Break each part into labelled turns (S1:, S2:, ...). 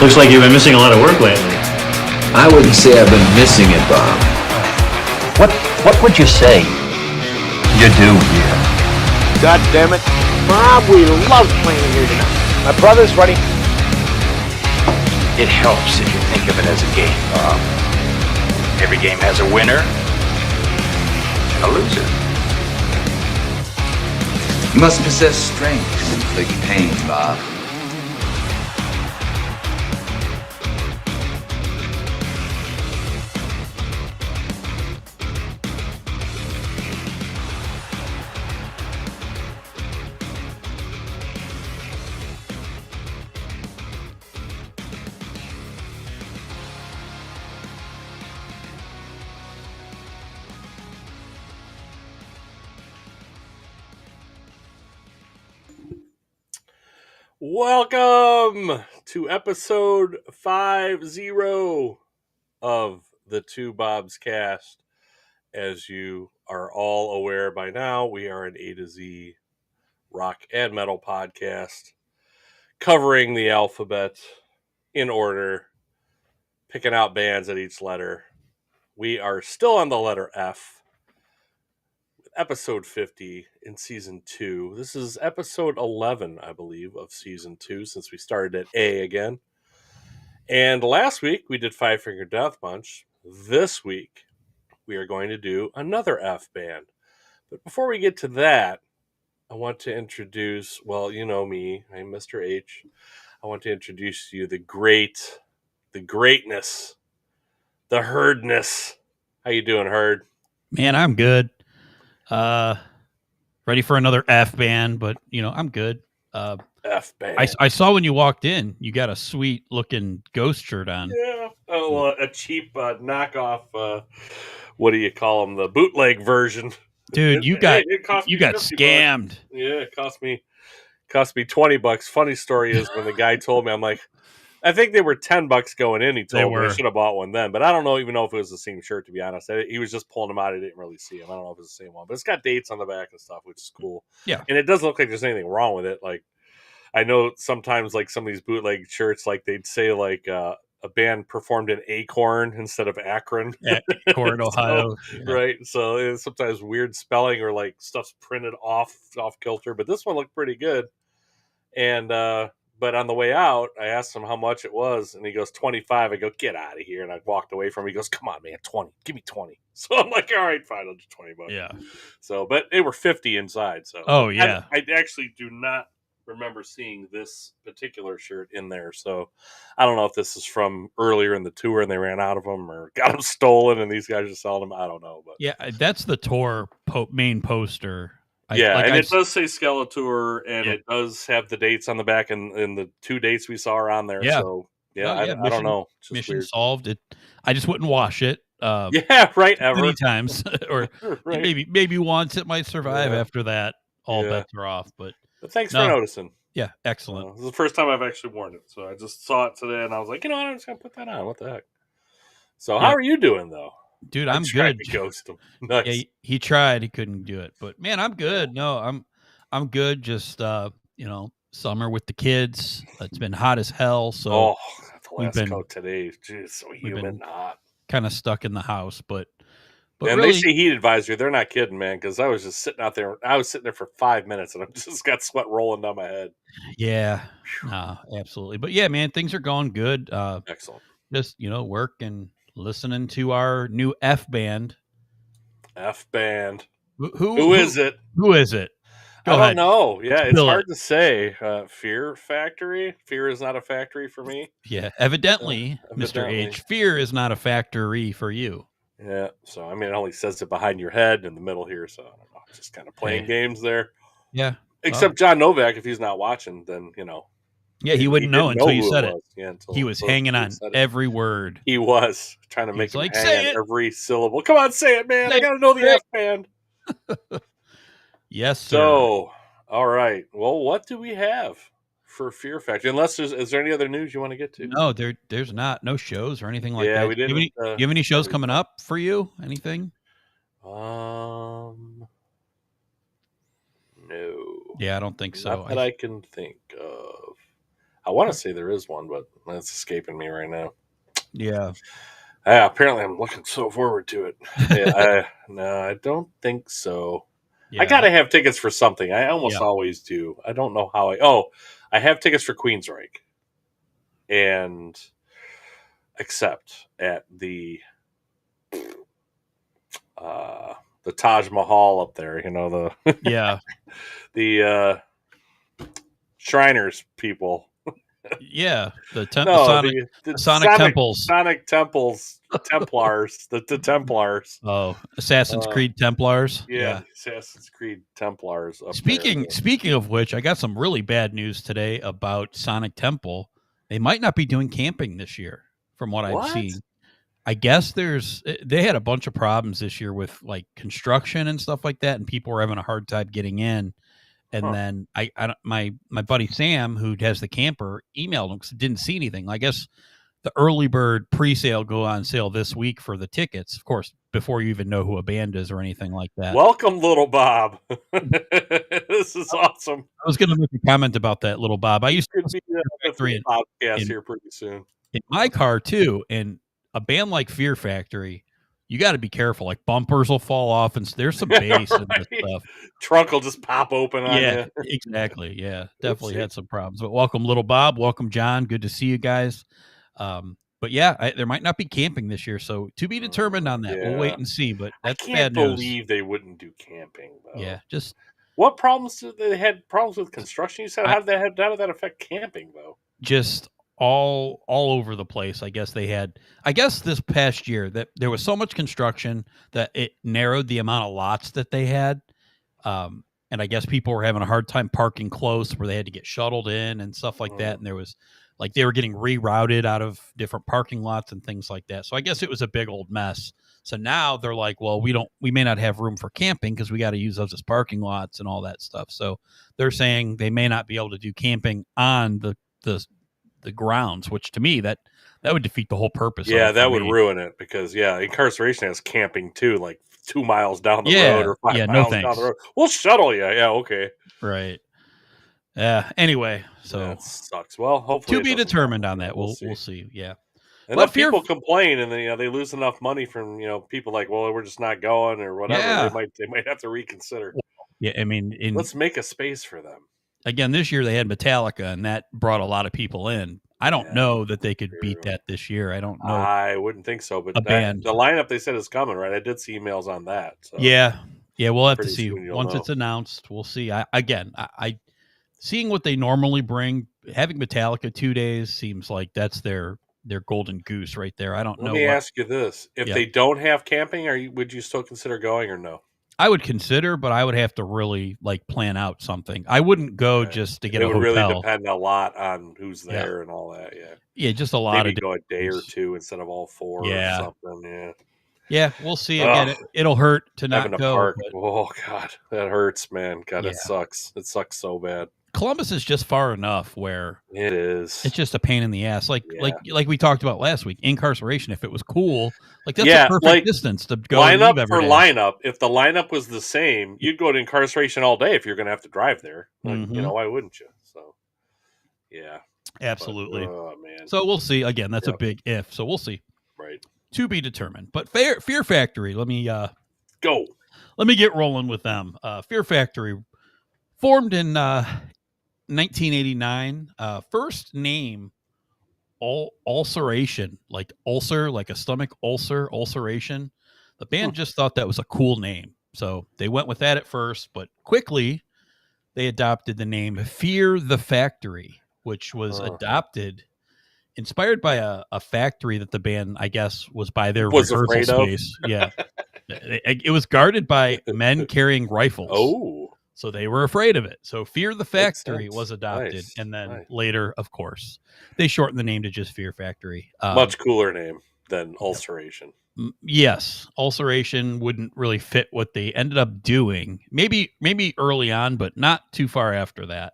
S1: Looks like you've been missing a lot of work lately.
S2: I wouldn't say I've been missing it, Bob.
S3: What would you say you do here?
S4: God damn it. Bob, we love playing here tonight. My brother's ready.
S3: It helps if you think of it as a game, Bob. Every game has a winner and a loser.
S2: You must possess strength to inflict pain, Bob.
S5: Welcome to episode 50 of the TwoBobsCast. As you are all aware by now, we are an A to Z rock and metal podcast covering the alphabet in order, picking out bands at each letter. We are still on the letter F. Episode 50 in season 2. This is episode 11, I believe, of season 2 since we started at A again. And last week we did Five Finger Death Punch. This week we are going to do another F band. But before we get to that, I want to introduce, well, you know me, I'm Mr. H. I want to introduce to you the greatness, the Herdness. How you doing, Herd?
S6: Man, I'm good. Ready for another F band, but I'm good.
S5: F band.
S6: I saw when you walked in, you got a sweet looking Ghost shirt on.
S5: Yeah. Oh, a cheap knockoff. What do you call them? The bootleg version.
S6: Dude, you got scammed.
S5: Bucks. Yeah, it cost me $20. Funny story is when the guy told me, I'm like, I think they were $10 going in. He told me I should have bought one then, but I don't even know if it was the same shirt. To be honest, he was just pulling them out. I didn't really see them. I don't know if it's the same one, but it's got dates on the back and stuff, which is cool.
S6: Yeah,
S5: and it doesn't look like there's anything wrong with it. Like, I know sometimes like some of these bootleg shirts, like they'd say like a band performed in Acorn instead of Akron,
S6: Acorn, Ohio,
S5: yeah. Right? So it's sometimes weird spelling or like stuff's printed off kilter, but this one looked pretty good. And but on the way out, I asked him how much it was, and he goes, $25. I go, get out of here. And I walked away from him. He goes, come on, man, 20. Give me 20. So I'm like, all right, fine, I'll do $20.
S6: Yeah.
S5: So, but they were 50 inside. So,
S6: oh yeah,
S5: I actually do not remember seeing this particular shirt in there. So I don't know if this is from earlier in the tour and they ran out of them or got them stolen and these guys are selling them. I don't know. But
S6: yeah, that's the tour main poster.
S5: It does say Skeletor, and it does have the dates on the back, and the 2 dates we saw are on there.
S6: Yeah.
S5: So I don't know.
S6: Mission solved. It. I just wouldn't wash it.
S5: Yeah, right. Ever
S6: many times, or
S5: right.
S6: maybe once it might survive. Yeah. After that, all bets are off. But
S5: thanks for noticing.
S6: Yeah, excellent.
S5: This is the first time I've actually worn it, so I just saw it today, and I was like, you know what, I'm just gonna put that on. What the heck? So how are you doing though?
S6: Dude, I'm good.
S5: To ghost him. Nice.
S6: Yeah, he tried. He couldn't do it. But man, I'm good. No, I'm good. Just summer with the kids. It's been hot as hell. So
S5: the last coat today is just so humid and hot.
S6: Kind of stuck in the house, but
S5: and
S6: really,
S5: they say heat advisory. They're not kidding, man. Because I was just sitting out there. I was sitting there for 5 minutes, and I just got sweat rolling down my head.
S6: Yeah, absolutely. But yeah, man, things are going good.
S5: Excellent.
S6: Just work and listening to our new F band.
S5: F band.
S6: Who
S5: is it?
S6: Who is it?
S5: I don't know. Yeah, it's hard to say. Fear Factory. Fear is not a factory for me.
S6: Yeah, evidently, Mr. H. Fear is not a factory for you.
S5: Yeah. So I mean, it only says it behind your head in the middle here. So I don't know. Just kind of playing games there.
S6: Yeah.
S5: Except John Novak, if he's not watching, then
S6: Yeah, he wouldn't know until you said it.
S5: Yeah,
S6: he was hanging on every word.
S5: He was trying to make him hang on every syllable. Come on, say it, man. I got to know the F band.
S6: Yes, sir.
S5: So, all right. Well, what do we have for Fear Factory? Unless is there any other news you want to get to?
S6: No, there's not. No shows or anything like that.
S5: Yeah, we didn't.
S6: Do you have any shows coming up for you? Anything?
S5: No.
S6: Yeah, I don't think so.
S5: Not that I can think of. I want to say there is one, but that's escaping me right now.
S6: Yeah.
S5: Apparently, I'm looking so forward to it. Yeah, no, I don't think so. I
S6: Yeah.
S5: gotta have tickets for something. I almost
S6: Yeah.
S5: always do. I don't know how. I have tickets for Queensryche, and except at the Taj Mahal up there. You know the
S6: Yeah.
S5: the Shriners people.
S6: Yeah. The
S5: No,
S6: Sonic,
S5: the
S6: the Sonic
S5: Sonic
S6: temples.
S5: Sonic Temples, Templars, the Templars.
S6: Oh, Assassin's Creed Templars.
S5: Yeah,
S6: Yeah.
S5: the Assassin's Creed Templars up there.
S6: Speaking of which, I got some really bad news today about Sonic Temple. They might not be doing camping this year, from what I've
S5: What?
S6: seen. I guess they had a bunch of problems this year with like construction and stuff like that, and people were having a hard time getting in. And then my buddy Sam, who has the camper, emailed him because didn't see anything. I guess the early bird pre-sale go on sale this week for the tickets, of course, before you even know who a band is or anything like that.
S5: Welcome, little Bob. This is awesome.
S6: I was going to make a comment about that, little Bob. I used to
S5: Could be
S6: Fear
S5: a
S6: Factory
S5: podcast
S6: in
S5: here pretty soon.
S6: my car too, and a band like Fear Factory, you got to be careful. Like bumpers will fall off, and there's some bass in this stuff.
S5: Trunk will just pop open on
S6: Yeah,
S5: you.
S6: exactly. Yeah, definitely had some problems. But welcome, little Bob. Welcome, John. Good to see you guys. But yeah, there might not be camping this year, so to be determined on that.
S5: Yeah.
S6: We'll wait and see. But that's
S5: I can't
S6: bad news.
S5: believe they wouldn't do camping though.
S6: Yeah, just
S5: what problems did they had problems with construction? You said how did that affect camping though?
S6: Just all over the place. I guess this past year that there was so much construction that it narrowed the amount of lots that they had. And I guess people were having a hard time parking close where they had to get shuttled in and stuff like that. And there was like they were getting rerouted out of different parking lots and things like that. So I guess it was a big old mess. So now they're like, well, we may not have room for camping because we got to use those as parking lots and all that stuff. So they're saying they may not be able to do camping on the grounds, which to me that would defeat the whole purpose.
S5: Yeah, that would ruin it because incarceration has camping too, like 2 miles down the road or 5 miles down the road. We'll shuttle you. Yeah, okay.
S6: Right. Yeah. Anyway, so
S5: that sucks. Well, hopefully
S6: to be determined on that. We'll see. Yeah.
S5: And then people complain, and then they lose enough money from people like, well, we're just not going or whatever. Yeah. They might have to reconsider.
S6: Yeah, I mean,
S5: let's make a space for them.
S6: Again, this year they had Metallica, and that brought a lot of people in. I don't know that they could beat that this year. I don't know.
S5: I wouldn't think so, but the lineup they said is coming, right? I did see emails on that. So
S6: yeah, we'll have to see once it's announced. We'll see. I seeing what they normally bring, having Metallica 2 days seems like that's their golden goose right there. I don't know.
S5: Let me ask you this: if they don't have camping, would you still consider going or no?
S6: I would consider, but I would have to really plan out something. I wouldn't go just to get a hotel.
S5: It would really depend a lot on who's there and all that. Yeah.
S6: Yeah, just a lot
S5: Maybe go a day or two instead of all 4 or something. Yeah.
S6: Yeah, we'll see. Again, it'll hurt to not go.
S5: Oh God, that hurts, man. God, it sucks. It sucks so bad.
S6: Columbus is just far enough where
S5: it is.
S6: It's just a pain in the ass. Like we talked about last week, incarceration. If it was cool, that's a perfect distance to go.
S5: Lineup for lineup. If the lineup was the same, you'd go to incarceration all day if you're going to have to drive there. Like, why wouldn't you? So, yeah,
S6: absolutely.
S5: But, oh man.
S6: So we'll see. Again, that's a big if. So we'll see.
S5: Right.
S6: To be determined. But Fear Factory. Let me
S5: go.
S6: Let me get rolling with them. Fear Factory formed in 1989. First name ulceration, like ulcer, like a stomach ulcer, ulceration. The band just thought that was a cool name, so they went with that at first, but quickly they adopted the name Fear the Factory, which was inspired by a factory that the band, I guess, was by their rehearsal space. Yeah. It was guarded by men carrying rifles.
S5: Oh.
S6: So they were afraid of it. So Fear the Factory was adopted. And then later, of course, they shortened the name to just Fear Factory.
S5: Much cooler name than Ulceration.
S6: Yes. Ulceration wouldn't really fit what they ended up doing. Maybe early on, but not too far after that.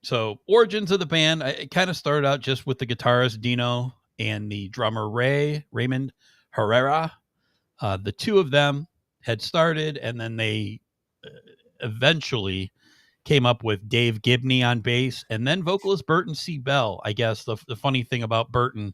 S6: So origins of the band, it kind of started out just with the guitarist Dino and the drummer Raymond Herrera. The two of them had started, and then they eventually came up with Dave Gibney on bass, and then vocalist Burton C. Bell. I guess the funny thing about Burton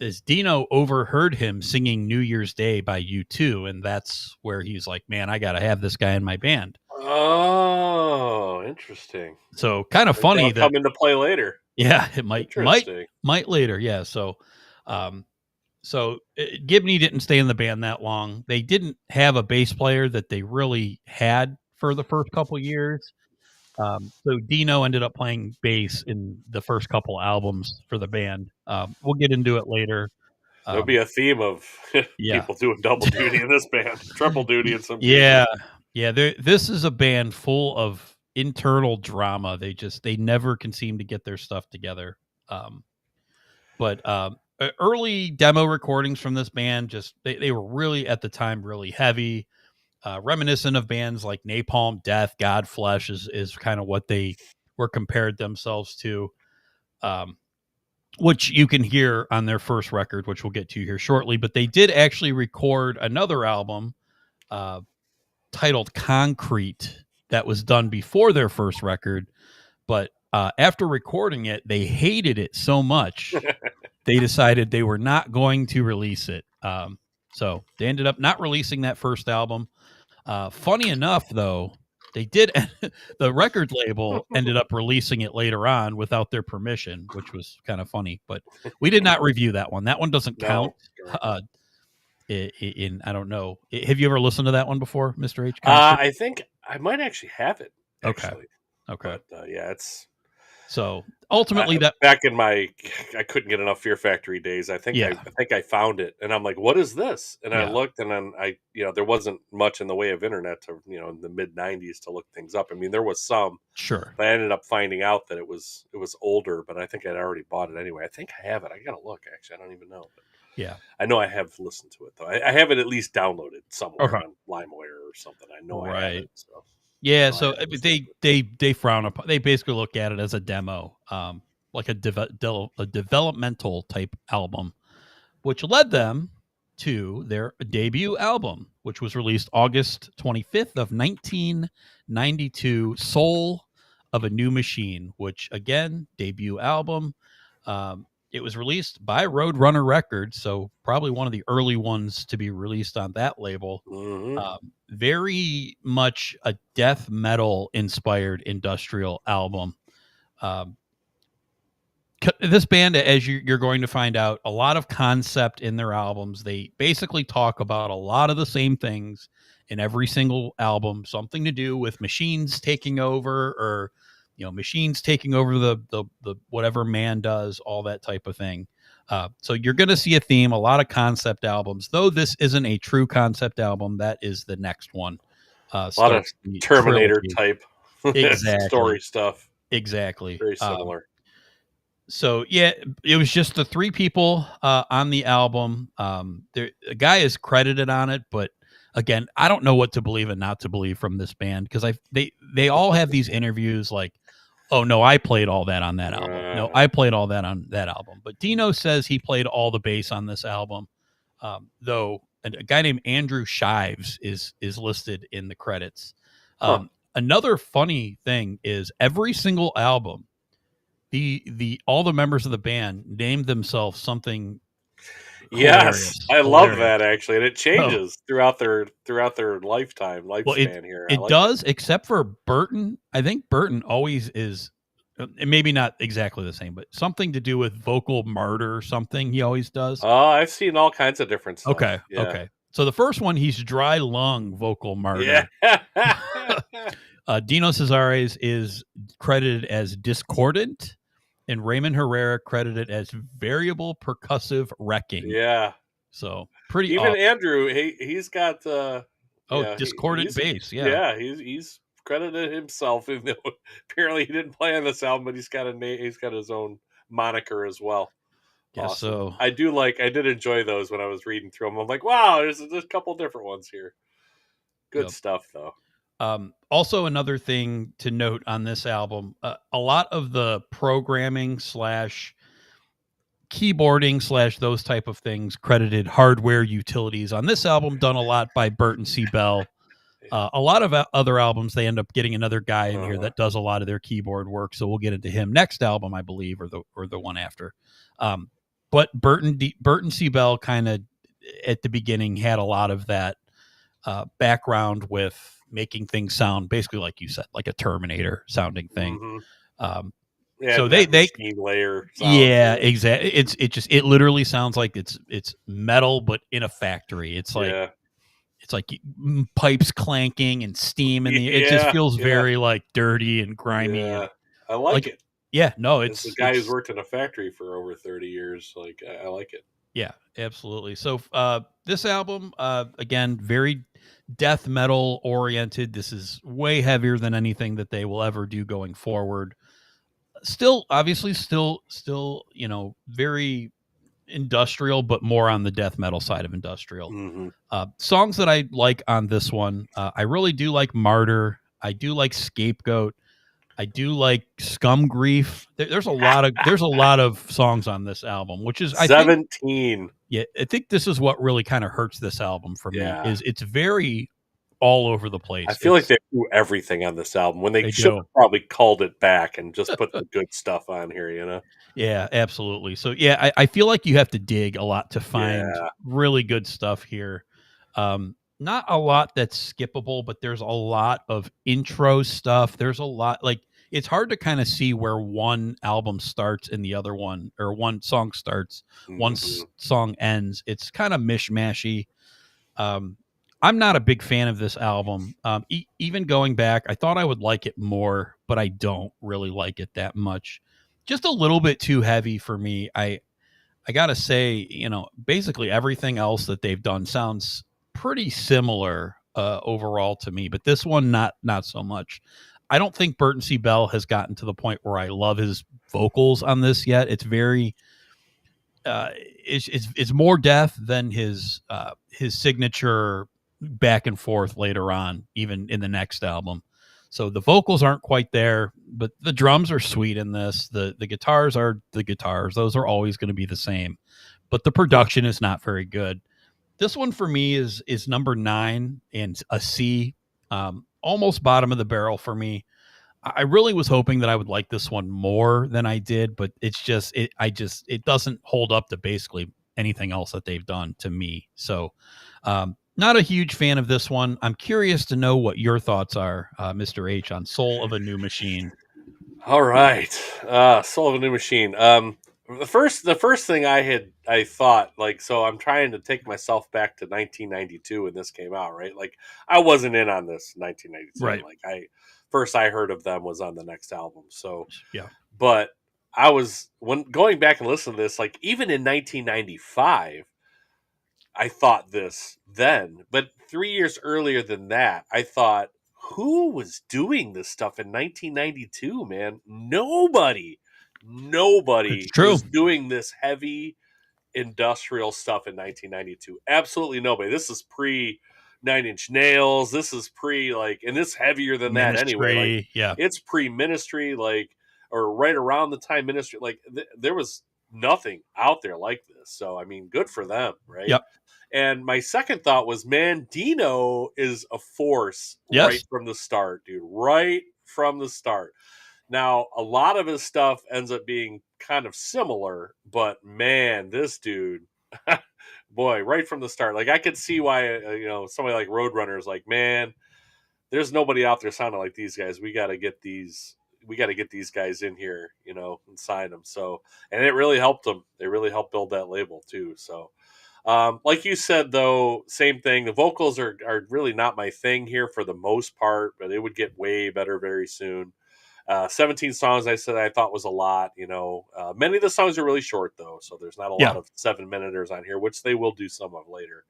S6: is Dino overheard him singing New Year's Day by U2, and that's where he's like, man, I got to have this guy in my band.
S5: Oh, interesting.
S6: So kind of funny that
S5: come into play later.
S6: Yeah, it might later. Yeah. So, Gibney didn't stay in the band that long. They didn't have a bass player that they really had for the first couple years. So Dino ended up playing bass in the first couple albums for the band. We'll get into it later.
S5: There'll be a theme of people doing double duty in this band, triple duty in some cases.
S6: Yeah. This is a band full of internal drama. They never can seem to get their stuff together. But early demo recordings from this band, they were really at the time really heavy, reminiscent of bands like Napalm Death, Godflesh is kind of what they were compared themselves to, which you can hear on their first record, which we'll get to here shortly. But they did actually record another album titled Concrete that was done before their first record. But after recording it, they hated it so much, they decided they were not going to release it. So they ended up not releasing that first album. Funny enough, though, they did. The record label ended up releasing it later on without their permission, which was kind of funny. But we did not review that one. That one doesn't count. I don't know. Have you ever listened to that one before, Mr. H?
S5: I think I might actually have it. Actually.
S6: Okay.
S5: But, it's.
S6: So ultimately,
S5: back in I couldn't get enough Fear Factory days. I think I found it, and I'm like, "What is this?" And I looked, and then there wasn't much in the way of internet to in the mid '90s to look things up. I mean, there was some,
S6: sure,
S5: but I ended up finding out that it was older. But I think I'd already bought it anyway. I think I have it. I gotta look. Actually, I don't even know. But
S6: yeah,
S5: I know I have listened to it though. I have it at least downloaded somewhere on LimeWire or something. I know I have it. So.
S6: Yeah, so they frown upon. They basically look at it as a demo, like a developmental type album, which led them to their debut album, which was released August 25th of 1992, Soul of a New Machine, which again, debut album. It was released by Roadrunner Records, so probably one of the early ones to be released on that label.
S5: Mm-hmm.
S6: Very much a death metal inspired industrial album. This band, as you're going to find out, a lot of concept in their albums. They basically talk about a lot of the same things in every single album, something to do with machines taking over, or machines taking over the whatever man does, all that type of thing. So you're going to see a theme, a lot of concept albums, though this isn't a true concept album. That is the next one.
S5: A lot of Terminator type story stuff.
S6: Exactly.
S5: Very similar.
S6: So yeah, it was just the three people on the album. A guy is credited on it, but again, I don't know what to believe and not to believe from this band, because they all have these interviews like, oh no, I played all that on that album. No, I played all that on that album. But Dino says he played all the bass on this album, though a guy named Andrew Shives is listed in the credits. Another funny thing is every single album, all the members of the band named themselves something.
S5: Yes, I love that actually, and it changes throughout their lifespan here.
S6: It does, except for Burton. I think Burton always is, maybe not exactly the same, but something to do with vocal martyr or something. He always does.
S5: Oh, I've seen all kinds of different stuff.
S6: Okay. So the first one, he's dry lung vocal martyr.
S5: Yeah.
S6: Dino Cesares is credited as discordant, and Raymond Herrera credited as variable percussive wrecking.
S5: Yeah.
S6: So pretty.
S5: Even awesome. Andrew, he's got
S6: discordant bass. Yeah.
S5: Yeah, he's credited himself. Apparently, he didn't play on this album, but he's got his own moniker as well.
S6: Yeah. Awesome. So
S5: I did enjoy those when I was reading through them. I'm like, wow, there's a couple different ones here. Good stuff, though.
S6: Also, another thing to note on this album, a lot of the programming / keyboarding / those type of things credited hardware utilities on this album, done a lot by Burton C. Bell. A lot of other albums, they end up getting another guy in here
S5: Uh-huh.
S6: that does a lot of their keyboard work. So we'll get into him next album, I believe, or the one after. But Burton C. Bell kind of at the beginning had a lot of that background with making things sound basically like you said, like a Terminator sounding thing.
S5: Mm-hmm.
S6: So
S5: that
S6: they
S5: machine layer sound.
S6: yeah, exactly. It literally sounds like it's metal, but in a factory. It's like pipes clanking and steam in the. It just feels very like dirty and grimy and
S5: I like it.
S6: Yeah, no,
S5: As the guy who's worked in a factory for over 30 years, like I like it.
S6: Yeah, absolutely. So this album, again, very death metal oriented. This is way heavier than anything that they will ever do going forward. Still, obviously, still, very industrial, but more on the death metal side of industrial.
S5: Mm-hmm.
S6: Songs that I like on this one, I really do like Martyr. I do like Scapegoat. I do like Scum Grief. There's a lot of songs on this album, which is
S5: 17.
S6: I think this is what really kind of hurts this album for me. Is it's very all over the place.
S5: I feel like they threw everything on this album when they should have probably called it back and just put the good stuff on here,
S6: Yeah, absolutely. So yeah, I feel like you have to dig a lot to find really good stuff here. Not a lot that's skippable, but there's a lot of intro stuff. There's a lot, like, it's hard to kind of see where one album starts and the other one, or one song starts, one song ends. It's kind of mishmashy. I'm not a big fan of this album. Even going back, I thought I would like it more, but I don't really like it that much. Just a little bit too heavy for me. I gotta say, basically everything else that they've done sounds pretty similar overall to me, but this one not so much. I don't think Burton C. Bell has gotten to the point where I love his vocals on this yet. It's very it's more death than his signature back and forth later on, even in the next album. So the vocals aren't quite there, but the drums are sweet in this. The guitars are the guitars. Those are always going to be the same, but the production is not very good. This one for me is number 9 and a C, almost bottom of the barrel for me. I really was hoping that I would like this one more than I did, but it's just it doesn't hold up to basically anything else that they've done to me. So, not a huge fan of this one. I'm curious to know what your thoughts are, Mr. H, on Soul of a New Machine.
S5: All right, Soul of a New Machine. The first thing I thought, like, so I'm trying to take myself back to 1992 when this came out, right? Like, I wasn't in on this 1992.
S6: Right.
S5: Like, I heard of them was on the next album. So
S6: yeah,
S5: but I was, when going back and listening to this, like, even in 1995, I thought this then, but 3 years earlier than that, I thought, who was doing this stuff in 1992, man? Nobody
S6: it's true.
S5: was doing this heavy industrial stuff in 1992. Absolutely nobody. This is pre 9 Inch Nails. This is pre, like, and it's heavier than that anyway. Like,
S6: yeah,
S5: it's pre Ministry, like, or right around the time Ministry. Like, there was nothing out there like this. So, I mean, good for them, right?
S6: Yep.
S5: And my second thought was, man, Dino is a force right from the start, dude. Right from the start. Now, a lot of his stuff ends up being kind of similar, but man, this dude, boy, right from the start, like, I could see why, somebody like Roadrunner is like, man, there's nobody out there sounding like these guys. We got to get these guys in here, and sign them. So, and it really helped them. They really helped build that label too. So, like you said, though, same thing. The vocals are really not my thing here for the most part, but it would get way better very soon. 17 songs, I said I thought was a lot. Many of the songs are really short, though, so there's not a lot of 7-minuters on here, which they will do some of later.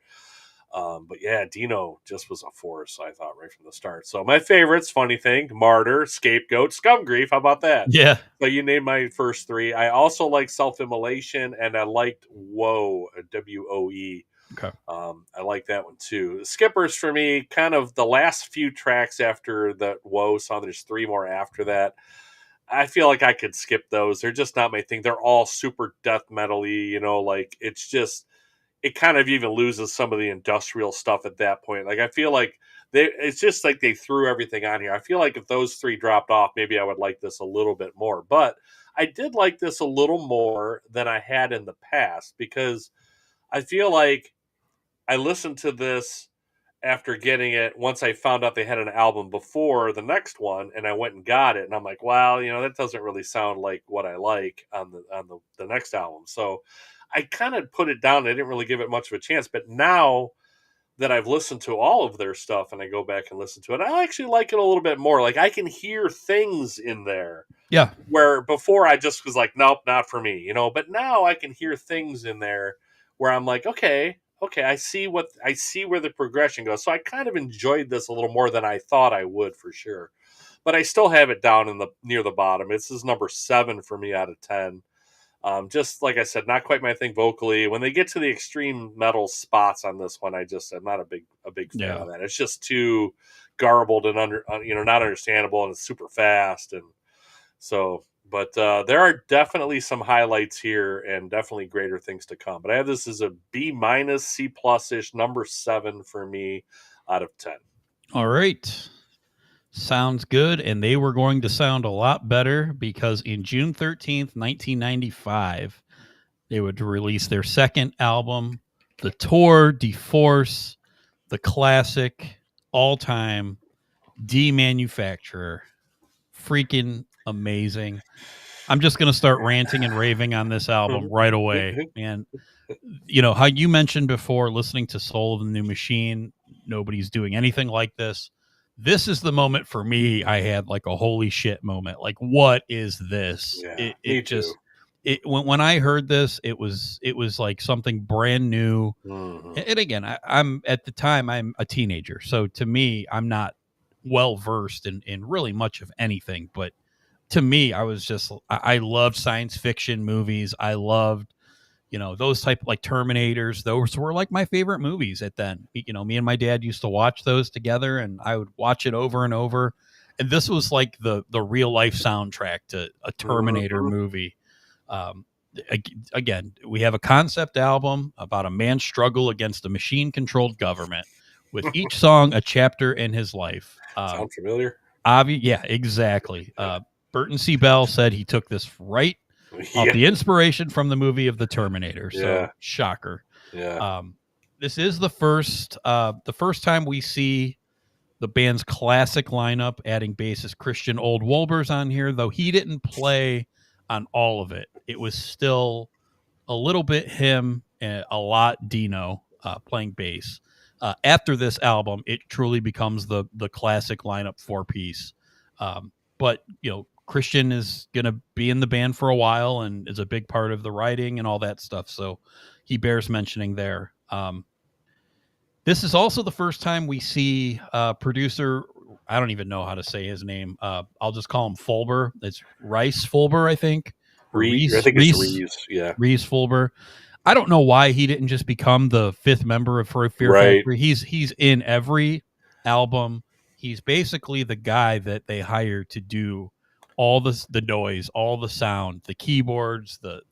S5: But yeah, Dino just was a force, I thought, right from the start. So my favorites, funny thing, Martyr, Scapegoat, Scum Grief. How about that?
S6: Yeah.
S5: So you named my first 3. I also like Self-Immolation, and I liked Woe, W-O-E.
S6: Okay.
S5: I like that one too. The skippers for me, kind of the last few tracks after the Woe song. There's 3 more after that. I feel like I could skip those. They're just not my thing. They're all super death metal-y, like, it's just, it kind of even loses some of the industrial stuff at that point. Like, I feel like it's just like they threw everything on here. I feel like if those three dropped off, maybe I would like this a little bit more. But I did like this a little more than I had in the past because I feel like I listened to this after getting it once I found out they had an album before the next one, and I went and got it, and I'm like, well, that doesn't really sound like what I like on the next album. So I kind of put it down. I didn't really give it much of a chance, but now that I've listened to all of their stuff and I go back and listen to it, I actually like it a little bit more. Like I can hear things in there.
S6: Yeah.
S5: Where before I just was like, nope, not for me, but now I can hear things in there where I'm like, okay, I see where the progression goes. So I kind of enjoyed this a little more than I thought I would for sure. But I still have it down near the bottom. This is number 7 for me out of 10. Just like I said, not quite my thing vocally. When they get to the extreme metal spots on this one, I'm not a big fan of that. It's just too garbled and not understandable, and it's super fast. And so, but there are definitely some highlights here and definitely greater things to come. But I have this as a B-, C+ ish, number 7 for me out of 10.
S6: All right. Sounds good. And they were going to sound a lot better because in June 13th, 1995, they would release their second album, the Tour de Force, the classic, all-time Demanufacturer. Freaking amazing. I'm just going to start ranting and raving on this album right away. And, how you mentioned before, listening to Soul of the New Machine, nobody's doing anything like this. This is the moment for me. I had like a holy shit moment. Like, what is this?
S5: Yeah,
S6: When I heard this, it was like something brand new.
S5: Mm-hmm.
S6: And again, I'm at the time I'm a teenager, so to me, I'm not well versed in really much of anything. But to me, I loved science fiction movies. I loved those type like Terminators. Those were like my favorite movies at then. Me and my dad used to watch those together, and I would watch it over and over. And this was like the real life soundtrack to a Terminator movie. Again, we have a concept album about a man's struggle against a machine controlled government, with each song a chapter in his life.
S5: Sound familiar?
S6: Yeah, exactly. Burton C. Bell said he took this right off the inspiration from the movie of the Terminator. So shocker.
S5: Yeah.
S6: This is the first time we see the band's classic lineup, adding bassist Christian Old Wolbers on here, though he didn't play on all of it. It was still a little bit him and a lot Dino playing bass. After this album, it truly becomes the classic lineup 4-piece. But Christian is going to be in the band for a while and is a big part of the writing and all that stuff. So he bears mentioning there. This is also the first time we see producer, I don't even know how to say his name. I'll just call him Fulber. It's Rice Fulber, I think.
S5: Reese, I think it's Reese. Yeah.
S6: Reese Fulber. I don't know why he didn't just become the 5th member of Fear Factory. He's in every album. He's basically the guy that they hire to do all the noise, all the sound, the keyboards, the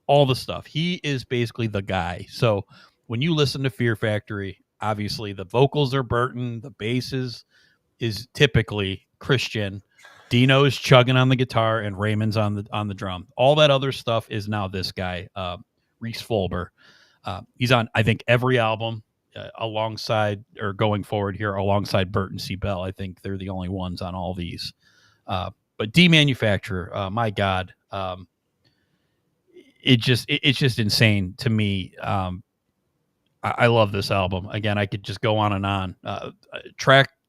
S6: all the stuff. He is basically the guy. So when you listen to Fear Factory, obviously the vocals are Burton, the bass is typically Christian, Dino's chugging on the guitar, and Raymond's on the drum. All that other stuff is now this guy, Reese Fulber. He's on, I think, every album alongside or going forward here alongside Burton C. Bell. I think they're the only ones on all these. But Demanufacturer, my God, it's just insane to me. I love this album. Again, I could just go on and on.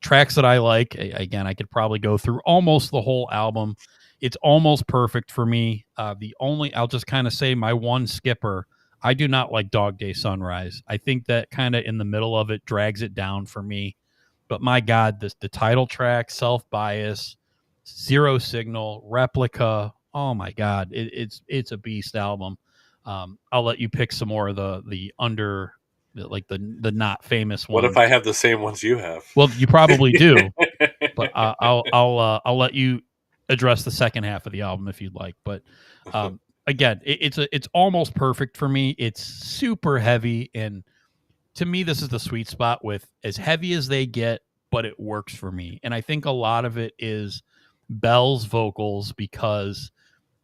S6: Tracks that I like. Again, I could probably go through almost the whole album. It's almost perfect for me. I'll just kind of say my one skipper. I do not like Dog Day Sunrise. I think that kind of in the middle of it drags it down for me. But my God, the title track, Self Bias, Zero Signal, Replica. Oh my God, it's a beast album. I'll let you pick some more of the not famous ones.
S5: What if I have the same ones you have?
S6: Well, you probably do, but I'll let you address the second half of the album if you'd like. But again, it's almost perfect for me. It's super heavy, and to me, this is the sweet spot with as heavy as they get but it works for me. And I think a lot of it is Bell's vocals, because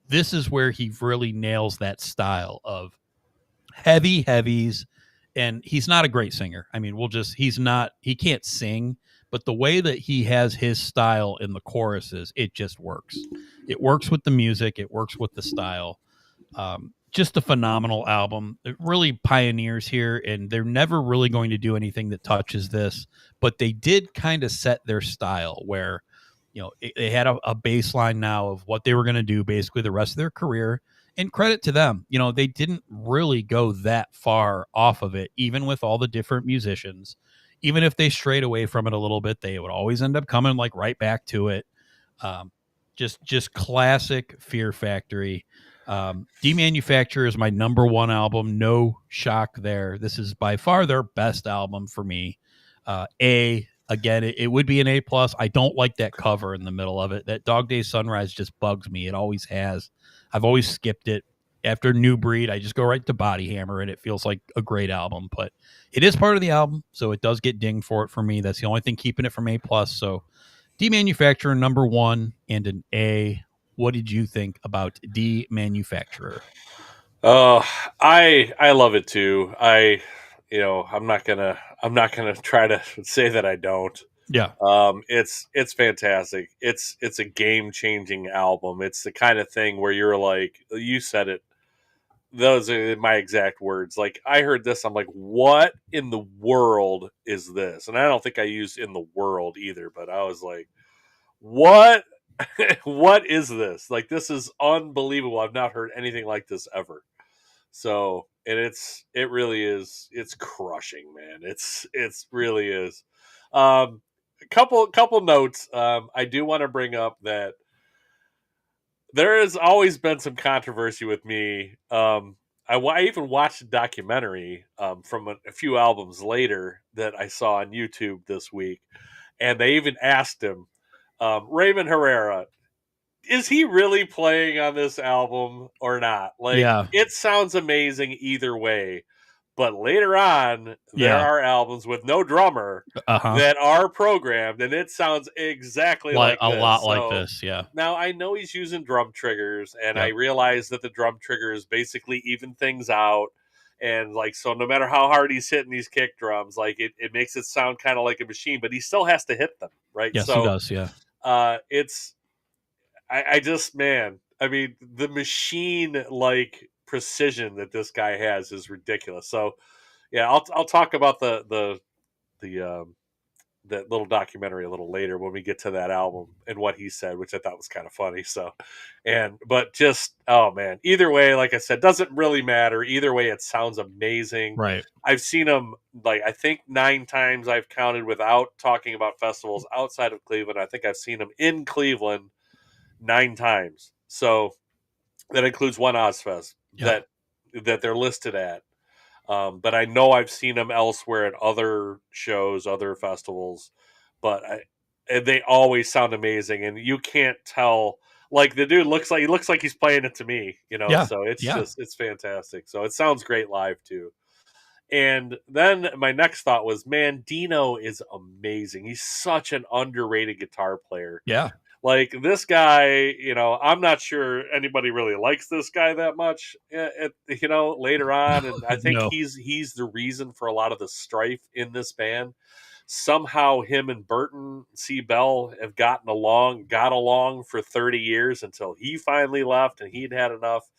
S6: this is where he really nails that style of heavy heavies. And he's not a great singer. I mean, he can't sing, but the way that he has his style in the choruses, it just works. It works with the music. It works with the style. Just a phenomenal album. It really pioneers here, and they're never really going to do anything that touches this, but they did kind of set their style where, they had a baseline now of what they were going to do basically the rest of their career. And credit to them, they didn't really go that far off of it, even with all the different musicians. Even if they strayed away from it a little bit, they would always end up coming like right back to it. Just classic Fear Factory. Demanufacture is my number one album. No shock there. This is by far their best album for me. Again, it would be an A+. I don't like that cover in the middle of it. That Dog Day Sunrise just bugs me. It always has. I've always skipped it. After New Breed, I just go right to Body Hammer, and it feels like a great album. But it is part of the album, so it does get dinged for it for me. That's the only thing keeping it from A+. So Demanufacturer, number one, and an A. What did you think about Demanufacturer?
S5: I love it too. I'm not gonna try to say that I don't.
S6: Yeah.
S5: It's fantastic. It's a game changing album. It's the kind of thing where you're like, you said it. Those are my exact words. Like, I heard this, I'm like, what in the world is this? And I don't think I used "in the world" either, but I was like, what? What is this? Like, this is unbelievable. I've not heard anything like this ever. So, and it really is. It's crushing, man. It really is. A couple notes. I do want to bring up that there has always been some controversy with me. I even watched a documentary from a few albums later that I saw on YouTube this week, and they even asked him, Raymond Herrera, is he really playing on this album or not? Like,
S6: Yeah.
S5: it sounds amazing either way. But later on, there
S6: Yeah.
S5: are albums with no drummer that are programmed, and it sounds exactly like
S6: a
S5: this.
S6: lot like this. Yeah.
S5: Now, I know he's using drum triggers, and I
S6: Yep.
S5: realize that the drum triggers basically even things out. And, like, so no matter how hard he's hitting these kick drums, like, it makes it sound kind of like a machine, but he still has to hit them, right?
S6: Yes,
S5: so
S6: he does. Yeah.
S5: I just, man, I mean, the machine like precision that this guy has is ridiculous. So, yeah, I'll talk about the that little documentary a little later when we get to that album and what he said, which I thought was kind of funny. So, but just, oh man, either way, like I said, doesn't really matter. Either way, it sounds amazing.
S6: Right.
S5: I've seen him, like, I think 9 times I've counted without talking about festivals outside of Cleveland. I think I've seen him in Cleveland 9 times. So that includes one Ozfest that they're listed at. But I know I've seen them elsewhere at other shows, other festivals. But they always sound amazing, and you can't tell. Like, the dude looks like he's playing it to me,
S6: Yeah.
S5: So it's
S6: Yeah.
S5: just, it's fantastic. So it sounds great live too. And then my next thought was, man, Dino is amazing. He's such an underrated guitar player.
S6: Yeah.
S5: Like, this guy, I'm not sure anybody really likes this guy that much, later on. And I think
S6: No.
S5: he's the reason for a lot of the strife in this band. Somehow him and Burton C. Bell have got along for 30 years until he finally left and he'd had enough.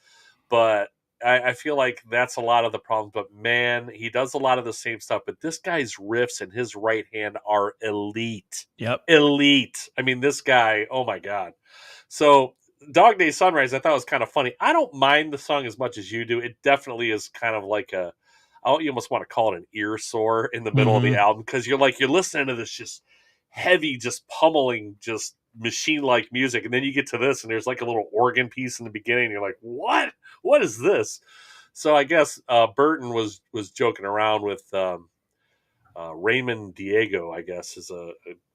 S5: But I feel like that's a lot of the problem. But man, he does a lot of the same stuff. But this guy's riffs and his right hand are elite.
S6: Yep.
S5: Elite. I mean, this guy, oh my God. So Dog Day Sunrise, I thought was kind of funny. I don't mind the song as much as you do. It definitely is kind of like you almost want to call it an ear sore in the middle of the album, because you're listening to this just heavy, just pummeling, just machine-like music, and then you get to this, and there's like a little organ piece in the beginning, and you're like, what is this? So I guess Burton was joking around with Raymond Diego, I guess, is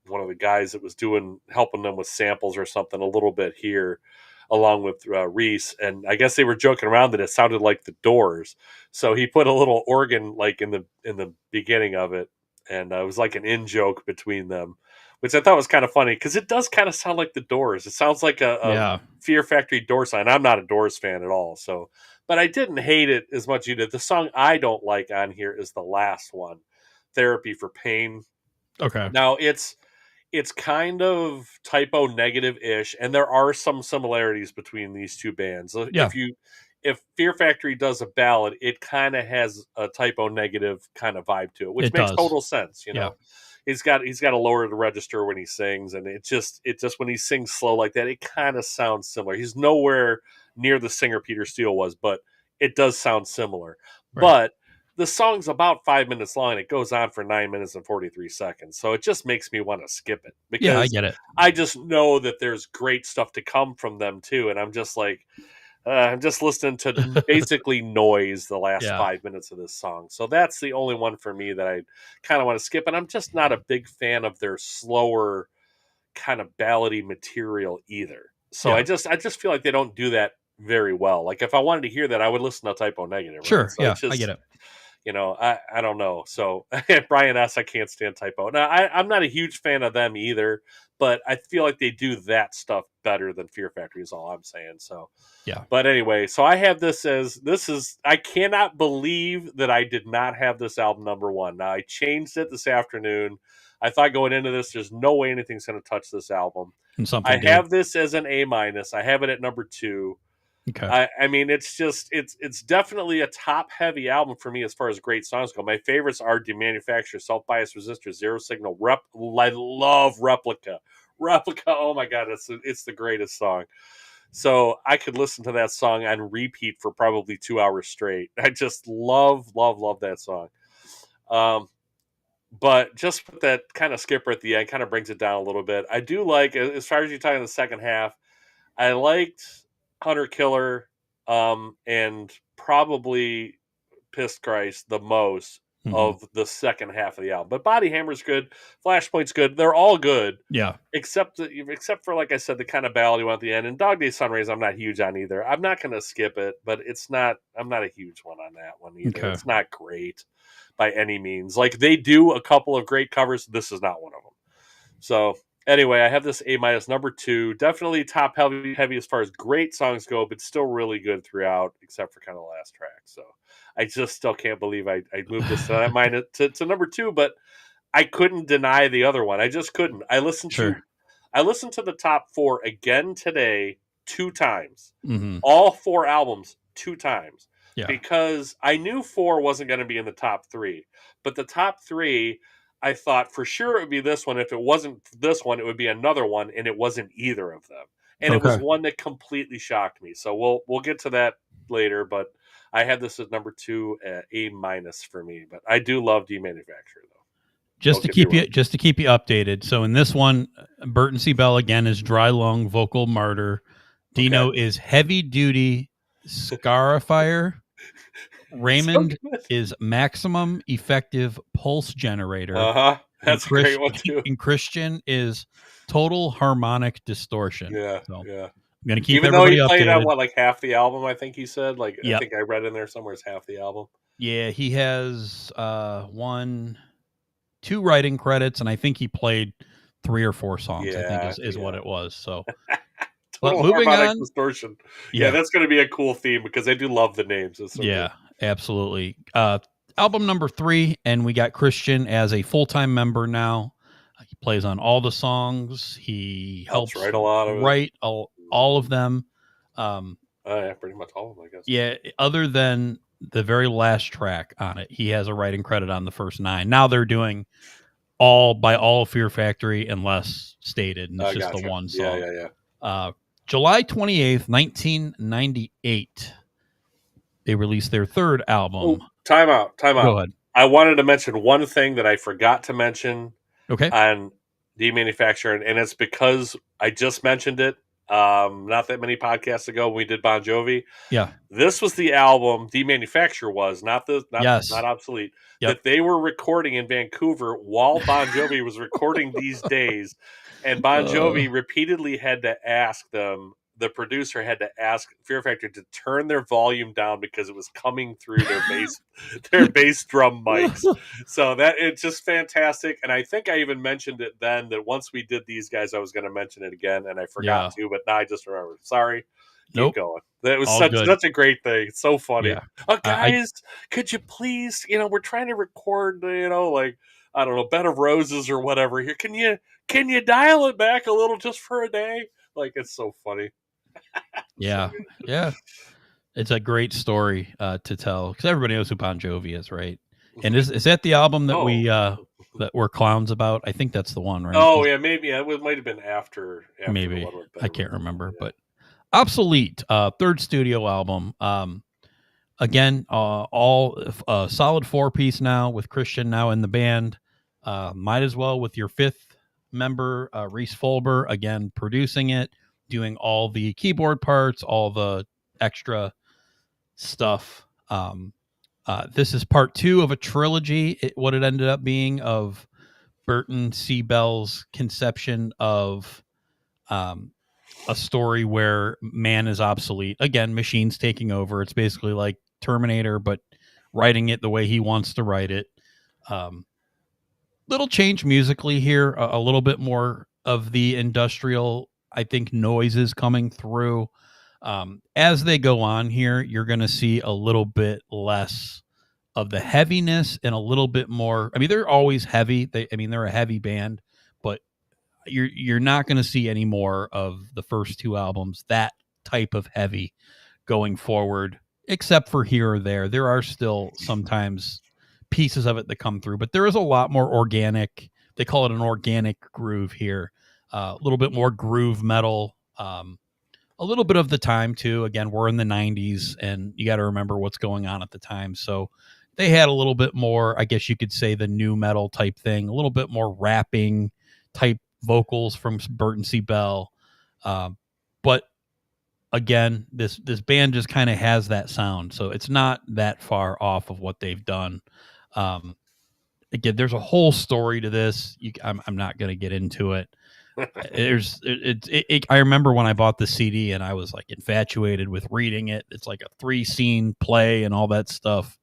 S5: one of the guys that was helping them with samples or something a little bit here, along with Reese, and I guess they were joking around that it sounded like the Doors. So he put a little organ like in the beginning of it, and it was like an in joke between them, which I thought was kind of funny because it does kind of sound like the Doors. It sounds like a Fear Factory Door sign. I'm not a Doors fan at all, so but I didn't hate it as much as you did. The song I don't like on here is the last one, Therapy for Pain.
S6: Okay.
S5: Now it's kind of typo negative ish, and there are some similarities between these two bands.
S6: Yeah.
S5: If Fear Factory does a ballad, it kind of has a typo negative kind of vibe to it, which makes total sense. You know, he's got to lower the register when he sings, and it just when he sings slow like that, it kind of sounds similar. He's nowhere near the singer Peter Steele was, but it does sound similar.
S6: Right.
S5: But the song's about 5 minutes long. And it goes on for 9 minutes and 43 seconds. So it just makes me want to skip it because
S6: I get it.
S5: I just know that there's great stuff to come from them too. And I'm just like, I'm just listening to basically noise the last 5 minutes of this song. So that's the only one for me that I kind of want to skip. And I'm just not a big fan of their slower kind of ballady material either. So I just feel like they don't do that very well. Like if I wanted to hear that, I would listen to Typo Negative.
S6: Sure.
S5: Right? So
S6: I get it.
S5: You know, I don't know. So Brian S., I can't stand Typo. Now, I'm not a huge fan of them either, but I feel like they do that stuff better than Fear Factory is all I'm saying. So,
S6: yeah.
S5: But anyway, so I have this as, I cannot believe that I did not have this album number one. Now, I changed it this afternoon. I thought going into this, there's no way anything's going to touch this album.
S6: And something
S5: have this as an A-. I have it at number 2.
S6: Okay.
S5: I mean, it's just it's definitely a top heavy album for me as far as great songs go. My favorites are Demanufacture, Self Bias Resistor, Zero Signal, I love Replica. Oh my god, it's the greatest song. So I could listen to that song on repeat for probably 2 hours straight. I just love that song. But just with that kind of skipper at the end, kind of brings it down a little bit. I do like, as far as you're talking the second half, I liked Hunter Killer, and probably Pissed Christ the most of the second half of the album. But Body Hammer's good, Flashpoint's good. They're all good.
S6: Yeah.
S5: Except for, like I said, the kind of ballad one at the end. And Dog Day Sunrays, I'm not huge on either. I'm not going to skip it, but I'm not a huge one on that one either.
S6: Okay.
S5: It's not great by any means. Like, they do a couple of great covers. This is not one of them. So anyway, I have this A-, number 2. Definitely top heavy as far as great songs go, but still really good throughout, except for kind of the last track. So I just still can't believe I moved this to number 2, but I couldn't deny the other one. I just couldn't. I listened to the top 4 again today 2 times.
S6: Mm-hmm.
S5: All 4 albums 2 times.
S6: Yeah.
S5: Because I knew 4 wasn't going to be in the top 3. But the top 3, I thought for sure it would be this one. If it wasn't this one, it would be another one, and it wasn't either of them. And it was one that completely shocked me. So we'll get to that later, but I had this as number 2 at A- for me. But I do love Demanufacture though.
S6: Just to keep you updated. So in this one, Burton C. Bell again is dry lung vocal martyr. Dino is heavy duty scarifier. Raymond is maximum effective pulse generator.
S5: That's a great one too.
S6: And Christian is total harmonic distortion.
S5: Yeah.
S6: So
S5: yeah.
S6: I'm gonna keep
S5: Even though
S6: everybody
S5: he played
S6: updated.
S5: on like half the album, I think he said. I think I read in there somewhere it's half the album.
S6: Yeah, he has 2 writing credits, and I think he played 3 or 4 songs. I think is what it was. So. But moving on,
S5: distortion. Yeah, that's going to be a cool theme because I do love the names.
S6: Good. Absolutely. Album number 3, and we got Christian as a full-time member now. He plays on all the songs. He helps
S5: write a lot of
S6: all of them.
S5: Yeah, pretty much all of them, I guess.
S6: Yeah, other than the very last track on it, he has a writing credit on the first 9. Now they're doing all of Fear Factory unless stated, and it's just the one song.
S5: Yeah.
S6: July 28th, 1998, they released their 3rd album.
S5: Time out.
S6: Go ahead.
S5: I wanted to mention one thing that I forgot to mention on Demanufacture, and it's because I just mentioned it not that many podcasts ago when we did Bon Jovi.
S6: Yeah.
S5: This was the album Demanufacture was, not Obsolete, that they were recording in Vancouver while Bon Jovi was recording These Days. And Bon Jovi repeatedly had to ask them the producer had to ask Fear Factory to turn their volume down because it was coming through their bass drum mics. So that it's just fantastic. And I think I even mentioned it then that once we did these guys, I was going to mention it again, and I forgot to, but now I just remembered. Sorry. Keep
S6: Nope.
S5: going. That was
S6: All good.
S5: such a great thing. It's so funny.
S6: Yeah.
S5: Guys, could you please, we're trying to record, like, I don't know, Bed of Roses or whatever here. Can you dial it back a little just for a day? Like, it's so funny.
S6: Yeah. Yeah. It's a great story to tell because everybody knows who Bon Jovi is, right? And is that the album that that we're clowns about? I think that's the one, right?
S5: Oh, yeah, maybe. It might have been after
S6: maybe.
S5: the one with
S6: I can't remember, but Obsolete, third studio album. Again, all solid 4-piece now with Christian now in the band. Might as well with your fifth member, Reese Folber, again producing it, doing all the keyboard parts, all the extra stuff. This is part 2 of a trilogy. What it ended up being of Burton C. Bell's conception of a story where man is obsolete. Again, machines taking over. It's basically like Terminator, but writing it the way he wants to write it. Little change musically here, a little bit more of the industrial, I think, noises coming through. As they go on here, you're going to see a little bit less of the heaviness and a little bit more. I mean, they're always heavy. They're a heavy band, but you're not going to see any more of the first 2 albums, that type of heavy going forward, except for here or there. There are still sometimes pieces of it that come through, but there is a lot more organic. They call it an organic groove here. A little bit more groove metal, a little bit of the time too. Again, we're in the 90s and you got to remember what's going on at the time. So they had a little bit more, I guess you could say, the new metal type thing, a little bit more rapping type vocals from Burton C. Bell. But again, this band just kind of has that sound. So it's not that far off of what they've done. Again, there's a whole story to this. I'm not going to get into it. I remember when I bought the CD and I was like infatuated with reading it. It's like a 3-scene play and all that stuff.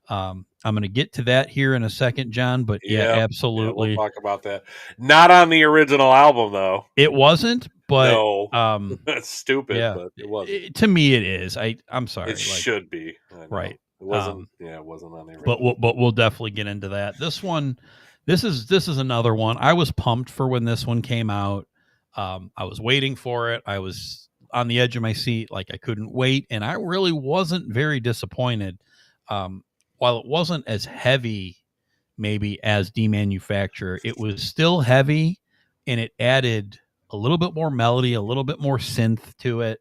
S6: I'm going to get to that here in a second, John, but yeah, absolutely.
S5: Yeah, we'll talk about that. Not on the original album, though.
S6: It wasn't, but
S5: no, that's stupid.
S6: Yeah,
S5: but it wasn't.
S6: To me, it is. I'm sorry.
S5: It should be
S6: right.
S5: It wasn't. It wasn't on the original.
S6: But we'll definitely get into that. This one, this is another one. I was pumped for when this one came out. I was waiting for it. I was on the edge of my seat, like I couldn't wait, and I really wasn't very disappointed. While it wasn't as heavy, maybe as Demanufacture, it was still heavy, and it added a little bit more melody, a little bit more synth to it.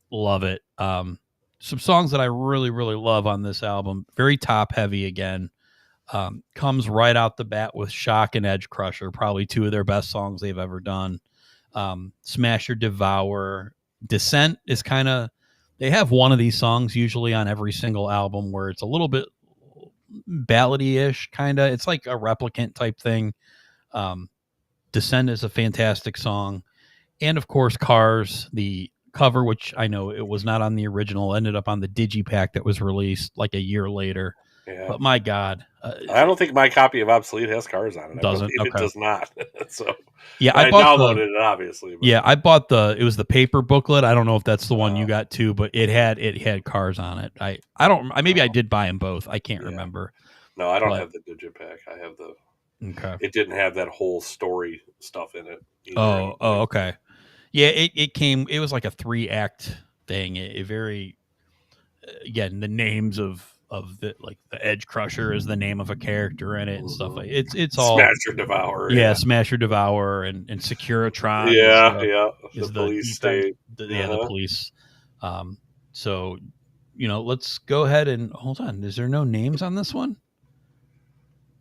S6: Love it. Some songs that I really, really love on this album. Very top heavy again. Comes right out the bat with Shock and Edge Crusher, probably 2 of their best songs they've ever done. Smash or Devour. Descent is kind of, they have one of these songs usually on every single album where it's a little bit ballady-ish, kind of. It's like a replicant type thing. Descent is a fantastic song. And of course, Cars, the cover, which I know it was not on the original, ended up on the digipack that was released like a year later. Yeah. But my God,
S5: I don't think my copy of Obsolete has Cars on it.
S6: Doesn't? Okay.
S5: It does not. So
S6: yeah,
S5: I downloaded it obviously. But.
S6: Yeah, I bought it was the paper booklet. I don't know if that's the one you got too, but it had Cars on it. I did buy them both. I can't remember.
S5: No, I don't have the digipack. I have the.
S6: Okay.
S5: It didn't have that whole story stuff in it.
S6: Either. Oh, okay. Yeah, it came. It was like a 3-act thing. It very, again, the names of the, like, the Edge Crusher is the name of a character in it and stuff like it's all
S5: Smash or Devour.
S6: Yeah, Smash or Devour and Securitron.
S5: Is the police state.
S6: The police. So, let's go ahead and hold on. Is there no names on this one?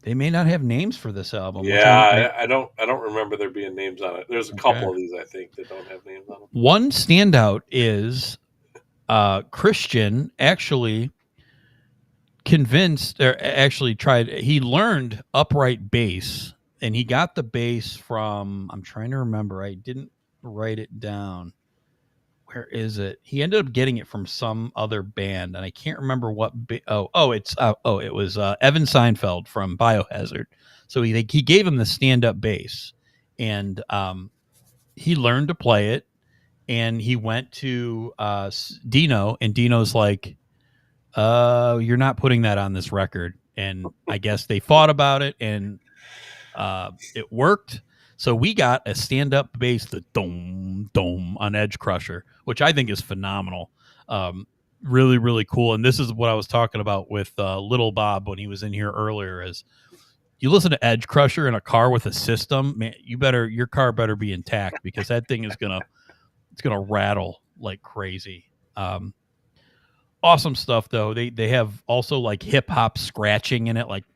S6: They may not have names for this album.
S5: Yeah, I don't remember there being names on it. There's a couple of these I think that don't have names on them.
S6: One standout is Christian actually he learned upright bass, and he got the bass from, I'm trying to remember, I didn't write it down. where is it? He ended up getting it from some other band, and I can't remember what. It was Evan Seinfeld from Biohazard. So he gave him the stand up bass, and he learned to play it, and he went to Dino, and Dino's like, "You're not putting that on this record." And I guess they fought about it, and it worked. So we got a stand-up bass, the dome dome on Edge Crusher, which I think is phenomenal. Really, really cool. And this is what I was talking about with Little Bob when he was in here earlier. Is you listen to Edge Crusher in a car with a system, man, your car better be intact, because that thing is gonna rattle like crazy. Awesome stuff though. They have also like hip hop scratching in it, like a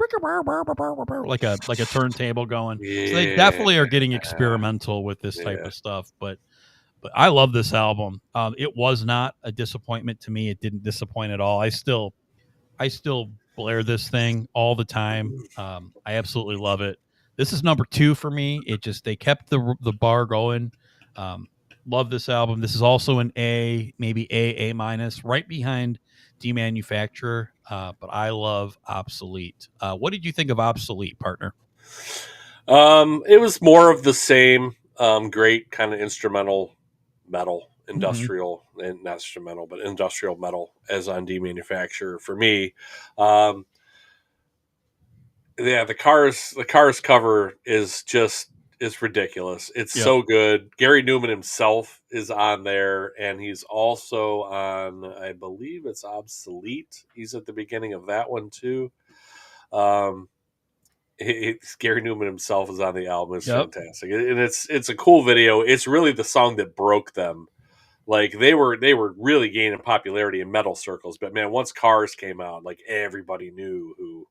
S6: turntable going.
S5: Yeah.
S6: So they definitely are getting experimental with this type of stuff. But I love this album. It was not a disappointment to me. It didn't disappoint at all. I still blare this thing all the time. I absolutely love it. This is number 2 for me. They kept the bar going. Love this album. This is also an A, maybe A minus, right behind Demanufacturer. But I love Obsolete. What did you think of Obsolete, partner?
S5: It was more of the same. Great kind of instrumental metal, industrial, and not instrumental, but industrial metal as on Demanufacturer for me. The Cars cover is ridiculous. It's so good. Gary Newman himself is on there, and he's also on, I believe it's Obsolete. He's at the beginning of that one too. Gary Newman himself is on the album. It's fantastic, and it's a cool video. It's really the song that broke them. Like they were really gaining popularity in metal circles, but man, once Cars came out, like everybody knew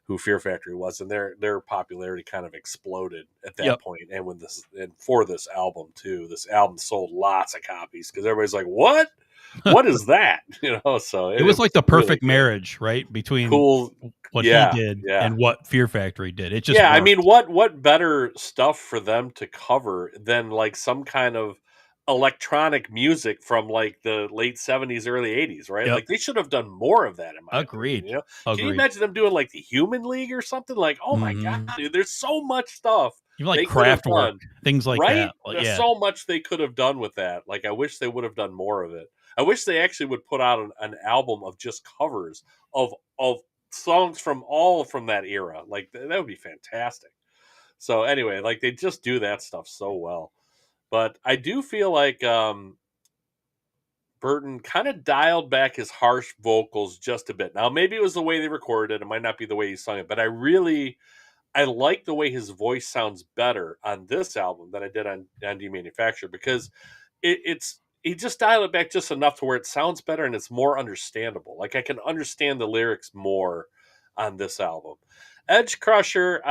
S5: who Fear Factory was, and their popularity kind of exploded at that point. And for this album too, this album sold lots of copies because everybody's like, "What? What is that?" So
S6: it was like the perfect marriage, right, between what he did and what Fear Factory did. It just worked.
S5: I mean, what better stuff for them to cover than like some kind of electronic music from like the late 70s, early 80s, right? Like they should have done more of that in my opinion. Can you imagine them doing like the Human League or something? Like, oh my god, dude, there's so much stuff.
S6: Even like Kraftwerk, things like that.
S5: There's so much they could have done with that. Like I wish they would have done more of it. I wish they actually would put out an album of just covers of songs from that era. Like that would be fantastic. So anyway, like they just do that stuff so well. But I do feel like Burton kind of dialed back his harsh vocals just a bit. Now, maybe it was the way they recorded it. It might not be the way he sung it. But I like the way his voice sounds better on this album than I did on Demanufacturer, because he just dialed it back just enough to where it sounds better and it's more understandable. Like I can understand the lyrics more on this album. Edge Crusher,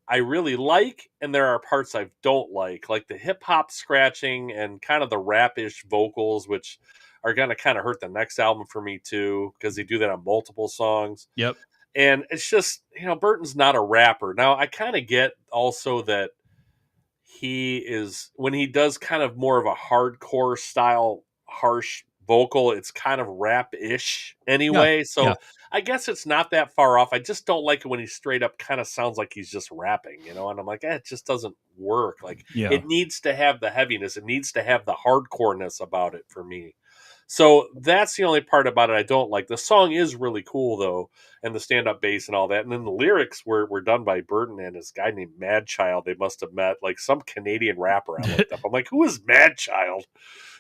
S5: I really like, and there are parts I don't like the hip hop scratching and kind of the rap-ish vocals, which are going to kind of hurt the next album for me too, because they do that on multiple songs.
S6: Yep.
S5: And it's just, Burton's not a rapper. Now, I kind of get also that when he does kind of more of a hardcore style, harsh vocal, it's kind of rap-ish anyway. I guess it's not that far off. I just don't like it when he straight up kind of sounds like he's just rapping, and I'm like, it just doesn't work. Like it needs to have the heaviness. It needs to have the hardcoreness about it for me. So that's the only part about it I don't like. The song is really cool though, and the stand-up bass and all that. And then the lyrics were done by Burton and this guy named Mad Child. They must have met, like some Canadian rapper I looked up. I'm like, who is Mad Child?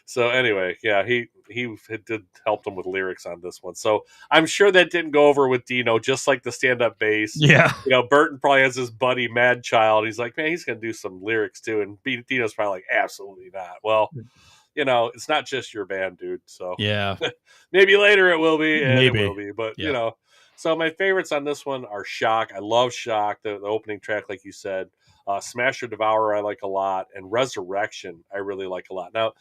S5: So anyway, he did help them with lyrics on this one. So I'm sure that didn't go over with Dino, just like the stand-up bass.
S6: Yeah.
S5: Burton probably has his buddy Mad Child. He's like, man, he's going to do some lyrics too. And Dino's probably like, absolutely not. Well, it's not just your band, dude. So
S6: yeah,
S5: maybe later it will be. And
S6: maybe.
S5: It will be. But, so my favorites on this one are Shock. I love Shock, the opening track, like you said. Smasher Devourer I like a lot. And Resurrection I really like a lot. Now,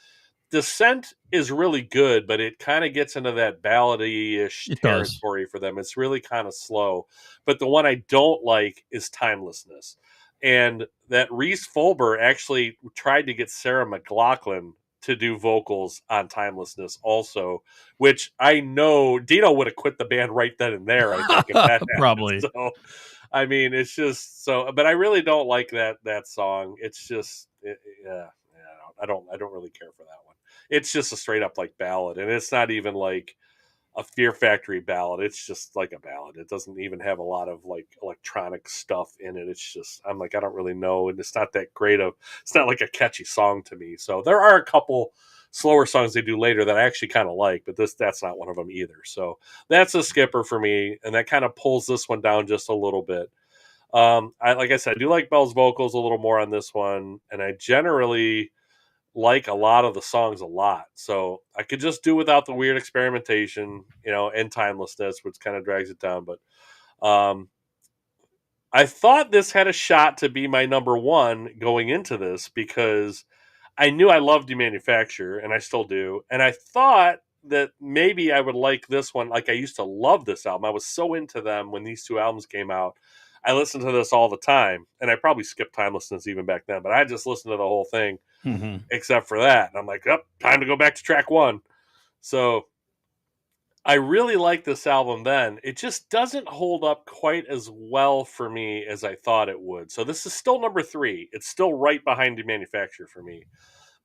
S5: Descent is really good, but it kind of gets into that ballady-ish territory for them. It's really kind of slow. But the one I don't like is Timelessness. And that Reese Fulber actually tried to get Sarah McLachlan to do vocals on Timelessness also, which I know Dino would have quit the band right then and there, I think, if that happened.
S6: Probably.
S5: So, I mean, it's just so, but I really don't like that song. It's just, I don't really care for that one. It's just a straight up like ballad, and it's not even like a Fear Factory ballad. It's just like a ballad. It doesn't even have a lot of like electronic stuff in it. It's just, I'm like, I don't really know, and it's not that great of. It's not like a catchy song to me. So there are a couple slower songs they do later that I actually kind of like, but that's not one of them either. So that's a skipper for me, and that kind of pulls this one down just a little bit. Like I said, I do like Bell's vocals a little more on this one, and I generally like a lot of the songs a lot. So I could just do without the weird experimentation, and timelessness, which kind of drags it down. But I thought this had a shot to be my number one going into this because I knew I loved Demanufacture, and I still do. And I thought that maybe I would like this one. Like, I used to love this album. I was so into them when these two albums came out. I listened to this all the time, and I probably skipped Timelessness even back then, but I just listened to the whole thing except for that. And I'm like, time to go back to track one. So I really like this album then. It just doesn't hold up quite as well for me as I thought it would. So this is still number 3. It's still right behind Demanufacture for me.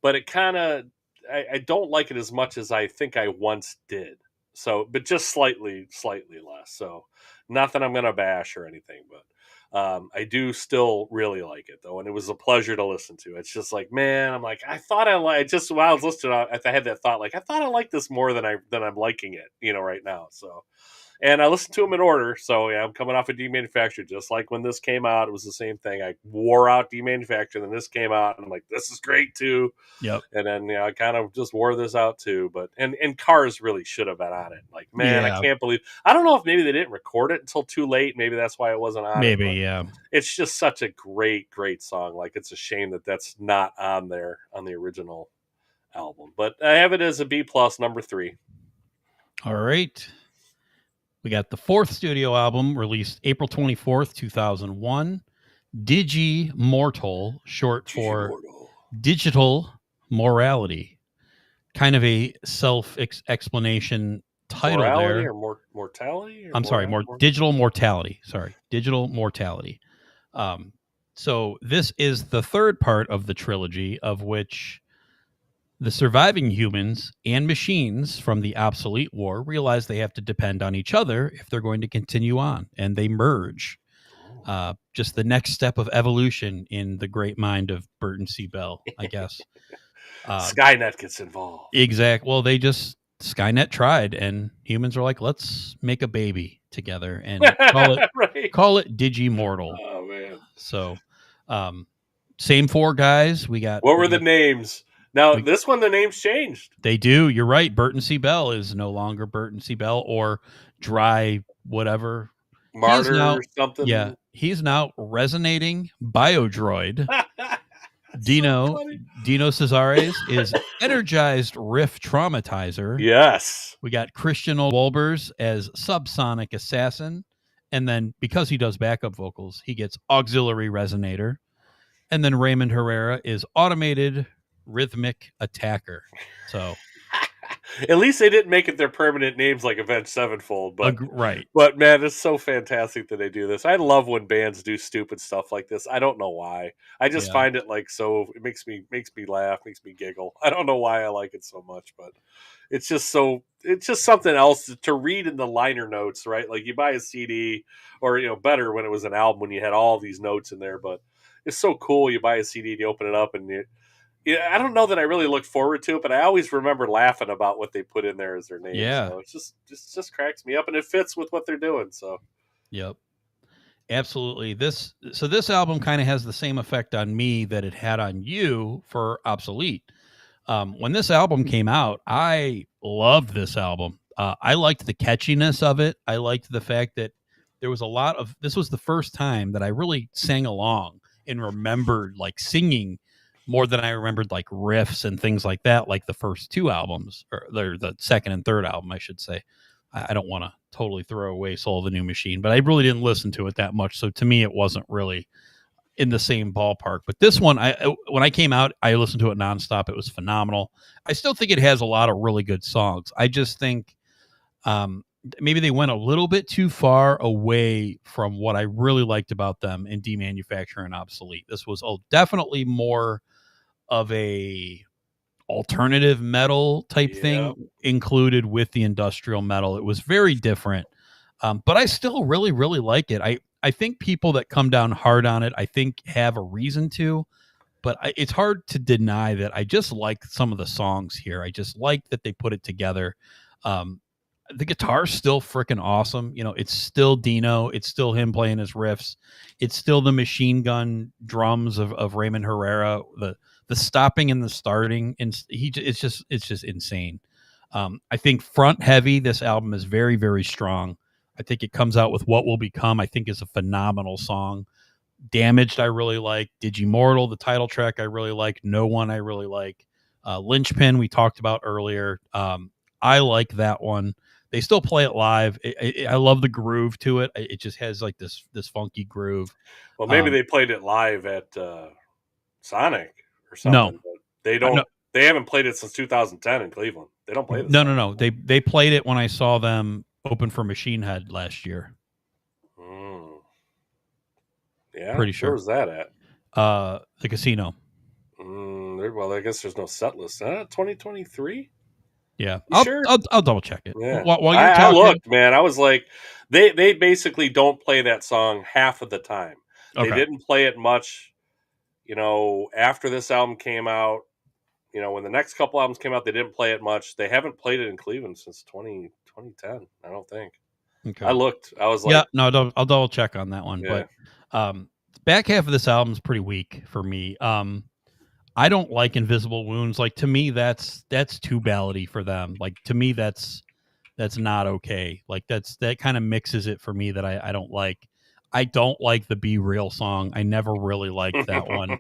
S5: But it kind of, I don't like it as much as I think I once did. So, but just slightly less. So nothing I'm going to bash or anything, but I do still really like it though. And it was a pleasure to listen to. It's just like, man, I'm like, I thought I liked, just while I was listening, I had that thought, like, I thought I liked this more than I'm liking it, right now. So, and I listened to them in order. So yeah, I'm coming off of Demanufacture. Just like when this came out, it was the same thing. I wore out Demanufacture, then this came out, and I'm like, this is great too.
S6: Yep.
S5: And then I kind of just wore this out too. But and Cars really should have been on it. Like, man, I can't believe. I don't know if maybe they didn't record it until too late. Maybe that's why it wasn't on.
S6: Maybe,
S5: it,
S6: yeah.
S5: It's just such a great song. Like, it's a shame that that's not on there on the original album. But I have it as a B+, number 3.
S6: All right. We got the 4th studio album released April 24th, 2001. Digimortal, short for Digital Morality. Kind of a self-explanation title
S5: Morality
S6: there.
S5: Or mortality? Or
S6: I'm sorry, Digital Mortality. Sorry, Digital Mortality. So this is the 3rd part of the trilogy, of which the surviving humans and machines from the obsolete war realize they have to depend on each other if they're going to continue on, and they merge. Just the next step of evolution in the great mind of Burton C. Bell, I guess.
S5: Skynet gets involved.
S6: Exactly. Well, Skynet tried, and humans are like, let's make a baby together and call it Digimortal.
S5: Oh man!
S6: So, same 4 guys. We got.
S5: What were the names? Now, this one, the name's changed.
S6: They do. You're right. Burton C. Bell is no longer Burton C. Bell or Dry whatever.
S5: Martyr or something.
S6: Yeah. He's now Resonating Biodroid. Dino Cesares is Energized Riff Traumatizer.
S5: Yes.
S6: We got Christian Wolbers as Subsonic Assassin. And then because he does backup vocals, he gets Auxiliary Resonator. And then Raymond Herrera is Automated Rhythmic Attacker. So
S5: at least they didn't make it their permanent names like Avenged Sevenfold. But
S6: right.
S5: But man, it's so fantastic that they do this. I love when bands do stupid stuff like this. I don't know why. I just find it like so. It makes me laugh, makes me giggle. I don't know why I like it so much, but it's just so. It's just something else to read in the liner notes, right? Like you buy a CD, or better when it was an album when you had all these notes in there. But it's so cool. You buy a CD and you open it up and I don't know that I really look forward to it, but I always remember laughing about what they put in there as their name.
S6: Yeah.
S5: So it just cracks me up, and it fits with what they're doing. So,
S6: yep, absolutely. This album kind of has the same effect on me that it had on you for Obsolete. When this album came out, I loved this album. I liked the catchiness of it. I liked the fact that there was this was the first time that I really sang along and remembered like singing more than I remembered like riffs and things like that, like the first 2 albums, or the 2nd and 3rd album, I should say. I don't want to totally throw away Soul of the New Machine, but I really didn't listen to it that much. So to me, it wasn't really in the same ballpark. But this one, when I came out, I listened to it nonstop. It was phenomenal. I still think it has a lot of really good songs. I just think maybe they went a little bit too far away from what I really liked about them in Demanufacture and Obsolete. This was definitely more of a alternative metal type thing included with the industrial metal. It was very different. But I still really, really like it. I think people that come down hard on it, I think have a reason to, but it's hard to deny that I just like some of the songs here. I just like that they put it together. The guitar's still freaking awesome. You know, it's still Dino. It's still him playing his riffs. It's still the machine gun drums of Raymond Herrera. The stopping and the starting, and it's just insane. I think front heavy. This album is very, very strong. I think it comes out with What Will Become. I think is a phenomenal song. Damaged, I really like. Digimortal, the title track, I really like. No One, I really like. Linchpin, we talked about earlier. I like that one. They still play it live. I love the groove to it. It just has like this funky groove.
S5: Well, maybe they played it live at Sonic or something.
S6: No,
S5: but they don't.
S6: No.
S5: They haven't played it since 2010 in Cleveland. They don't play this.
S6: No. They played it when I saw them open for Machine Head last year.
S5: Yeah,
S6: pretty sure.
S5: Where was that at?
S6: The casino.
S5: Well, I guess there's no set list. 2023.
S6: Yeah,
S5: sure?
S6: I'll double check it.
S5: Yeah.
S6: While you're
S5: I
S6: talking,
S5: looked, man. I was like, they basically don't play that song half of the time.
S6: Okay.
S5: They didn't play it much, after this album came out. When the next couple albums came out, they didn't play it much. They haven't played it in Cleveland since 2010, I don't think.
S6: Okay.
S5: I looked. I was like,
S6: yeah, no, I'll double check on that one.
S5: Yeah.
S6: But back half of this album is pretty weak for me. I don't like Invisible Wounds. Like, to me, that's too ballady for them. Like, to me, that's not okay. Like, that kind of mixes it for me that I don't like. I don't like the Be Real song. I never really liked that one.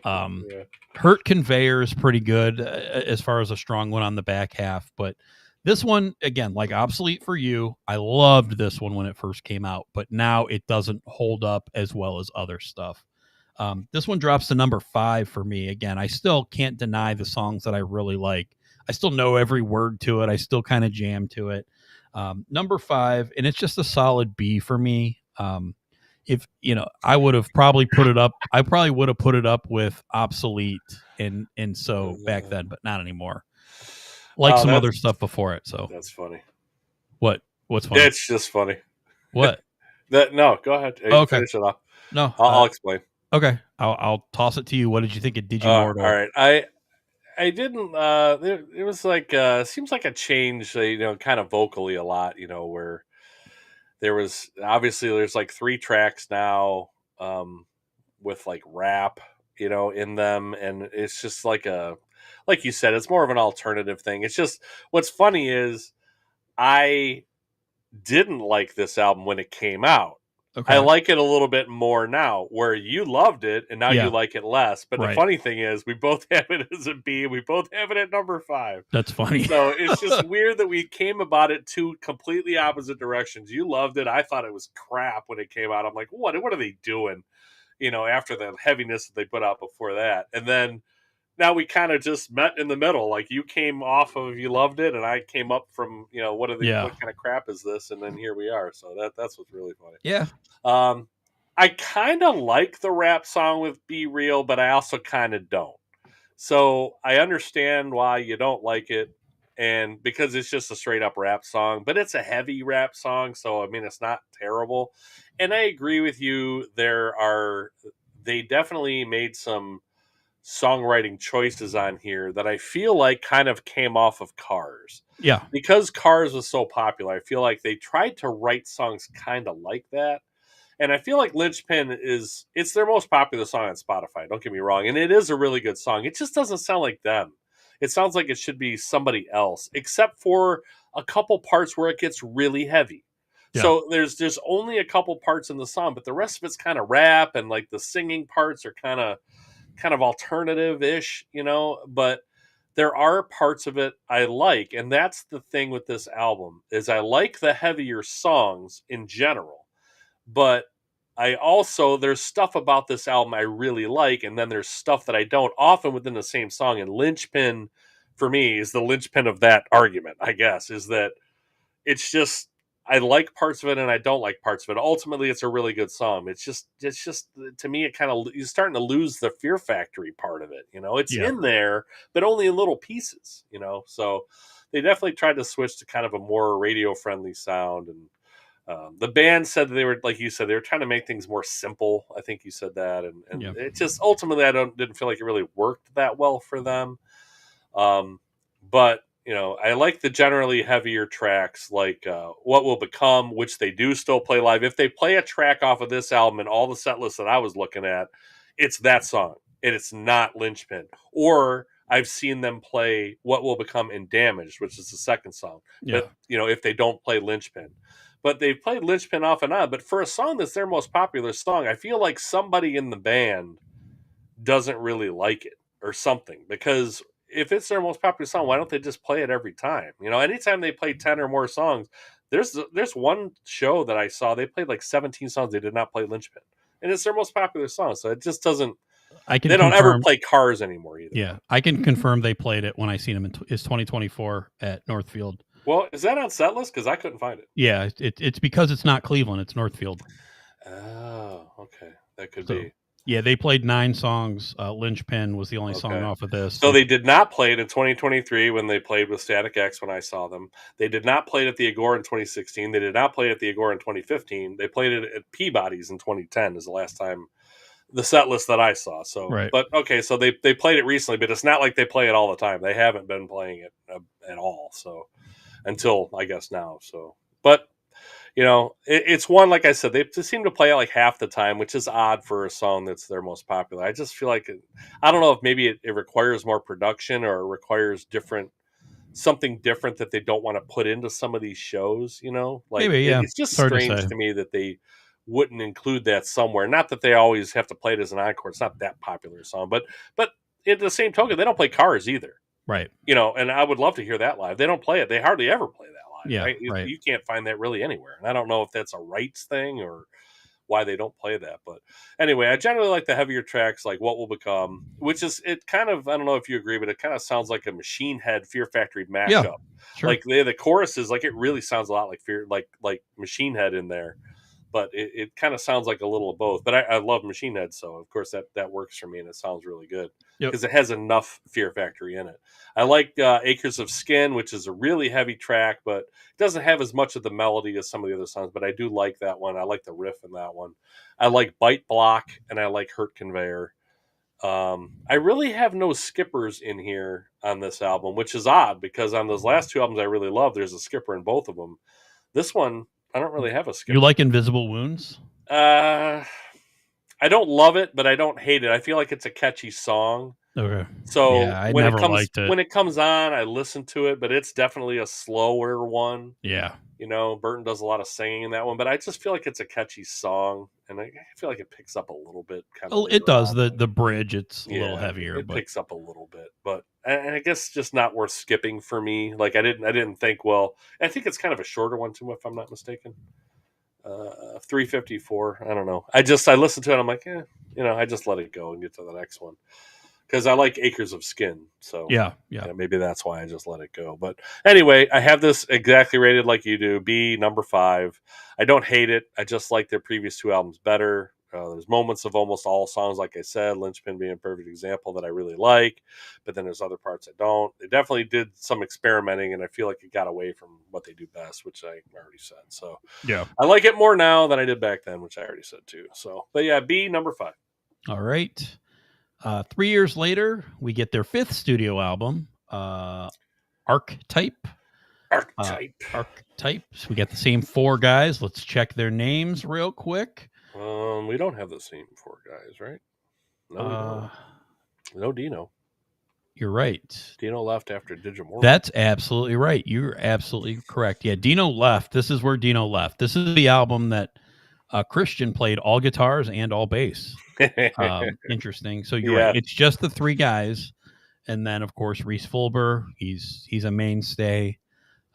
S5: Yeah.
S6: Hurt Conveyor is pretty good as far as a strong one on the back half. But this one, again, like Obsolete for You, I loved this one when it first came out. But now it doesn't hold up as well as other stuff. This one drops to number 5 for me. Again, I still can't deny the songs that I really like. I still know every word to it. I still kind of jam to it. Number 5, and it's just a solid B for me. If I would have probably put it up. I probably would have put it up with Obsolete and so back then, but not anymore. Like some other stuff before it. So
S5: that's funny.
S6: What's funny?
S5: It's just funny.
S6: What?
S5: No, go ahead.
S6: Okay.
S5: Finish it off.
S6: No,
S5: I'll explain.
S6: Okay, I'll toss it to you. What did you think of Digimortal?
S5: All right, I didn't. It was like seems like a change. Kind of vocally a lot. Where there was obviously there's like 3 tracks now with like rap, in them, and it's just like you said, it's more of an alternative thing. It's just what's funny is I didn't like this album when it came out.
S6: Okay.
S5: I like it a little bit more now, where you loved it and now you like it less. But the funny thing is, we both have it as a B. We both have it at number 5.
S6: That's funny.
S5: So it's just weird that we came about it 2 completely opposite directions. You loved it. I thought it was crap when it came out. I'm like, what are they doing? After the heaviness that they put out before that. And then now we kind of just met in the middle. Like, you came off of you loved it, and I came up from what kind of crap is this? And then here we are. So that's what's really funny.
S6: Yeah.
S5: I kind of like the rap song with Be Real, but I also kind of don't. So I understand why you don't like it, and because it's just a straight up rap song, but it's a heavy rap song. So I mean, it's not terrible. And I agree with you. They definitely made some songwriting choices on here that I feel like kind of came off of Cars.
S6: Yeah.
S5: Because Cars was so popular, I feel like they tried to write songs kind of like that. And I feel like Linchpin it's their most popular song on Spotify. Don't get me wrong. And it is a really good song. It just doesn't sound like them. It sounds like it should be somebody else, except for a couple parts where it gets really heavy. Yeah. So there's only a couple parts in the song, but the rest of it's kind of rap, and like the singing parts are kind of alternative-ish, but there are parts of it I like. And that's the thing with this album, is I like the heavier songs in general. But there's stuff about this album I really like, and then there's stuff that I don't, often within the same song. And linchpin for me is the linchpin of that argument, I guess, is that it's just I like parts of it and I don't like parts of it. Ultimately, it's a really good song. It's just to me, it kind of you're starting to lose the Fear Factory part of it. It's in there, but only in little pieces. So they definitely tried to switch to kind of a more radio friendly sound. And the band said that they were, like you said, they were trying to make things more simple. I think you said that, and it just ultimately didn't feel like it really worked that well for them. But I like the generally heavier tracks, like What Will Become, which they do still play live. If they play a track off of this album and all the set lists that I was looking at, it's that song, and it's not Linchpin. Or I've seen them play What Will Become in Damaged, which is the second song.
S6: Yeah.
S5: But if they don't play Linchpin. But they've played Linchpin off and on. But for a song that's their most popular song, I feel like somebody in the band doesn't really like it or something. Because if it's their most popular song, why don't they just play it every time? Anytime they play 10 or more songs, there's one show that I saw, they played like 17 songs. They did not play Linchpin. And it's their most popular song. So it just doesn't. They don't ever play Cars anymore either.
S6: Yeah, I can confirm they played it when I seen them in 2024 at Northfield.
S5: Well, is that on set list? Because I couldn't find it.
S6: Yeah, it's because it's not Cleveland, it's Northfield.
S5: Oh, okay. That could be.
S6: Yeah, they played 9 songs. Linchpin was the only song off of this.
S5: So they did not play it in 2023 when they played with Static X when I saw them. They did not play it at the Agora in 2016. They did not play it at the Agora in 2015. They played it at Peabody's in 2010 is the last time, the set list that I saw. So,
S6: right.
S5: But okay, so they played it recently, but it's not like they play it all the time. They haven't been playing it at all. So until I guess now. So, but it's one, like I said, they seem to play it like half the time, which is odd for a song that's their most popular. I just feel like I don't know if maybe it requires more production or it requires something different that they don't want to put into some of these shows. Like
S6: maybe, yeah.
S5: It's just strange to me that they wouldn't include that somewhere. Not that they always have to play it as an encore. It's not that popular a song, but in the same token, they don't play Cars either.
S6: Right.
S5: And I would love to hear that live. They don't play it. They hardly ever play that live.
S6: Yeah,
S5: right? You can't find that really anywhere. And I don't know if that's a rights thing or why they don't play that. But anyway, I generally like the heavier tracks like What Will Become, which is, it kind of, I don't know if you agree, but it kind of sounds like a Machine Head Fear Factory mashup.
S6: Yeah, sure.
S5: Like the choruses, like it really sounds a lot like like Machine Head in there. But it kind of sounds like a little of both. But I love Machine Head, so of course that works for me, and it sounds really good because it has enough Fear Factory in it. I like Acres of Skin, which is a really heavy track, but it doesn't have as much of the melody as some of the other songs. But I do like that one. I like the riff in that one. I like Bite Block, and I like Hurt Conveyor. I really have no skippers in here on this album, which is odd because on those last 2 albums I really love, there's a skipper in both of them. This one, I don't really have a skipper.
S6: You like Invisible Wounds?
S5: I don't love it, but I don't hate it. I feel like it's a catchy song.
S6: Okay.
S5: So
S6: yeah,
S5: when it comes on, I listen to it, but it's definitely a slower one.
S6: Yeah.
S5: Burton does a lot of singing in that one, but I just feel like it's a catchy song, and I feel like it picks up a little bit.
S6: It does. The bridge, it's a little heavier.
S5: It picks up a little bit, but and I guess just not worth skipping for me. Like I didn't think. Well, I think it's kind of a shorter one too, if I'm not mistaken. 3:54. I don't know. I listened to it. I'm like, I just let it go and get to the next one. Because I like Acres of Skin, so
S6: yeah,
S5: maybe that's why I just let it go. But anyway, I have this exactly rated like you do, B, number 5. I don't hate it. I just like their previous 2 albums better. There's moments of almost all songs, like I said, Linchpin being a perfect example that I really like, but then there's other parts I don't. They definitely did some experimenting, and I feel like it got away from what they do best, which I already said. So
S6: yeah,
S5: I like it more now than I did back then, which I already said too. So, but yeah, B, number 5.
S6: All right. 3 years later, we get their 5th studio album, Archetype. Archetype. So we got the same 4 guys. Let's check their names real quick.
S5: We don't have the same 4 guys, right? No, we don't. No Dino.
S6: You're right.
S5: Dino left after Digimortal.
S6: That's absolutely right. You're absolutely correct. Yeah, Dino left. This is where Dino left. This is the album that Christian played all guitars and all bass. Interesting. So you're right. It's just the 3 guys, and then of course Reese Fulber. He's a mainstay.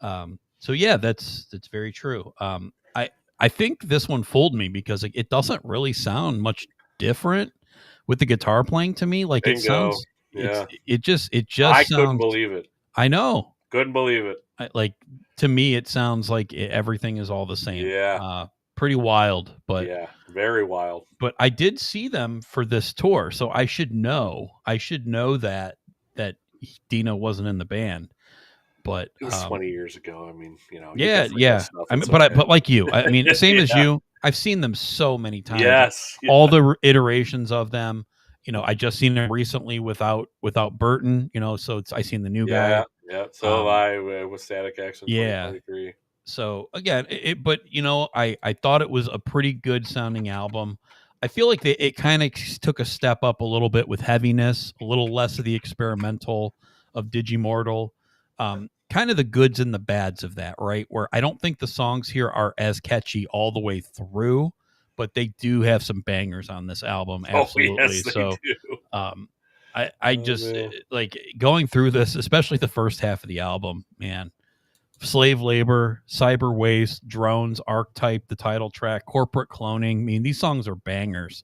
S6: So yeah, that's very true. I think this one fooled me because it doesn't really sound much different with the guitar playing to me. Like it
S5: Bingo.
S6: sounds,
S5: Yeah.
S6: it just
S5: I couldn't
S6: sounds.
S5: believe it.
S6: I know.
S5: Couldn't believe it.
S6: Like to me, it sounds like everything is all the same.
S5: Yeah.
S6: Pretty wild, but
S5: Yeah. Very wild.
S6: I did see them for this tour, so I should know. I should know that Dino wasn't in the band. But
S5: It was 20 years ago. I mean, you
S6: yeah,
S5: can forget
S6: yeah.
S5: stuff.
S6: I mean,
S5: It's
S6: but
S5: okay.
S6: but like you, I mean, same as
S5: Yeah.
S6: you. I've seen them so many times.
S5: Yes.
S6: All the iterations of them. I just seen them recently without Burton. So I seen the new guy.
S5: Yeah. So have I with Static X in
S6: Yeah.
S5: 2023.
S6: So again, but I thought it was a pretty good sounding album. I feel like it kind of took a step up a little bit with heaviness, a little less of the experimental of Digimortal. Kind of the goods and the bads of that, right? Where I don't think the songs here are as catchy all the way through, but they do have some bangers on this album. Absolutely.
S5: Oh, yes, they
S6: So,
S5: do.
S6: I just
S5: man.
S6: like going through this, especially the first half of the album, man. Slave labor, cyber waste, drones, archetype, the title track, corporate cloning. I mean, these songs are bangers.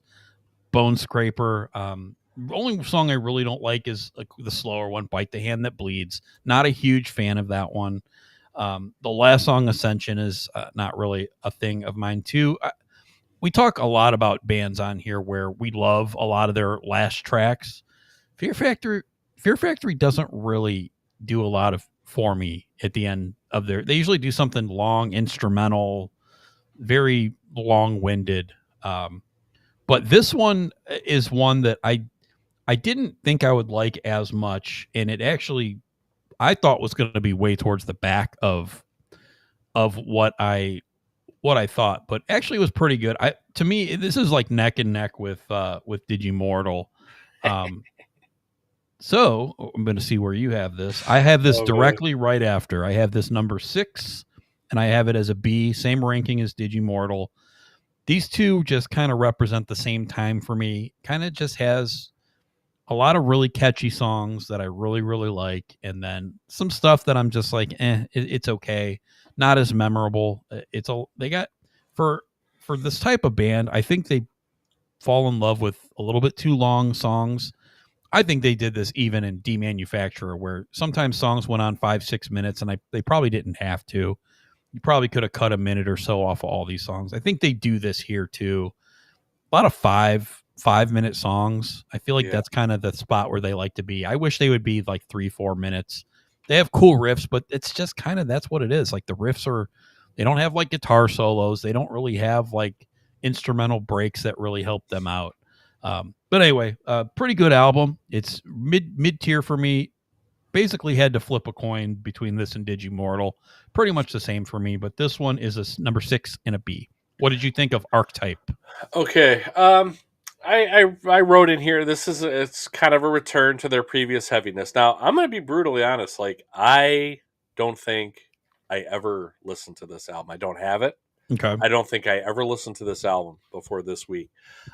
S6: Bone Scraper. Only song I really don't like is the slower one, Bite the Hand That Bleeds. Not a huge fan of that one. The last song, Ascension, is not really a thing of mine, too. We talk a lot about bands on here where we love a lot of their last tracks. Fear Factory doesn't really do a lot of for me at the end of they usually do something long, instrumental, very long-winded. But this one is one that I didn't think I would like as much, and it actually I thought was going to be way towards the back of what I thought, but actually was pretty good. To me, this is like neck and neck with Digimortal. So I'm going to see where you have this. I have this directly right after. I have this number 6, and I have it as a B, same ranking as Digimortal. These two just kind of represent the same time for me. Kind of just has a lot of really catchy songs that I really, really like, and then some stuff that I'm just like, it's okay, not as memorable. They got for this type of band. I think they fall in love with a little bit too long songs. I think they did this even in Demanufacturer, where sometimes songs went on 5-6 minutes, and they probably didn't have to. You probably could have cut a minute or so off of all these songs. I think they do this here too. A lot of 5-minute songs. I feel like that's kind of the spot where they like to be. I wish they would be like 3-4 minutes. They have cool riffs, but it's just kind of that's what it is. Like the riffs they don't have like guitar solos. They don't really have like instrumental breaks that really help them out. But anyway, pretty good album. It's mid tier for me. Basically had to flip a coin between this and Digimortal. Pretty much the same for me, but this one is a number 6 and a B. What did you think of Archetype?
S5: Okay. I wrote in here. It's kind of a return to their previous heaviness. Now I'm going to be brutally honest. Like I don't think I ever listened to this album. I don't have it.
S6: Okay.
S5: I don't think I ever listened to this album before this week.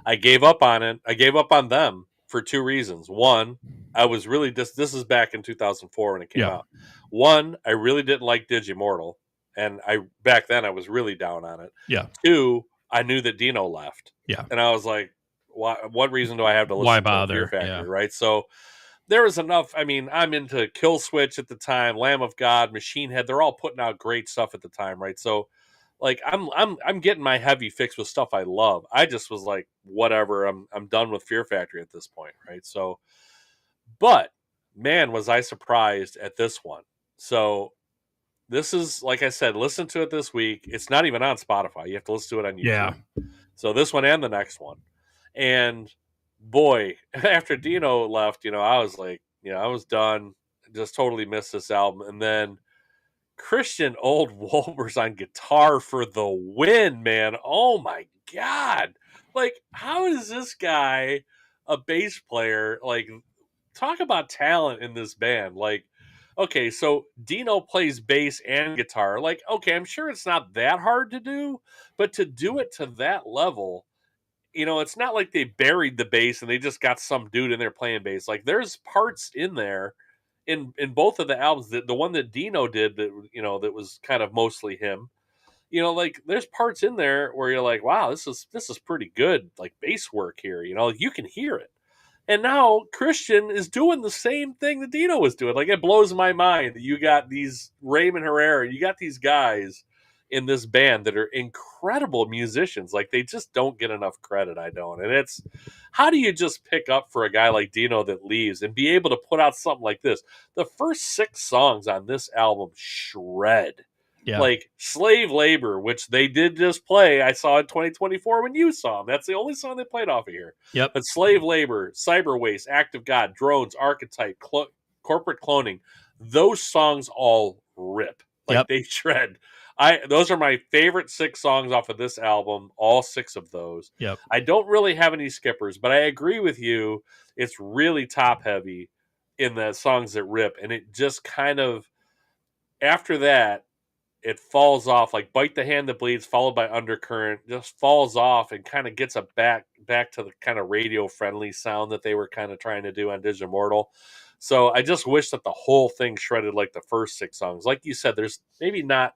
S5: I gave up on it. I gave up on them for 2 reasons. One, I was really this is back in 2004 when it came out. One, I really didn't like Digimortal, and back then I was really down on it.
S6: Yeah.
S5: 2, I knew that Dino left.
S6: Yeah.
S5: And I was like, what reason do I have to listen
S6: Why
S5: to
S6: bother?
S5: Fear Factory,
S6: Yeah.
S5: right? So there was enough. I mean, I'm into Kill Switch at the time, Lamb of God, Machine Head. They're all putting out great stuff at the time, right? So like I'm getting my heavy fix with stuff I love. I just was like, whatever. I'm done with Fear Factory at this point, right? So, but man, was I surprised at this one. So this is like I said, listen to it this week. It's not even on Spotify. You have to listen to it on YouTube.
S6: Yeah.
S5: So this one and the next one, and boy, after Dino left, I was like, I was done. Just totally missed this album, and then Christian Old Wolbers on guitar for the win, man. Oh my God. Like, how is this guy a bass player? Like, talk about talent in this band. Like, okay, so Dino plays bass and guitar. Like, okay, I'm sure it's not that hard to do, but to do it to that level, it's not like they buried the bass and they just got some dude in there playing bass. Like, there's parts in there in both of the albums, the one that Dino did that that was kind of mostly him, like there's parts in there where you're like, wow, this is pretty good, like bass work here. You can hear it. And now Christian is doing the same thing that Dino was doing. Like, it blows my mind that you got these Raymond Herrera, you got these guys in this band that are incredible musicians. Like, they just don't get enough credit. I don't. And it's, how do you just pick up for a guy like Dino that leaves and be able to put out something like this? The first 6 songs on this album shred.
S6: Yeah.
S5: Like Slave Labor, which they did just play, I saw in 2024 when you saw them. That's the only song they played off of here.
S6: Yep.
S5: But Slave Labor, Cyber Waste, Act of God, Drones, Archetype, Corporate Cloning, those songs all rip. Like, they shred. Those are my favorite 6 songs off of this album, all 6 of those.
S6: Yep.
S5: I don't really have any skippers, but I agree with you. It's really top heavy in the songs that rip. And it just kind of, after that, it falls off, like Bite the Hand That Bleeds, followed by Undercurrent, just falls off and kind of gets a back to the kind of radio-friendly sound that they were kind of trying to do on Digimortal. So I just wish that the whole thing shredded like the first 6 songs. Like you said, there's maybe not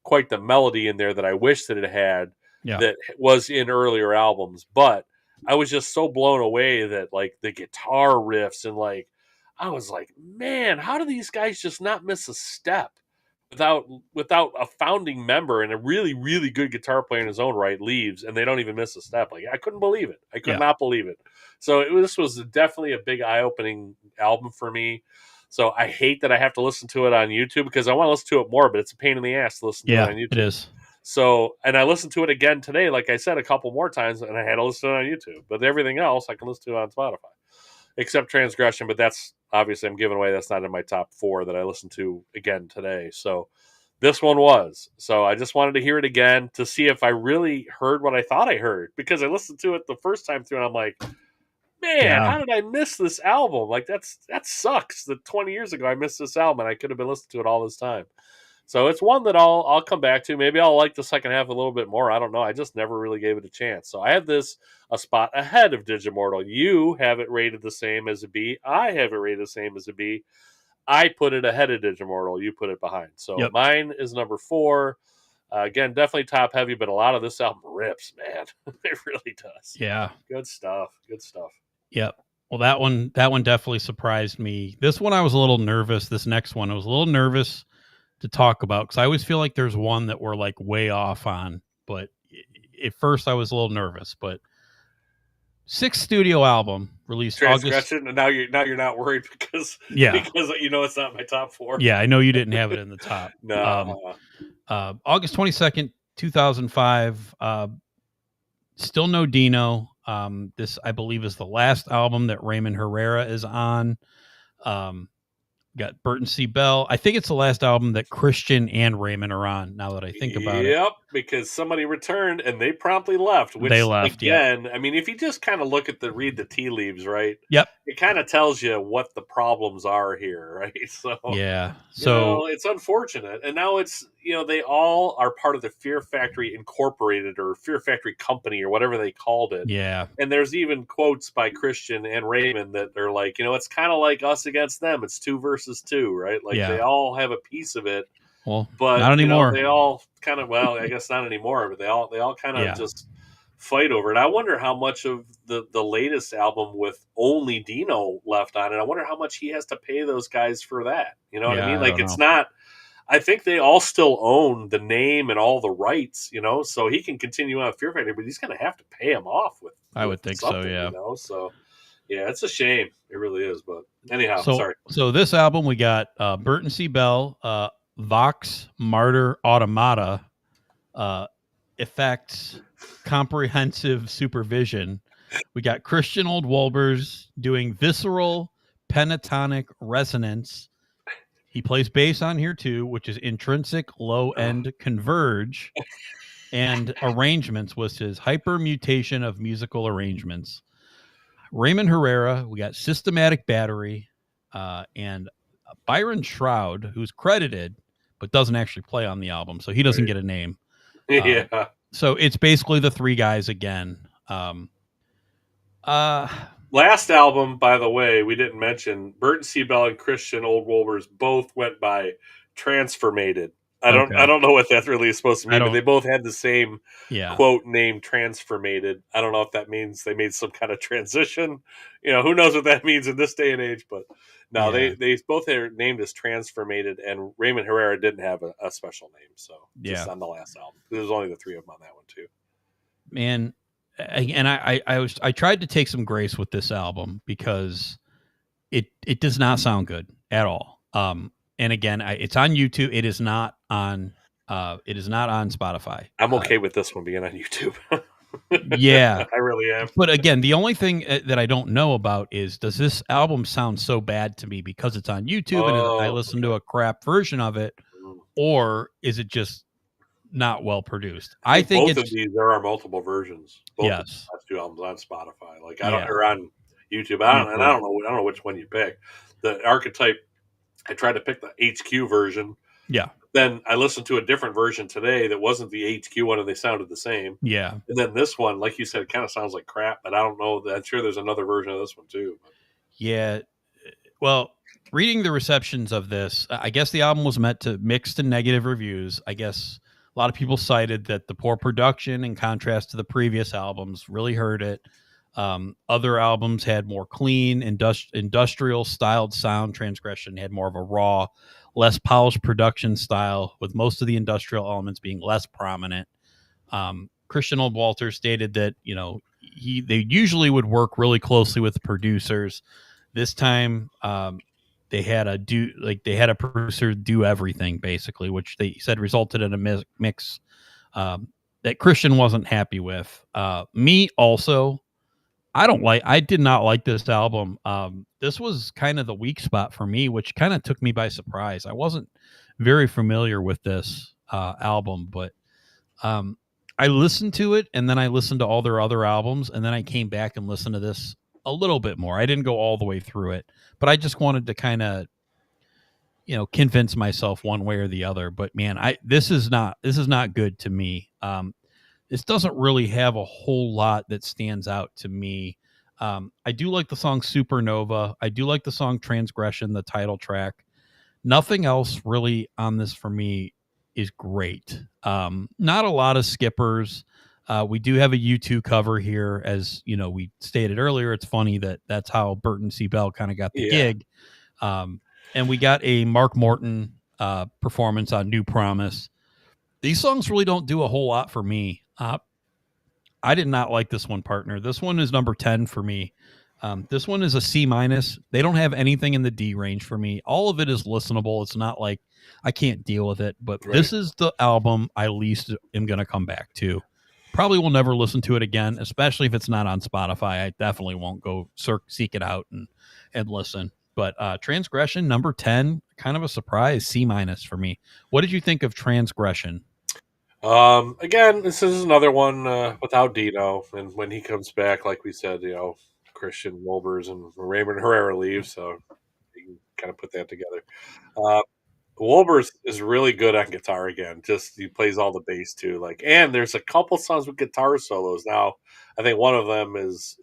S5: quite the melody in there that I wish that it had that was in earlier albums, but I was just so blown away that, like, the guitar riffs and, like, I was like, man, how do these guys just not miss a step? Without a founding member and a really, really good guitar player in his own right leaves, and they don't even miss a step. Like, I couldn't believe it. I could not believe it. So this was definitely a big eye-opening album for me. So I hate that I have to listen to it on YouTube because I want to listen to it more, but it's a pain in the ass to listen to it on YouTube.
S6: It is.
S5: So, and I listened to it again today, like I said, a couple more times, and I had to listen to it on YouTube. But everything else, I can listen to it on Spotify. Except Transgression, but that's obviously I'm giving away. That's not in my top 4 that I listened to again today. So this one was. So I just wanted to hear it again to see if I really heard what I thought I heard, because I listened to it the first time through and I'm like, man, how did I miss this album? Like, that sucks. That 20 years ago I missed this album and I could have been listening to it all this time. So it's one that I'll come back to. Maybe I'll like the second half a little bit more. I don't know. I just never really gave it a chance. So I have this a spot ahead of Digimortal. You have it rated the same as a B. I have it rated the same as a B. I put it ahead of Digimortal. You put it behind. So mine is number 4. Again, definitely top heavy, but a lot of this album rips, man. It really does.
S6: Yeah.
S5: Good stuff. Good stuff.
S6: Yep. Well, that one definitely surprised me. This one I was a little nervous. This next one I was a little nervous to talk about because I always feel like there's one that we're like way off on, but at first I was a little nervous. But 6th studio album released August.
S5: And now you're not worried because it's not my top 4.
S6: Yeah, I know you didn't have it in the top.
S5: No.
S6: August 22nd, 2005. Still no Dino. This I believe is the last album that Raymond Herrera is on. Got Burton C. Bell. I think it's the last album that Christian and Raymond are on, now that I think about it.
S5: Yep, because somebody returned and they promptly left. Which, they left, again, I mean, if you just kind of read the tea leaves, right?
S6: Yep.
S5: It kind of tells you what the problems are here, right? So
S6: yeah. So
S5: it's unfortunate. And now it's, they all are part of the Fear Factory Incorporated or Fear Factory Company or whatever they called it.
S6: Yeah.
S5: And there's even quotes by Christian and Raymond that are like, it's kind of like us against them. It's 2 versus 2, right? Like they all have a piece of it.
S6: Well,
S5: but
S6: not anymore.
S5: They all kind of, I guess not anymore, but they all kind of just fight over it. I wonder how much of the latest album with only Dino left on it, I wonder how much he has to pay those guys for that. You know what I mean? Like, it's not, I think they all still own the name and all the rights, so he can continue on Fear Factory, but he's going to have to pay him off with
S6: I would think so, yeah.
S5: So, yeah, it's a shame. It really is. But anyhow, sorry.
S6: So this album, we got Burton C. Bell, Vox, Martyr, Automata, Effects, Comprehensive Supervision. We got Christian Old Wolbers doing Visceral Pentatonic Resonance. He plays bass on here too, which is Intrinsic Low End Converge. And Arrangements was his hypermutation of musical arrangements. Raymond Herrera, we got Systematic Battery, and Byron Shroud, who's credited but doesn't actually play on the album, so he doesn't get a name. So it's basically the 3 guys again.
S5: Last album, by the way, we didn't mention Burton C. Bell and Christian Old Wolbers both went by Transformated. I
S6: Okay.
S5: don't know what that really is supposed to
S6: I
S5: mean, but
S6: don't.
S5: they both had the same
S6: Yeah.
S5: quote name transformated. I don't know if that means they made some kind of transition. Who knows what that means in this day and age, but no,
S6: Yeah.
S5: they both are named as transformated, and Raymond Herrera didn't have a special name, so just
S6: Yeah.
S5: on the last album. There's only the three of them on that one too.
S6: Man, I tried to take some grace with this album because it does not sound good at all. And again, it's on YouTube. It is not on Spotify.
S5: I'm okay with this one being on YouTube.
S6: Yeah,
S5: I really am.
S6: but again, the only thing that I don't know about is, does this album sound so bad to me because it's on YouTube and I
S5: Oh,
S6: listen to
S5: okay.
S6: a crap version of it, or is it just not well produced?
S5: I
S6: I
S5: think
S6: think
S5: both of
S6: it's
S5: these there are multiple versions. Both of the
S6: yes,
S5: last two albums on Spotify. Like I don't
S6: yeah,
S5: or on YouTube. I
S6: YouTube,
S5: don't know which one you pick. The Archetype. I tried to pick the HQ version.
S6: yeah,
S5: Then I listened to a different version today that wasn't the HQ one, and they sounded the same.
S6: yeah.
S5: And then this one, like you said, kind of sounds like crap. But I don't know. I'm sure there's another version of this one too.
S6: Yeah. Well, reading the receptions of this, I guess the album was met to mixed and negative reviews. I guess a lot of people cited that the poor production, in contrast to the previous albums, really hurt it. Other albums had more clean, industrial styled sound. Transgression had more of a raw, less polished production style, with most of the industrial elements being less prominent. Christian Oldwalter stated that they usually would work really closely with the producers. This time, they had a producer do everything basically, which they said resulted in a mix that Christian wasn't happy with. Me also, I did not like this album. This was kind of the weak spot for me, which kind of took me by surprise. I wasn't very familiar with this album, but um, I listened to it, and then I listened to all their other albums, and then I came back and listened to this a little bit more. I didn't go all the way through it, but I just wanted to kind of convince myself one way or the other. But man, this is not good to me. This doesn't really have a whole lot that stands out to me. I do like the song Supernova. I do like the song Transgression, the title track. Nothing else really on this for me is great. Not a lot of skippers. We do have a U2 cover here, as we stated earlier. It's funny that that's how Burton C. Bell kind of got the
S5: Yeah.
S6: gig. And we got a Mark Morton performance on New Promise. These songs really don't do a whole lot for me. I did not like this one, partner. This one is number 10 for me. This one is a C minus. They don't have anything in the D range for me. All of it is listenable. It's not like I can't deal with it, but
S5: Right.
S6: This is the album I least am going to come back to. Probably will never listen to it again, especially if it's not on Spotify. I definitely won't go seek it out and listen. But Transgression, number 10, kind of a surprise, C minus for me. What did you think of Transgression?
S5: Again, this is another one without Dino, and when he comes back, like we said, Christian Wolbers and Raymond Herrera leave, so you can kind of put that together. Uh, Wolbers is really good on guitar again. Just he plays all the bass too. And there's a couple songs with guitar solos. Now, I think one of them is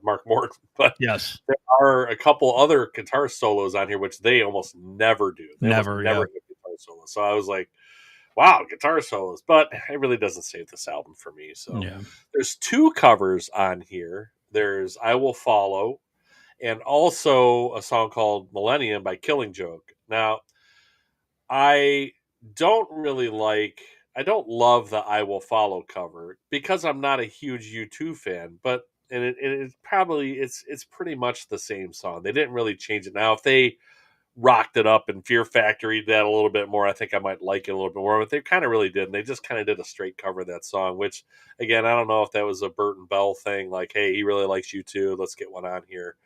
S5: Mark Morton, but
S6: Yes.
S5: there are a couple other guitar solos on here which they almost never do. They
S6: Never,
S5: almost
S6: yeah.
S5: never get guitar solos. So I was like, wow, guitar solos, but it really doesn't save this album for me. So
S6: Yeah.
S5: there's two covers on here. There's "I Will Follow" and also a song called "Millennium" by Killing Joke. Now, I I don't love the "I Will Follow" cover because I'm not a huge U2 fan, but it's probably it's pretty much the same song. They didn't really change it. Now, if they rocked it up and Fear Factory that a little bit more, I think I might like it a little bit more. But they kind of really didn't. They just kind of did a straight cover of that song, which again, I don't know if that was a Burton Bell thing, like, hey, he really likes you too. Let's get one on here.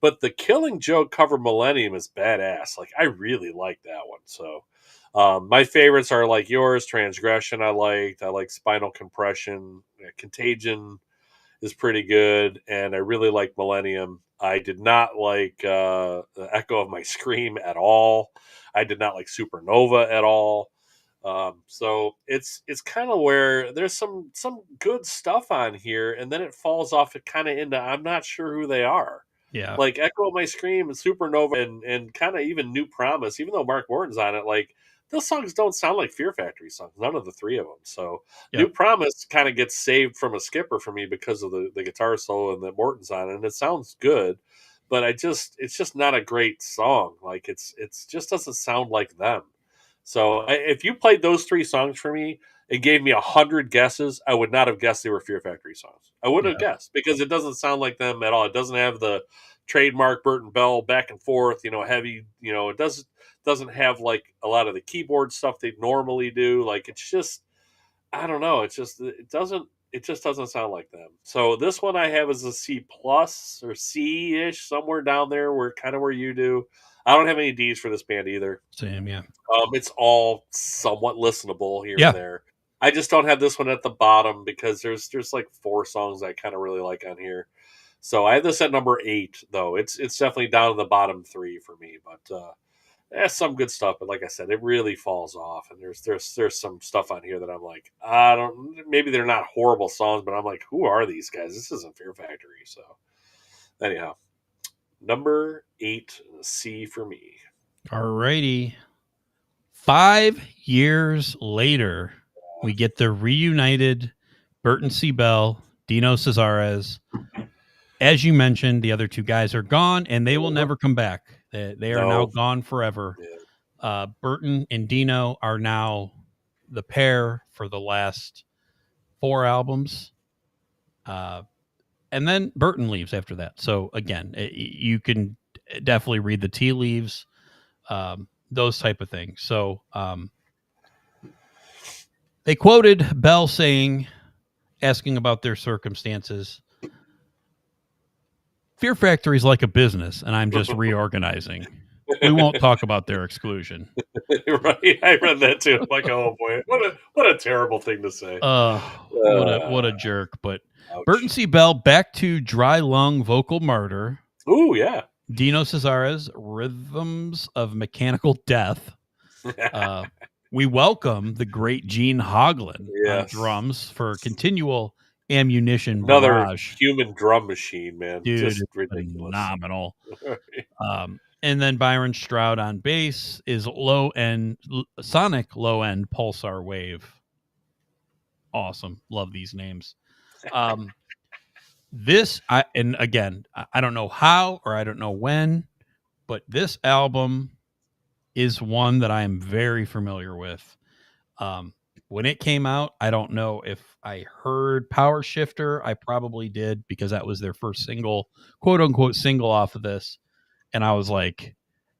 S5: But the Killing Joke cover Millennium is badass. Like I really like that one. So my favorites are like yours, Transgression. I like Spinal Compression, Contagion is pretty good, and I really like Millennium. I did not like the Echo of My Scream at all. I did not like Supernova at all. So it's kind of where there's some good stuff on here, and then it falls off it kind of into I'm not sure who they are.
S6: Yeah.
S5: Like Echo of My Scream and Supernova and kind of even New Promise, even though Mark Morton's on it, like those songs don't sound like Fear Factory songs. None of the three of them. So
S6: Yep.
S5: New Promise kind of gets saved from a skipper for me because of the guitar solo and that Morton's on it, and it sounds good, but it's just not a great song. Like it's just doesn't sound like them. So if you played those three songs for me and gave me 100 guesses, I would not have guessed they were Fear Factory songs. I wouldn't have guessed because it doesn't sound like them at all. It doesn't have the trademark Burton Bell back and forth, heavy, it doesn't have like a lot of the keyboard stuff they normally do. Like it's just, I don't know. It just doesn't sound like them. So this one I have is a C plus or C ish, somewhere down there where kind of where you do. I don't have any D's for this band either.
S6: Same, yeah.
S5: It's all somewhat listenable here
S6: Yeah.
S5: and there. I just don't have this one at the bottom because there's like 4 songs I kind of really like on here. So I have this at number 8, though. It's definitely down in the bottom 3 for me, but there's some good stuff. But like I said, it really falls off, and there's some stuff on here that I'm like, I don't. Maybe they're not horrible songs, but I'm like, who are these guys? This isn't Fear Factory. So anyhow, number 8, C for me.
S6: Alrighty. 5 years later, we get the reunited Burton C. Bell, Dino Cesares. As you mentioned, the other 2 guys are gone, and they will never come back. They are now gone forever.
S5: Yeah.
S6: Burton and Dino are now the pair for the last 4 albums. And then Burton leaves after that. So, again, you can definitely read the tea leaves, those type of things. So, they quoted Bell asking about their circumstances. Fear Factory is like a business, and I'm just reorganizing. We won't talk about their exclusion.
S5: Right, I read that too. I'm like, oh boy, what a terrible thing to say.
S6: What a jerk. But
S5: Ouch.
S6: Burton C. Bell back to Dry Lung Vocal Murder.
S5: Ooh, yeah.
S6: Dino Cesares, Rhythms of Mechanical Death. We welcome the great Gene Hoglan on drums for Continual Ammunition
S5: Another
S6: Barrage.
S5: human drum machine, man.
S6: Dude,
S5: just ridiculous.
S6: Phenomenal. And then Byron Stroud on bass is Sonic Low End Pulsar Wave. Awesome. Love these names. I don't know how or I don't know when, but this album is one that I am very familiar with. When it came out, I don't know if I heard Power Shifter. I probably did because that was their first single, quote unquote single off of this. And I was like,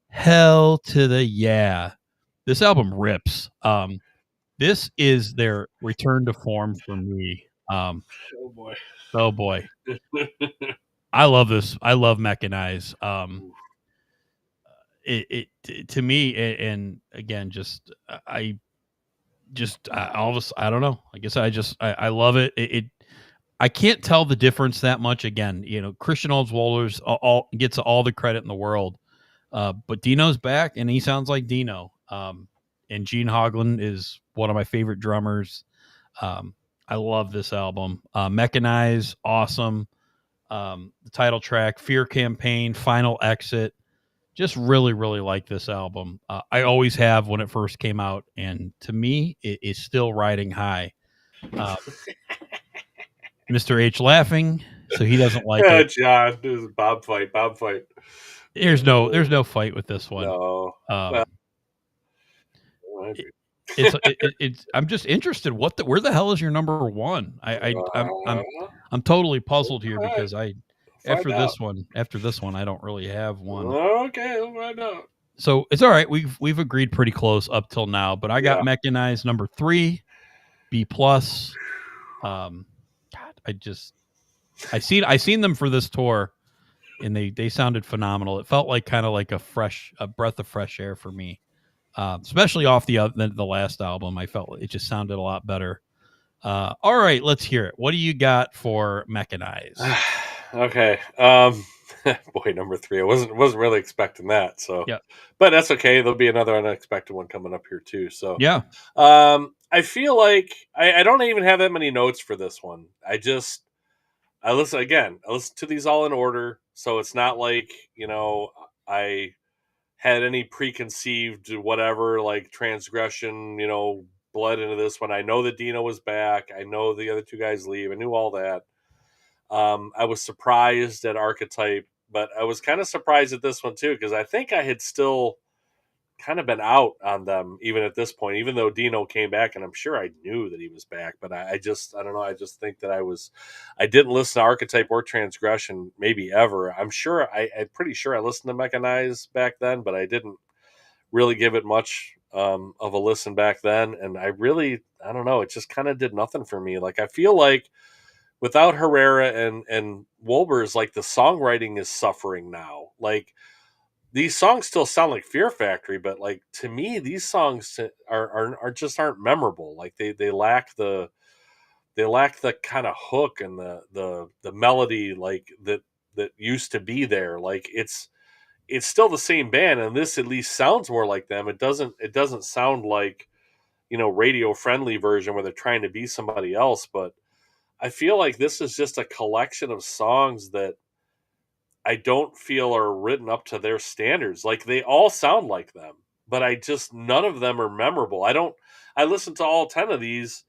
S6: hell to the yeah. This album rips. This is their return to form for me.
S5: Oh boy.
S6: I love this. I love Mechanize. It to me, and again, I don't know. I guess I love it. I can't tell the difference that much. Again, Christian Oldswolder's gets all the credit in the world. But Dino's back, and he sounds like Dino. And Gene Hoglan is one of my favorite drummers. I love this album. Mechanize, awesome. The title track, Fear Campaign, Final Exit. Just really, really like this album. I always have when it first came out, and to me, it is still riding high. Mr. H laughing, so he doesn't like it.
S5: John, this is Bob fight.
S6: There's no fight with this one.
S5: No.
S6: It's I'm just interested. Where the hell is your number 1? I'm totally puzzled here because after this one I don't really have one.
S5: Okay, we'll find out.
S6: So it's all right. We've agreed pretty close up till now, but I got Mechanized number 3, B plus. God, I seen them for this tour, and they sounded phenomenal. It felt like kind of like a breath of fresh air for me, especially off the last album. I felt it just sounded a lot better. All right, let's hear it. What do you got for Mechanized?
S5: Okay. Boy, number 3. I wasn't really expecting that. So,
S6: yeah,
S5: but that's okay. There'll be another unexpected one coming up here too. So,
S6: yeah.
S5: I feel like I don't even have that many notes for this one. I listen to these all in order, so it's not like I had any preconceived whatever, like transgression, bled into this one. I know that Dino was back. I know the other two guys leave. I knew all that. I was surprised at Archetype, but I was kind of surprised at this one too, because I think I had still kind of been out on them even at this point, even though Dino came back, and I'm sure I knew that he was back, but I don't know. I just think that I didn't listen to Archetype or Transgression maybe ever. I'm pretty sure I listened to Mechanize back then, but I didn't really give it much of a listen back then. And I don't know. It just kind of did nothing for me. Like, I feel like without Herrera and Wolbers, like the songwriting is suffering now. Like, these songs still sound like Fear Factory, but like to me, these songs aren't memorable. Like they lack the kind of hook and the melody like that used to be there. Like it's still the same band, and this at least sounds more like them. It doesn't sound like radio friendly version where they're trying to be somebody else. But I feel like this is just a collection of songs that I don't feel are written up to their standards. Like they all sound like them, but none of them are memorable. I listened to all 10 of these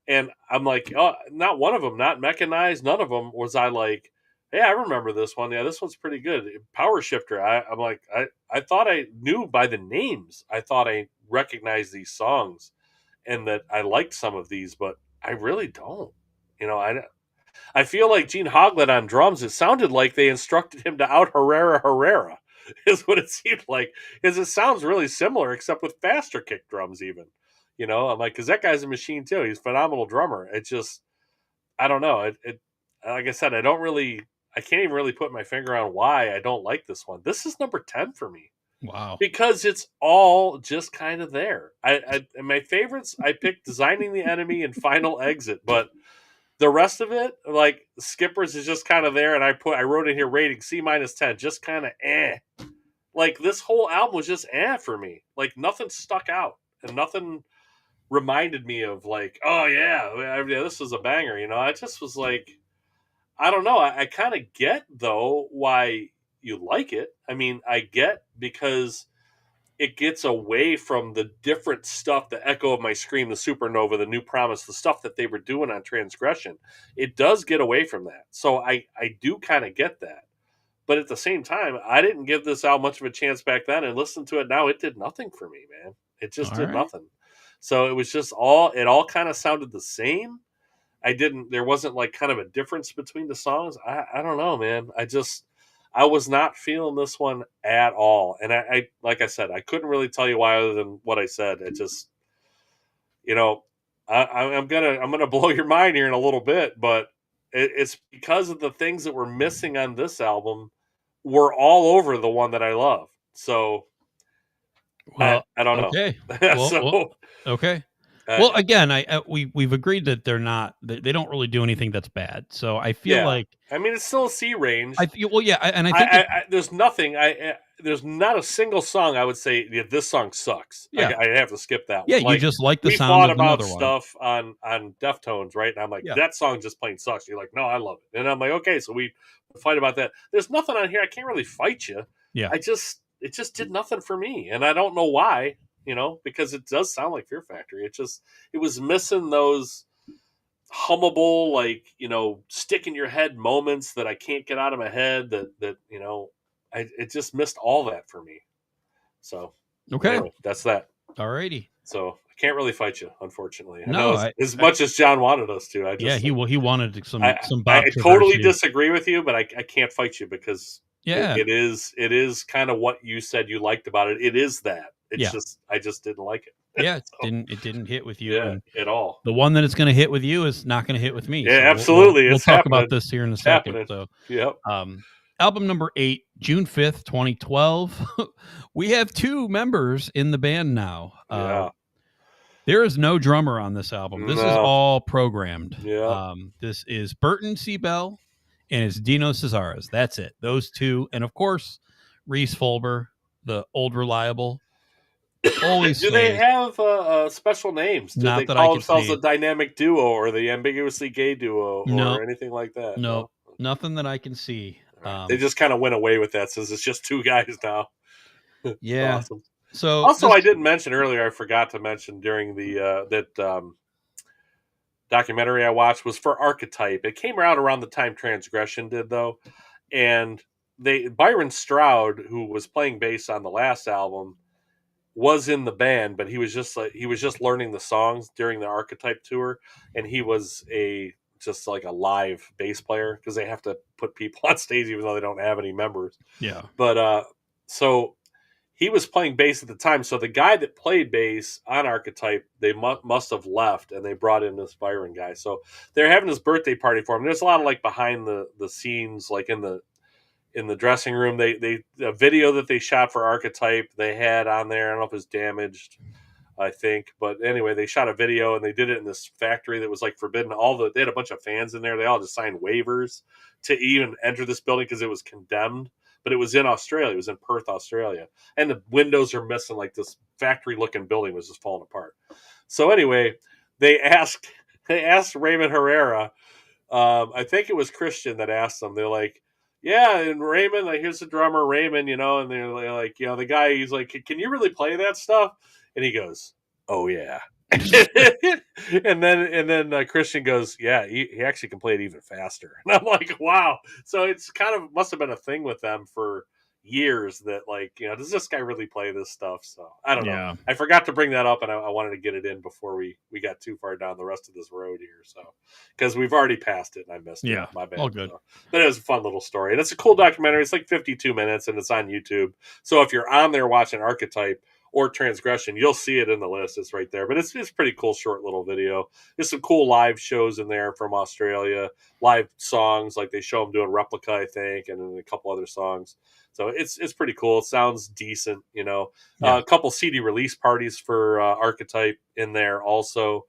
S5: and I'm like, oh, not one of them, not Mechanized. None of them was I like, hey, I remember this one. Yeah, this one's pretty good. Power Shifter. I'm like, I thought I knew by the names. I thought I recognized these songs and that I liked some of these, but I really don't. I feel like Gene Hoglet on drums, it sounded like they instructed him to out Herrera, is what it seemed like. Because it sounds really similar, except with faster kick drums, even. I'm like, because that guy's a machine too. He's a phenomenal drummer. It just, I don't know. It like I said, I can't even really put my finger on why I don't like this one. This is number 10 for me.
S6: Wow.
S5: Because it's all just kind of there. And my favorites, I picked Designing the Enemy and Final Exit, but the rest of it, like Skippers, is just kind of there, and I wrote in here rating C-10, just kind of eh. Like this whole album was just eh for me. Like nothing stuck out, and nothing reminded me of like, oh yeah, this is a banger. I just was like, I don't know. I kind of get though why you like it. I mean, I get because it gets away from the different stuff, the Echo of My Scream, the Supernova, the New Promise, the stuff that they were doing on Transgression. It does get away from that. So I do kind of get that. But at the same time, I didn't give this album much of a chance back then, and listen to it now, it did nothing for me, man. It just did nothing. So it was just it all kind of sounded the same. There wasn't like kind of a difference between the songs. I don't know, man. I was not feeling this one at all. And I like I said, I couldn't really tell you why other than what I said. It just, I'm gonna blow your mind here in a little bit, but it's because of the things that were missing on this album were all over the one that I love. So
S6: Well,
S5: I don't know.
S6: okay.
S5: So
S6: okay. Well, again, we've agreed that they don't really do anything that's bad. So I feel like,
S5: I mean, it's still a C range.
S6: I feel well, yeah, and I think
S5: there's nothing. There's not a single song I would say this song sucks.
S6: Yeah.
S5: I have to skip that one.
S6: Yeah, you just like the sound of the other one.
S5: We fought about stuff on Deftones, right? And I'm like, that song just plain sucks. You're like, no, I love it. And I'm like, okay, so we fight about that. There's nothing on here. I can't really fight you.
S6: Yeah.
S5: It just did nothing for me, and I don't know why. Because it does sound like Fear Factory. It was missing those hummable, like, stick in your head moments that I can't get out of my head it just missed all that for me. So,
S6: okay.
S5: Anyway, that's that.
S6: Alrighty.
S5: So I can't really fight you, unfortunately.
S6: No,
S5: I know as much as John wanted us to.
S6: He wanted some
S5: Bob I totally disagree with you, but I can't fight you because it is kind of what you said you liked about it. It is that. I just didn't like it.
S6: Yeah, it didn't hit with you
S5: at all.
S6: The one that it's going to hit with you is not going to hit with me.
S5: Yeah, so absolutely.
S6: We'll talk about this here in a second.
S5: Happening.
S6: So,
S5: yep.
S6: Album number 8, June 5th, 2012. We have 2 members in the band now. There is no drummer on this album. This is all programmed.
S5: Yeah.
S6: This is Burton C. Bell and it's Dino Cesares. That's it. Those 2. And of course, Reese Fulber, the old reliable. Always
S5: do they have special names? Do they call themselves the dynamic duo or the ambiguously gay duo or anything like that?
S6: No, nothing that I can see.
S5: They just kind of went away with that since it's just 2 guys now.
S6: Yeah.
S5: Awesome.
S6: So
S5: Also,
S6: this,
S5: I didn't mention earlier. I forgot to mention during the documentary I watched was for Archetype. It came out around the time Transgression did, though, and Byron Stroud, who was playing bass on the last album, was in the band, but he was just learning the songs during the Archetype tour, and he was just like a live bass player because they have to put people on stage even though they don't have any members.
S6: yeah.
S5: But so he was playing bass at the time. So the guy that played bass on Archetype, they must have left, and they brought in this Byron guy. So they're having this birthday party for him. There's a lot of like behind the scenes, like in the dressing room. They a video that they shot for Archetype they had on there. I don't know if it's damaged, I think, but anyway, they shot a video and they did it in this factory that was like forbidden. They had a bunch of fans in there. They all just signed waivers to even enter this building because it was condemned. But it was in Australia. It was in Perth, Australia, and the windows are missing. Like this factory-looking building was just falling apart. So anyway, they asked Raymond Herrera. I think it was Christian that asked them. They're like, "Yeah, and Raymond, like, here's the drummer, Raymond, and they're like, the guy, he's like, can you really play that stuff?" And he goes, "Oh yeah." and then Christian goes, "Yeah, he actually can play it even faster." And I'm like, "Wow!" So it's kind of must have been a thing with them for years that like does this guy really play this stuff? So I don't know.
S6: Yeah.
S5: I forgot to bring that up, and I wanted to get it in before we got too far down the rest of this road here. So because we've already passed it, and I missed
S6: Yeah.
S5: it. My bad.
S6: All good.
S5: So, but it was a fun little story, and it's a cool documentary. It's like 52 minutes, and it's on YouTube. So if you're on there watching Archetype or Transgression, you'll see it in the list. It's right there. But it's pretty cool, short little video. There's some cool live shows in there from Australia, live songs, like they show them doing Replica, I think, and then a couple other songs. So it's pretty cool. It sounds decent,
S6: Yeah.
S5: A couple CD release parties for Archetype in there also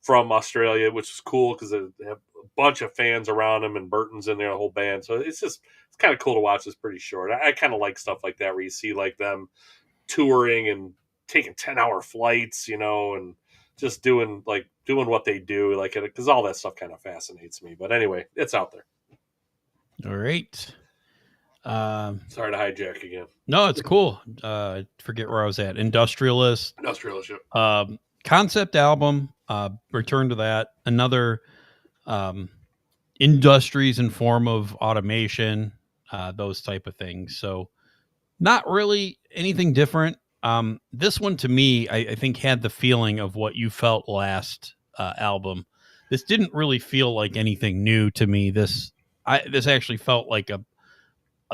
S5: from Australia, which is cool because they have a bunch of fans around them, and Burton's in there, the whole band. So it's kind of cool to watch. It's pretty short. I kind of like stuff like that where you see like them touring and taking 10-hour flights, and just doing what they do, like, because all that stuff kind of fascinates me. But anyway, it's out there.
S6: All right.
S5: Sorry to hijack again.
S6: No, it's cool. I forget where I was at. Industrialist. Concept album. Return to that. Another industries in form of automation, those type of things. So not really anything different. This one to me, I think had the feeling of what you felt last album. This didn't really feel like anything new to me. This actually felt like a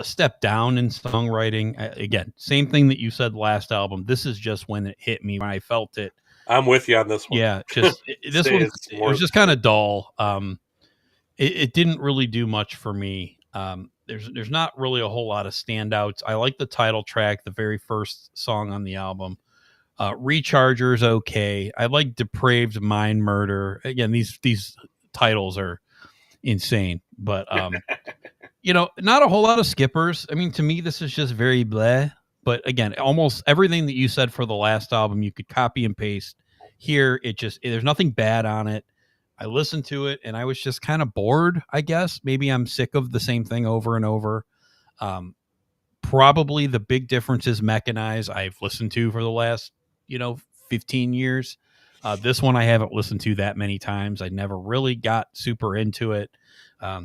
S6: step down in songwriting. Again, same thing that you said last album. This is just when it hit me, when I felt it.
S5: I'm with you on this one.
S6: Yeah, just this one. It was just kind of dull. It didn't really do much for me. There's not really a whole lot of standouts. I like the title track, the very first song on the album. Recharger's okay. I like Depraved Mind Murder. Again, these titles are insane, but not a whole lot of skippers. I mean, to me, this is just very bleh. But again, almost everything that you said for the last album, you could copy and paste here. There's nothing bad on it. I listened to it and I was just kind of bored, I guess. Maybe I'm sick of the same thing over and over. Probably the big difference is Mechanize. I've listened to for the last, 15 years. This one I haven't listened to that many times. I never really got super into it.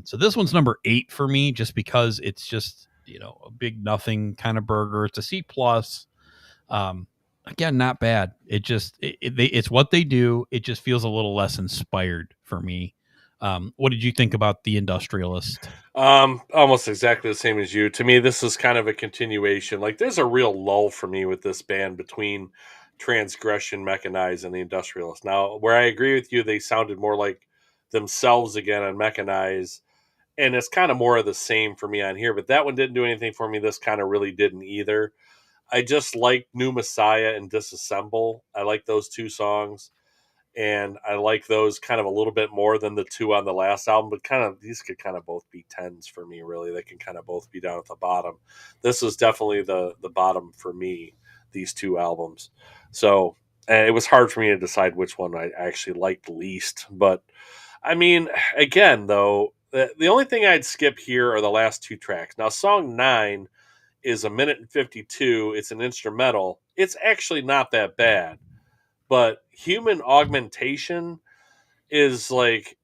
S6: So this one's number 8 for me, just because it's just, a big nothing kind of burger. It's a C+. Again, not bad. It's what they do. It just feels a little less inspired for me. What did you think about The Industrialist?
S5: Almost exactly the same as you. To me, this is kind of a continuation. Like, there's a real lull for me with this band between Transgression, Mechanize, and The Industrialist. Now, where I agree with you, they sounded more like themselves again on Mechanize, and it's kind of more of the same for me on here. But that one didn't do anything for me. This kind of really didn't either. I just like New Messiah and Disassemble. I like those two songs. And I like those kind of a little bit more than the two on the last album, but these could kind of both be 10s for me, really. They can kind of both be down at the bottom. This is definitely the bottom for me, these two albums. So it was hard for me to decide which one I actually liked least. But, I mean, again, though, the only thing I'd skip here are the last two tracks. Now, song 9 is 1:52. It's an instrumental. It's actually not that bad. But human augmentation is like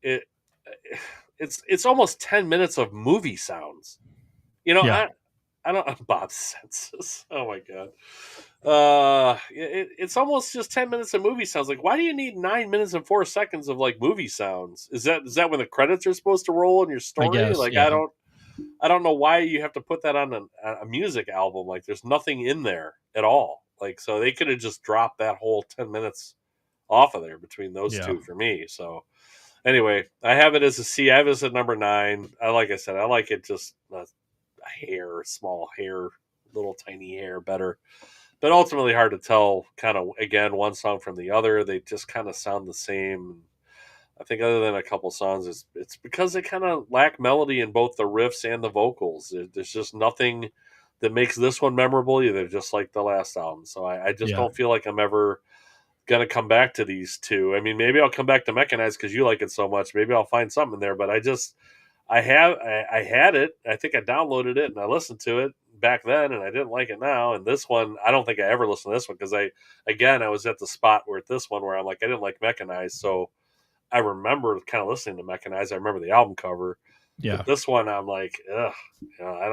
S5: it's almost 10 minutes of movie sounds.
S6: Yeah.
S5: I don't Bob's senses. Oh my god. It's almost just 10 minutes of movie sounds. Like, why do you need 9 minutes and 4 seconds of like movie sounds? Is that when the credits are supposed to roll in your story?
S6: guess,
S5: Like,
S6: yeah.
S5: I don't know why you have to put that on a music album. Like, there's nothing in there at all. Like, so they could have just dropped that whole 10 minutes off of there between those two for me. So anyway, I have it as a C. I have it as a number 9. Like I said, I like it just small hair, little tiny hair better. But ultimately hard to tell kind of, again, one song from the other. They just kind of sound the same. I think other than a couple songs, it's because they kind of lack melody in both the riffs and the vocals. There's just nothing that makes this one memorable either, just like the last album. So I just don't feel like I'm ever going to come back to these two. I mean, maybe I'll come back to Mechanized because you like it so much. Maybe I'll find something in there, but I had it. I think I downloaded it and I listened to it back then, and I didn't like it now. And this one, I don't think I ever listened to this one because I was at the spot where this one where I'm like, I didn't like Mechanized, so I remember kind of listening to Mechanized. I remember the album cover.
S6: Yeah.
S5: But this one, I'm like, ugh, I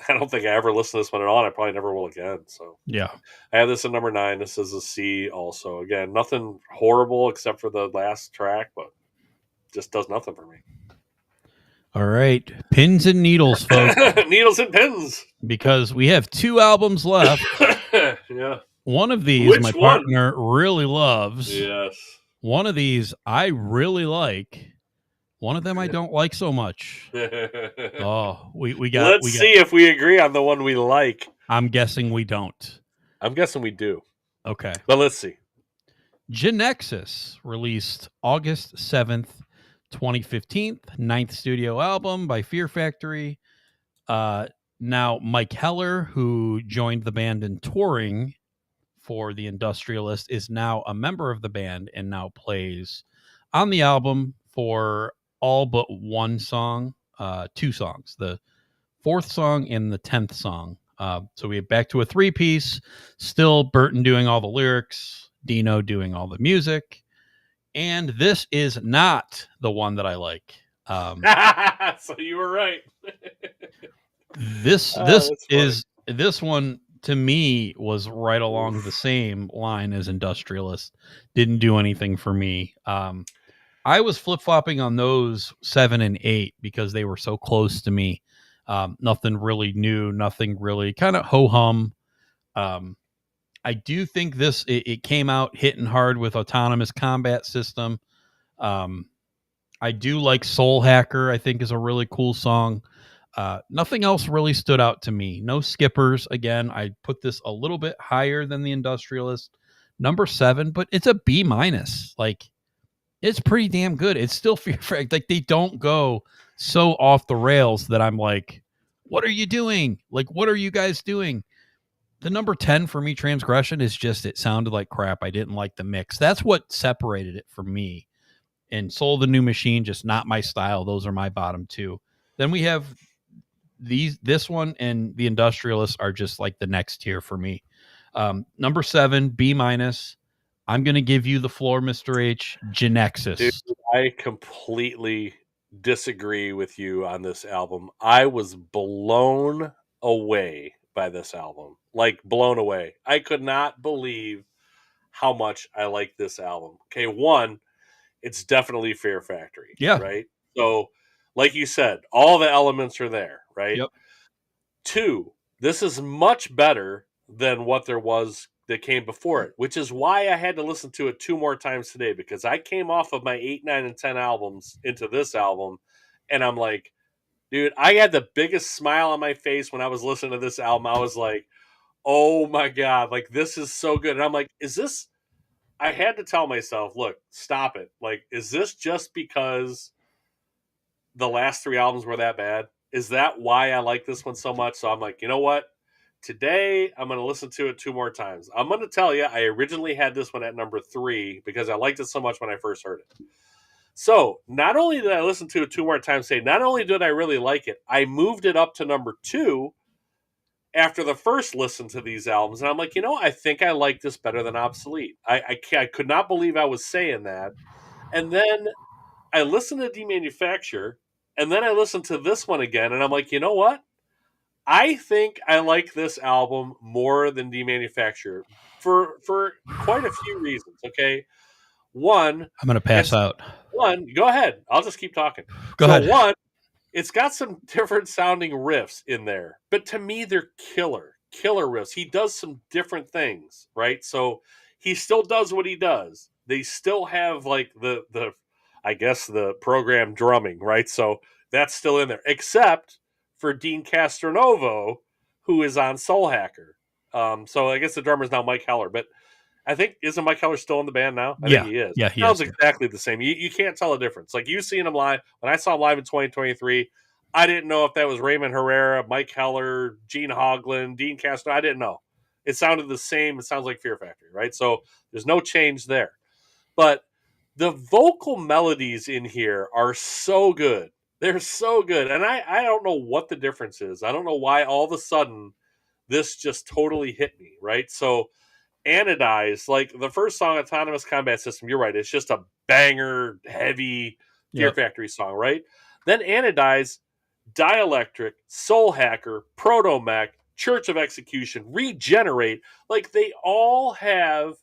S5: don't think I ever listened to this one at all. And I probably never will again. So
S6: Yeah.
S5: I have this at number 9. This is a C also. Again, nothing horrible except for the last track, but just does nothing for me.
S6: All right. Pins and needles, folks.
S5: Needles and pins.
S6: Because we have 2 albums left.
S5: Yeah.
S6: One of these
S5: Which
S6: my
S5: one?
S6: partner really loves.
S5: Yes.
S6: One of these I really like. One of them I don't like so much. Oh, we got.
S5: Let's see if we agree on the one we like.
S6: I'm guessing we don't.
S5: I'm guessing we do.
S6: Okay.
S5: But let's see.
S6: Genexus released August 7th, 2015, 9th studio album by Fear Factory. Now, Mike Heller, who joined the band in touring for The Industrialist, is now a member of the band and now plays on the album for all but one song, 2 songs, the 4th song and the 10th song. So we have back to a 3-piece, still Burton doing all the lyrics, Dino doing all the music. And this is not the one that I like.
S5: So you were right.
S6: This one to me was right along the same line as Industrialist. Didn't do anything for me. I was flip-flopping on those 7 and 8 because they were so close to me. Nothing really new, nothing really kind of ho-hum. I do think it came out hitting hard with autonomous combat system. I do like Soul Hacker, I think is a really cool song. Nothing else really stood out to me. No skippers. Again, I put this a little bit higher than the Industrialist. Number 7, but it's a B-. Like, it's pretty damn good. It's still Fear Factory. Like, they don't go so off the rails that I'm like, what are you doing? Like, what are you guys doing? The number 10 for me, Transgression, is just, it sounded like crap. I didn't like the mix. That's what separated it from me. And Soul the New Machine, just not my style. Those are my bottom 2. Then we have this one and the Industrialists are just like the next tier for me. Number 7, B-. I'm going to give you the floor, Mr. H. Genexus.
S5: Dude, I completely disagree with you on this album. I was blown away by this album. Like, blown away. I could not believe how much I like this album. Okay, 1, it's definitely Fear Factory.
S6: Yeah.
S5: Right? So, like you said, all the elements are there, right?
S6: Yep.
S5: 2, this is much better than what there was that came before it, which is why I had to listen to it 2 more times today, because I came off of my 8, 9, and 10 albums into this album, and I'm like, dude, I had the biggest smile on my face when I was listening to this album. I was like, oh my God, like, this is so good. And I'm like, I had to tell myself, look, stop it. Like, is this just because the last 3 albums were that bad? Is that why I like this one so much? So I'm like, you know what? Today, I'm going to listen to it 2 more times. I'm going to tell you, I originally had this one at number 3 because I liked it so much when I first heard it. So not only did I listen to it 2 more times today, not only did I really like it, I moved it up to number 2 after the first listen to these albums, and I'm like, I think I like this better than Obsolete. I could not believe I was saying that. And then I listened to Demanufacture, and then I listened to this one again, and I'm like, you know what? I think I like this album more than Demanufacture for quite a few reasons. Okay, one,
S6: I'm going to pass
S5: it's
S6: out.
S5: one. Go ahead. I'll just keep talking.
S6: Go
S5: So
S6: ahead.
S5: one, it's got some different sounding riffs in there, but to me, they're killer riffs. He does some different things, right? So he still does what he does. They still have like the I guess the program drumming, right? So that's still in there, except for Dean Castronovo, who is on Soul Hacker. So I guess the drummer is now Mike Heller, but I think isn't Mike Heller still in the band now? I think he is.
S6: Yeah, he
S5: Sounds
S6: is.
S5: exactly the same. You can't tell a difference. Like you seen him live. When I saw him live in 2023, I didn't know if that was Raymond Herrera, Mike Heller, Gene Hoglan, Dean Castro. I didn't know. It sounded the same. It sounds like Fear Factory, right? So there's no change there. But the vocal melodies in here are so good. They're so good. And I don't know what the difference is. I don't know why all of a sudden this just totally hit me, right? So Anodize, like the first song, Autonomous Combat System, you're right. It's just a banger, heavy Fear Factory song, right? Then Anodize, Dielectric, Soul Hacker, Proto Mech, Church of Execution, Regenerate, like they all have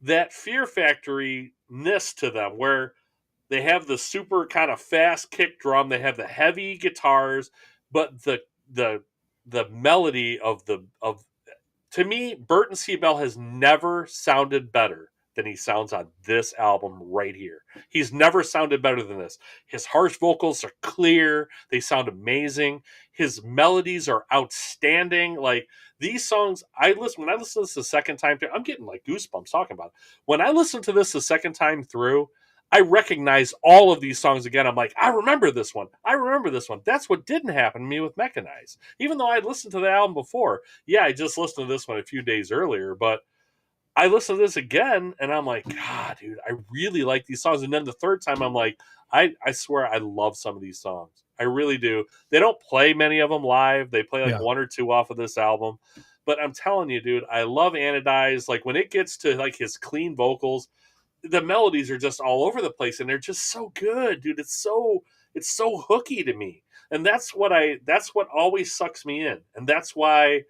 S5: that Fear Factory ness to them where they have the super kind of fast kick drum, they have the heavy guitars, but the melody of to me, Burton C. Bell has never sounded better than he sounds on this album right here. He's never sounded better than this. His harsh vocals are clear. They sound amazing. His melodies are outstanding. Like these songs, when I listen to this the second time through, I'm getting like goosebumps talking about it. When I listen to this the second time through, I recognize all of these songs again. I'm like, I remember this one. I remember this one. That's what didn't happen to me with Mechanize. Even though I'd listened to the album before. Yeah, I just listened to this one a few days earlier, but I listened to this again and I'm like, God, dude, I really like these songs. And then the third time I'm like, I swear I love some of these songs. I really do. They don't play many of them live. They play like one or two off of this album. But I'm telling you, dude, I love Anodize. Like when it gets to like his clean vocals, the melodies are just all over the place and they're just so good, dude. It's so hooky to me. And that's what always sucks me in. And that's why,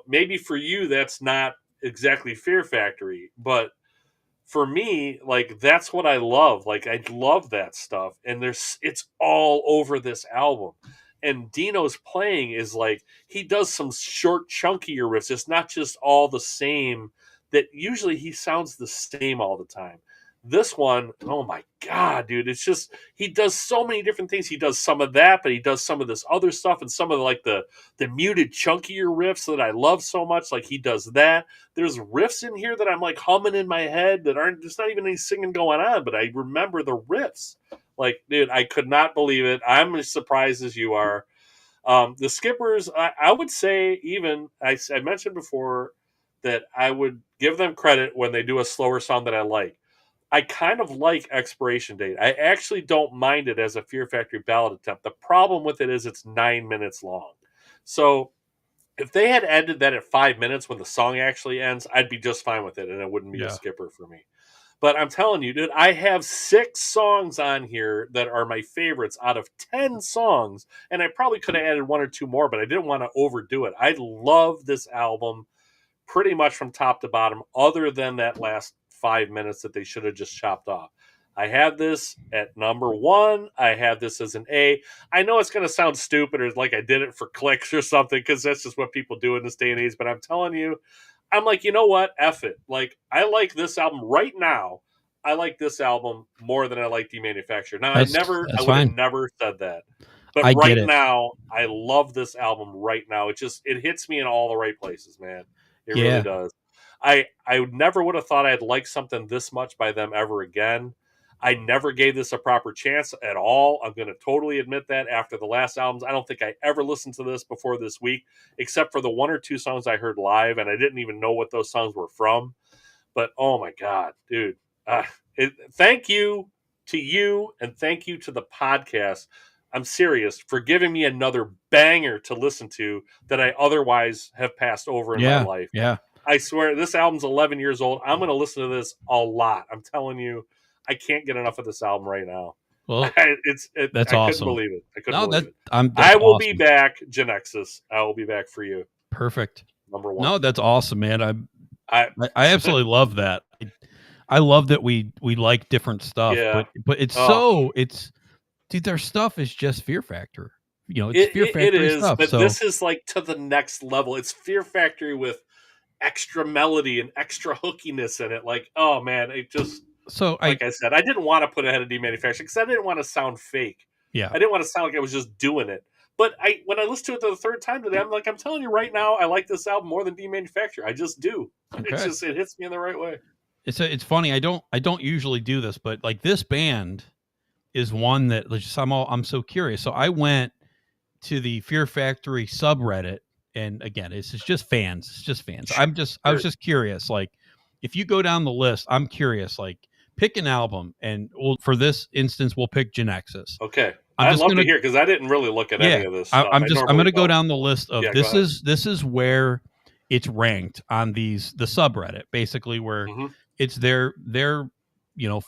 S5: maybe for you that's not exactly Fear Factory, but for me, like that's what I love. Like I love that stuff. And it's all over this album. And Dino's playing is like he does some short, chunkier riffs. It's not just all the same that usually he sounds the same all the time. This one, oh my God, dude. It's just he does so many different things. He does some of that, but he does some of this other stuff and some of like the muted, chunkier riffs that I love so much. Like he does that. There's riffs in here that I'm like humming in my head that aren't, there's not even any singing going on, but I remember the riffs. Like, dude, I could not believe it. I'm as surprised as you are. The Skippers, I would say even, I mentioned before that I would give them credit when they do a slower song that I like. I kind of like Expiration Date. I actually don't mind it as a Fear Factory ballad attempt. The problem with it is it's 9 minutes long. So if they had ended that at 5 minutes when the song actually ends, I'd be just fine with it and it wouldn't be a skipper for me. But I'm telling you, dude, I have 6 songs on here that are my favorites out of 10 songs. And I probably could have added 1 or 2 more, but I didn't want to overdo it. I love this album pretty much from top to bottom, other than that last 5 minutes that they should have just chopped off. I have this at number 1. I have this as an A. I know it's going to sound stupid or like I did it for clicks or something because that's just what people do in this day and age. But I'm telling you, I'm like, you know what? F it. Like, I like this album right now. I like this album more than I like Demanufacture. Now, I would have never said that. But right now, I love this album right now. It hits me in all the right places, man. It really does. I never would have thought I'd like something this much by them ever again. I never gave this a proper chance at all. I'm going to totally admit that after the last albums. I don't think I ever listened to this before this week, except for the 1 or 2 songs I heard live, and I didn't even know what those songs were from. But, oh, my God, dude. Thank you to you, and thank you to the podcast. I'm serious, for giving me another banger to listen to that I otherwise have passed over in my life.
S6: Yeah.
S5: I swear, this album's 11 years old. I'm going to listen to this a lot. I'm telling you, I can't get enough of this album right now.
S6: Well, that's
S5: I
S6: awesome.
S5: couldn't believe it. I couldn't
S6: No,
S5: believe it.
S6: that's
S5: I will be
S6: awesome.
S5: back, Genexus. I will be back for you.
S6: Perfect.
S5: Number 1.
S6: No, that's awesome, man. I absolutely love that. I love that we like different stuff,
S5: Yeah.
S6: but it's dude, their stuff is just Fear Factor. You know, it's Fear Factory
S5: it is,
S6: stuff.
S5: but
S6: So
S5: this is like to the next level. It's Fear Factory with extra melody and extra hookiness in it. Like, oh man, it just I said, I didn't want to put ahead of demanufacturing because I didn't want to sound fake.
S6: Yeah,
S5: I didn't want to sound like I was just doing it. But when I listened to it the third time today, I'm telling you right now, I like this album more than demanufacture. I just do.
S6: Okay.
S5: It hits me in the right way.
S6: It's funny. I don't usually do this, but like this band is one that just I'm so curious. So I went to the Fear Factory subreddit, and again, it's just fans. It's just fans. I was just curious. Like, if you go down the list, I'm curious. Like, pick an album, and for this instance, we'll pick Genexus.
S5: Okay, I'd love to hear because I didn't really look at any of this stuff.
S6: I'm going to go down the list of this is where it's ranked on the subreddit, basically where it's their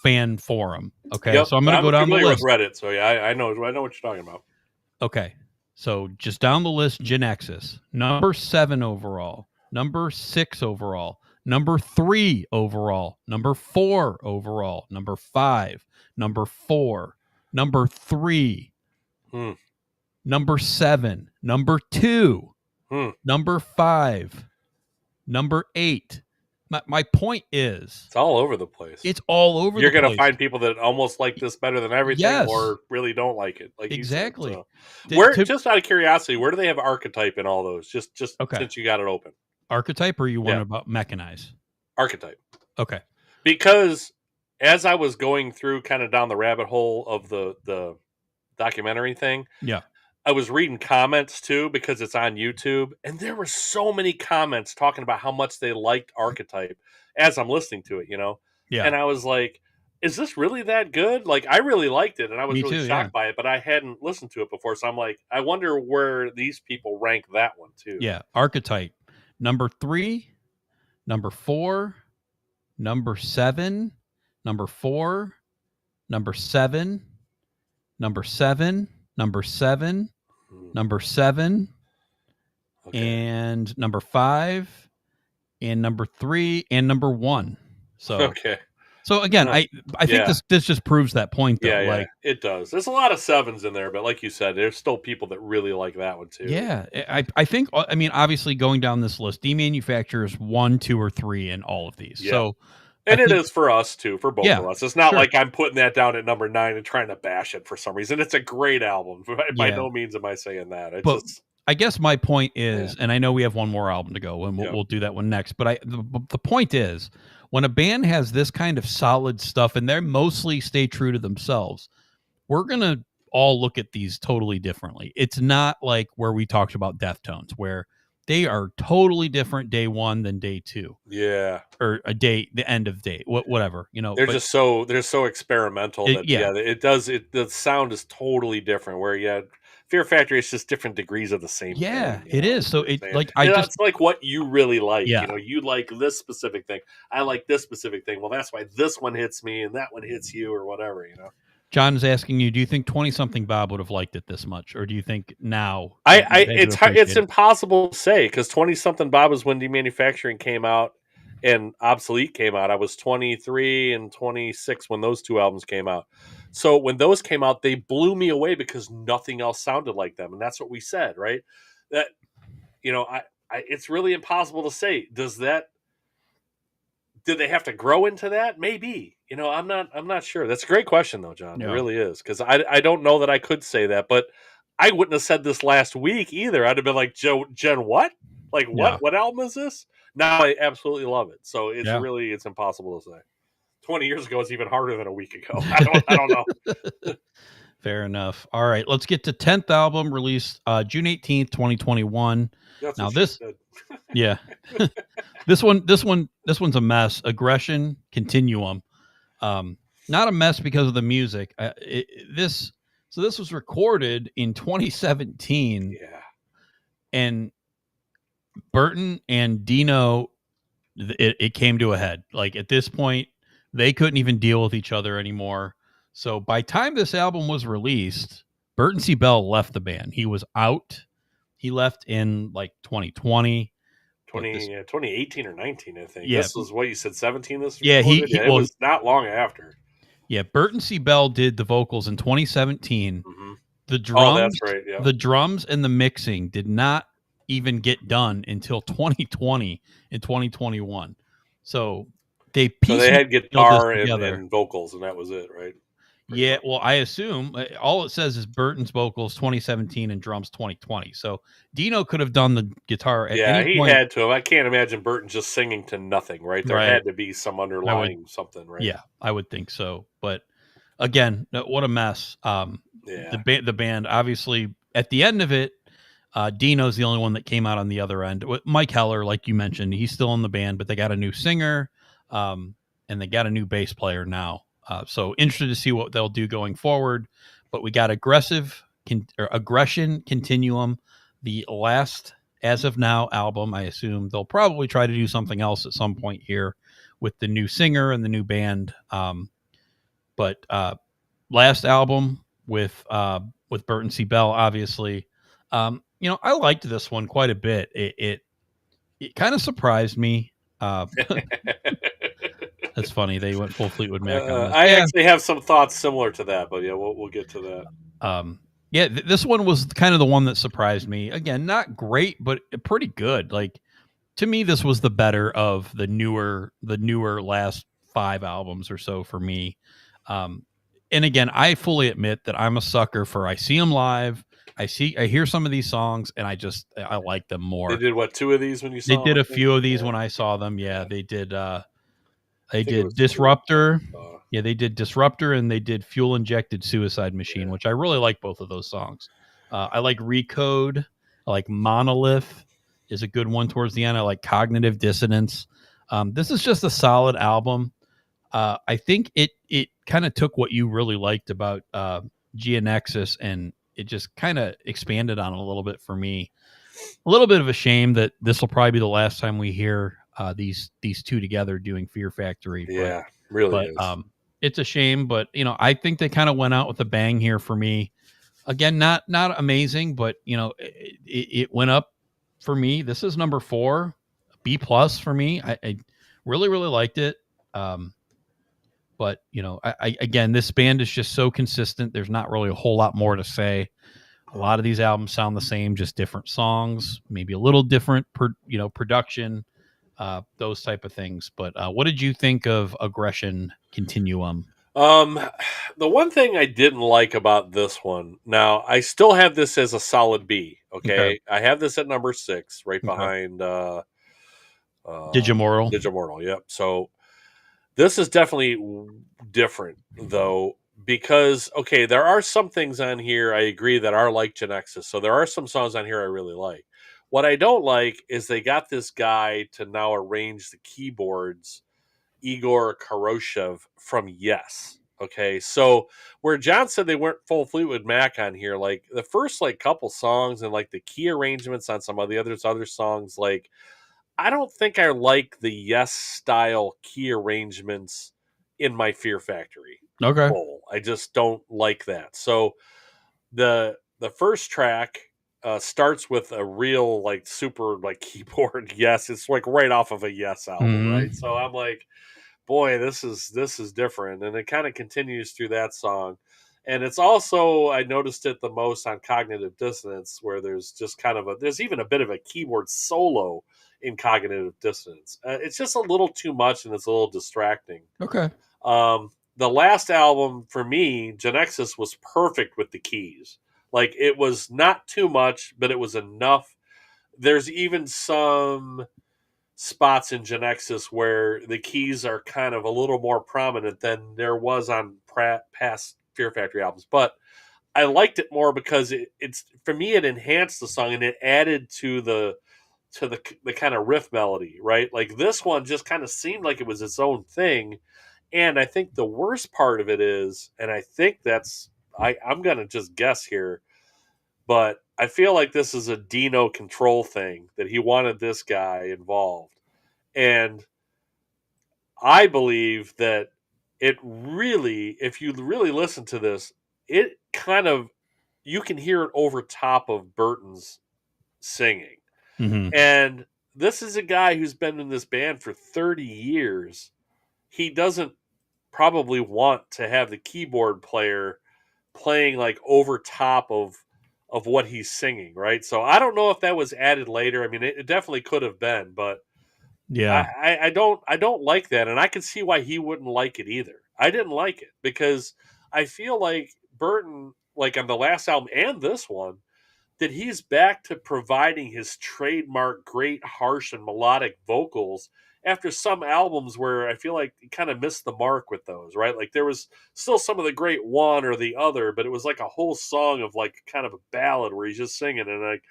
S6: fan forum. Okay,
S5: yep.
S6: So I'm going to go down the list.
S5: With Reddit, so yeah, I know what you're talking about.
S6: Okay, so just down the list, Genexus, number 7 overall, number 6 overall, number 3 overall, number 4 overall, number 5, number 4, number 3, number 7, number 2, number 5, number 8. My point is,
S5: it's all over the place.
S6: It's all over.
S5: You're going to find people that almost like this better than everything, or really don't like it. Like
S6: exactly.
S5: You said, so. Just out of curiosity, where do they have Archetype in all those? Just since you got it open.
S6: Archetype, or you want about Mechanize?
S5: Archetype.
S6: Okay.
S5: Because as I was going through kind of down the rabbit hole of the documentary thing, I was reading comments too because it's on YouTube, and there were so many comments talking about how much they liked Archetype as I'm listening to it, And I was like, is this really that good? Like, I really liked it, and I was really shocked by it, but I hadn't listened to it before, so I'm like, I wonder where these people rank that one too.
S6: Yeah, Archetype. Number 3, number 4, number 7, number 4, number 7, number 7, number 7, number 7, and number 5, and number 3, and number 1. So So again, I think this just proves that point though.
S5: Yeah,
S6: like
S5: it does. There's a lot of 7s in there, but like you said, there's still people that really like that one too.
S6: Yeah, I think obviously going down this list, demanufacturers 1, 2, or 3 in all of these. Yeah. So
S5: and it is for us too, for both of us. It's not like I'm putting that down at number 9 and trying to bash it for some reason. It's a great album. By no means am I saying that.
S6: I guess my point is, and I know we have one more album to go, and we'll do that one next. But the point is, when a band has this kind of solid stuff, and they mostly stay true to themselves, we're gonna all look at these totally differently. It's not like where we talked about Deftones, where they are totally different day 1 than day 2.
S5: Yeah,
S6: or the end of day, whatever.
S5: They're just so experimental that it does. The sound is totally different. Where Fear Factory is just different degrees of the same thing.
S6: It is. So
S5: it's like what you really like. You like this specific thing. I like this specific thing. Well, that's why this one hits me and that one hits you, or whatever.
S6: John's asking you, do you think 20-something Bob would have liked it this much, or do you think now?
S5: It's impossible to say, because 20-something Bob was when demanufacturing came out and Obsolete came out. I was 23 and 26 when those two albums came out. So when those came out, they blew me away because nothing else sounded like them, and that's what we said, right? That it's really impossible to say. Did they have to grow into that? Maybe. I'm not sure. That's a great question though, John. Yeah. It really is, because I don't know that I could say that, but I wouldn't have said this last week either. I'd have been like, Jen, what? Like what? Yeah. What album is this? Now I absolutely love it. So it's impossible to say. 20 years ago is even harder than a week ago. I don't know.
S6: Fair enough. All right, let's get to 10th album released June 18th, 2021.
S5: That's
S6: now this this one's a mess. Aggression Continuum. Not a mess because of the music. So this was recorded in 2017,
S5: Yeah.
S6: and Burton and Dino, it came to a head. Like at this point, they couldn't even deal with each other anymore. So by time this album was released, Burton C. Bell left the band. He was out. He left in like 2020.
S5: 2018 or 19, I think.
S6: Yeah.
S5: This was what you said, 17. This
S6: Yeah,
S5: recorded? It was not long after.
S6: Yeah, Burton C. Bell did the vocals in 2017.
S5: Mm-hmm.
S6: The drums,
S5: that's right. Yeah.
S6: The drums and the mixing did not even get done until 2020 and 2021. So they
S5: had guitar
S6: together.
S5: and vocals, and that was it, right?
S6: Yeah, well, I assume all it says is Burton's vocals 2017 and drums 2020. So Dino could have done the guitar at any point.
S5: He had to. I can't imagine Burton just singing to nothing, right? There had to be some underlying something, right?
S6: Yeah, I would think so. But again, what a mess. The band, obviously, at the end of it, Dino's the only one that came out on the other end. Mike Heller, like you mentioned, he's still in the band, but they got a new singer, and they got a new bass player now. So interested to see what they'll do going forward. But we got Aggression Continuum, the last, as of now, album. I assume they'll probably try to do something else at some point here with the new singer and the new band. But last album with Burton C. Bell, obviously. I liked this one quite a bit. It kind of surprised me. That's funny. They went full Fleetwood Mac on this.
S5: I actually have some thoughts similar to that, but yeah, we'll get to that.
S6: This one was kind of the one that surprised me. Again, not great, but pretty good. Like to me, this was the better of the newer last 5 albums or so for me. And again, I fully admit that I'm a sucker for I see them live. I hear some of these songs and I like them more.
S5: They did what, 2 of these when you saw them?
S6: They did a few of these when I saw them. Yeah, they did. They did Disruptor. Yeah, they did Disruptor and they did Fuel Injected Suicide Machine, which I really like both of those songs. I like Recode. I like Monolith is a good one towards the end. I like Cognitive Dissonance. This is just a solid album. I think it kind of took what you really liked about Geonexus and it just kind of expanded on it a little bit for me. A little bit of a shame that this will probably be the last time we hear these two together doing Fear Factory.
S5: Yeah, really is.
S6: It's a shame, but I think they kind of went out with a bang here for me. Again, not amazing, but it went up for me. This is number 4, B+ for me. I really, really liked it. But again, this band is just so consistent. There's not really a whole lot more to say. A lot of these albums sound the same, just different songs, maybe a little different, production, those type of things. But what did you think of Aggression Continuum?
S5: The one thing I didn't like about this one, now I still have this as a solid B. Okay. I have this at number 6, right behind
S6: Digimortal.
S5: Digimortal, yep. So this is definitely different, though, because, okay, there are some things on here I agree that are like Geonexus. So there are some songs on here I really like. What I don't like is they got this guy to now arrange the keyboards, Igor Koroshev from Yes. Okay, so where John said they weren't full Fleetwood Mac on here, like the first couple songs and the key arrangements on some of the other songs, I don't think I like the Yes style key arrangements in my Fear Factory.
S6: Okay.
S5: Bowl. I just don't like that. So the first track starts with a real super keyboard Yes. It's right off of a Yes album, right? So I'm like, boy, this is different, and it kind of continues through that song. And it's also, I noticed it the most on Cognitive Dissonance, where there's just there's even a bit of a keyboard solo in Cognitive Dissonance. It's just a little too much, and it's a little distracting.
S6: Okay.
S5: The last album for me, Geonexus, was perfect with the keys. It was not too much, but it was enough. There's even some spots in Geonexus where the keys are kind of a little more prominent than there was on past Fear Factory albums. But I liked it more because it's for me, it enhanced the song and it added to the kind of riff melody, right? This one just kind of seemed like it was its own thing. And I think the worst part of it is, and I think that's I'm going to just guess here, but I feel like this is a Dino control thing, that he wanted this guy involved. And I believe that it really, if you really listen to this, it kind of, you can hear it over top of Burton's singing.
S6: Mm-hmm.
S5: And this is a guy who's been in this band for 30 years. He doesn't probably want to have the keyboard player playing like over top of what he's singing, right? So I don't know if that was added later. I mean, it definitely could have been, but
S6: Yeah.
S5: I don't like that, and I can see why he wouldn't like it either. I didn't like it because I feel like Burton, like on the last album and this one, that he's back to providing his trademark great harsh and melodic vocals after some albums where I feel like he kind of missed the mark with those, right? Like there was still some of the great one or the other, but it was like a whole song of like kind of a ballad where he's just singing, and like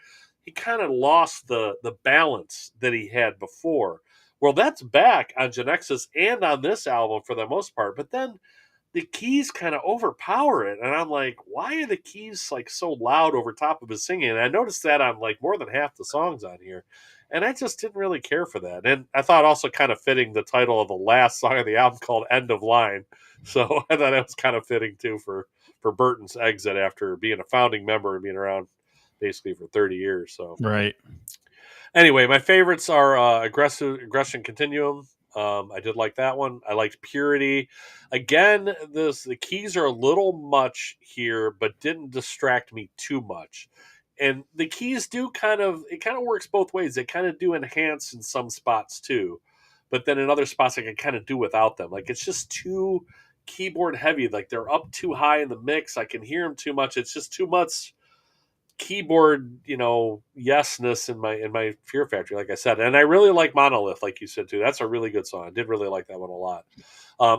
S5: he kind of lost the balance that he had before. Well, that's back on Genexus and on this album for the most part, but then the keys kind of overpower it, and I'm like, why are the keys like so loud over top of his singing? And I noticed that on like more than half the songs on here, and I just didn't really care for that. And I thought also kind of fitting the title of the last song of the album called "End of Line," so I thought it was kind of fitting too for Burton's exit after being a founding member and being around basically for 30 years. So
S6: Right.
S5: anyway, my favorites are Aggression Continuum. I did like that one. I liked Purity. Again, the keys are a little much here, but didn't distract me too much. And the keys do kind of works both ways. They kind of do enhance in some spots too, but then in other spots I can kind of do without them. Like it's just too keyboard heavy. Like they're up too high in the mix. I can hear them too much. It's just too much keyboard, yesness in my Fear Factory, like I said. And I really like Monolith, like you said too. That's a really good song. I did really like that one a lot.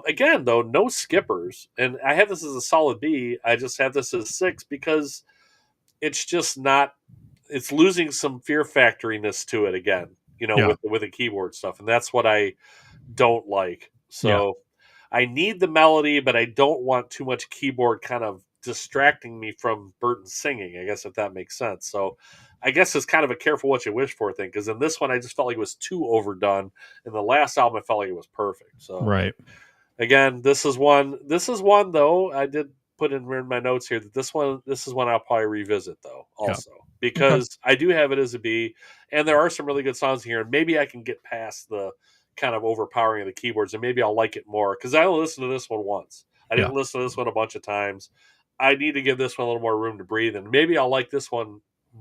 S5: Again, though, no skippers, and I have this as a solid B. I just have this as 6 because it's just not. It's losing some Fear Factory-ness to it again.
S6: Yeah.
S5: With the keyboard stuff, and that's what I don't like. So
S6: Yeah.
S5: I need the melody, but I don't want too much keyboard kind of distracting me from Burton singing, I guess, if that makes sense. So I guess it's kind of a careful what you wish for thing, because in this one I just felt like it was too overdone. In the last album I felt like it was perfect. So
S6: Right.
S5: again, this is one though, I did put in my notes here that this is one I'll probably revisit though also. Because I do have it as a B, and there are some really good songs here, and maybe I can get past the kind of overpowering of the keyboards, and maybe I'll like it more, because I only listened to this one once. I didn't listen to this one a bunch of times. I need to give this one a little more room to breathe, and maybe I'll like this one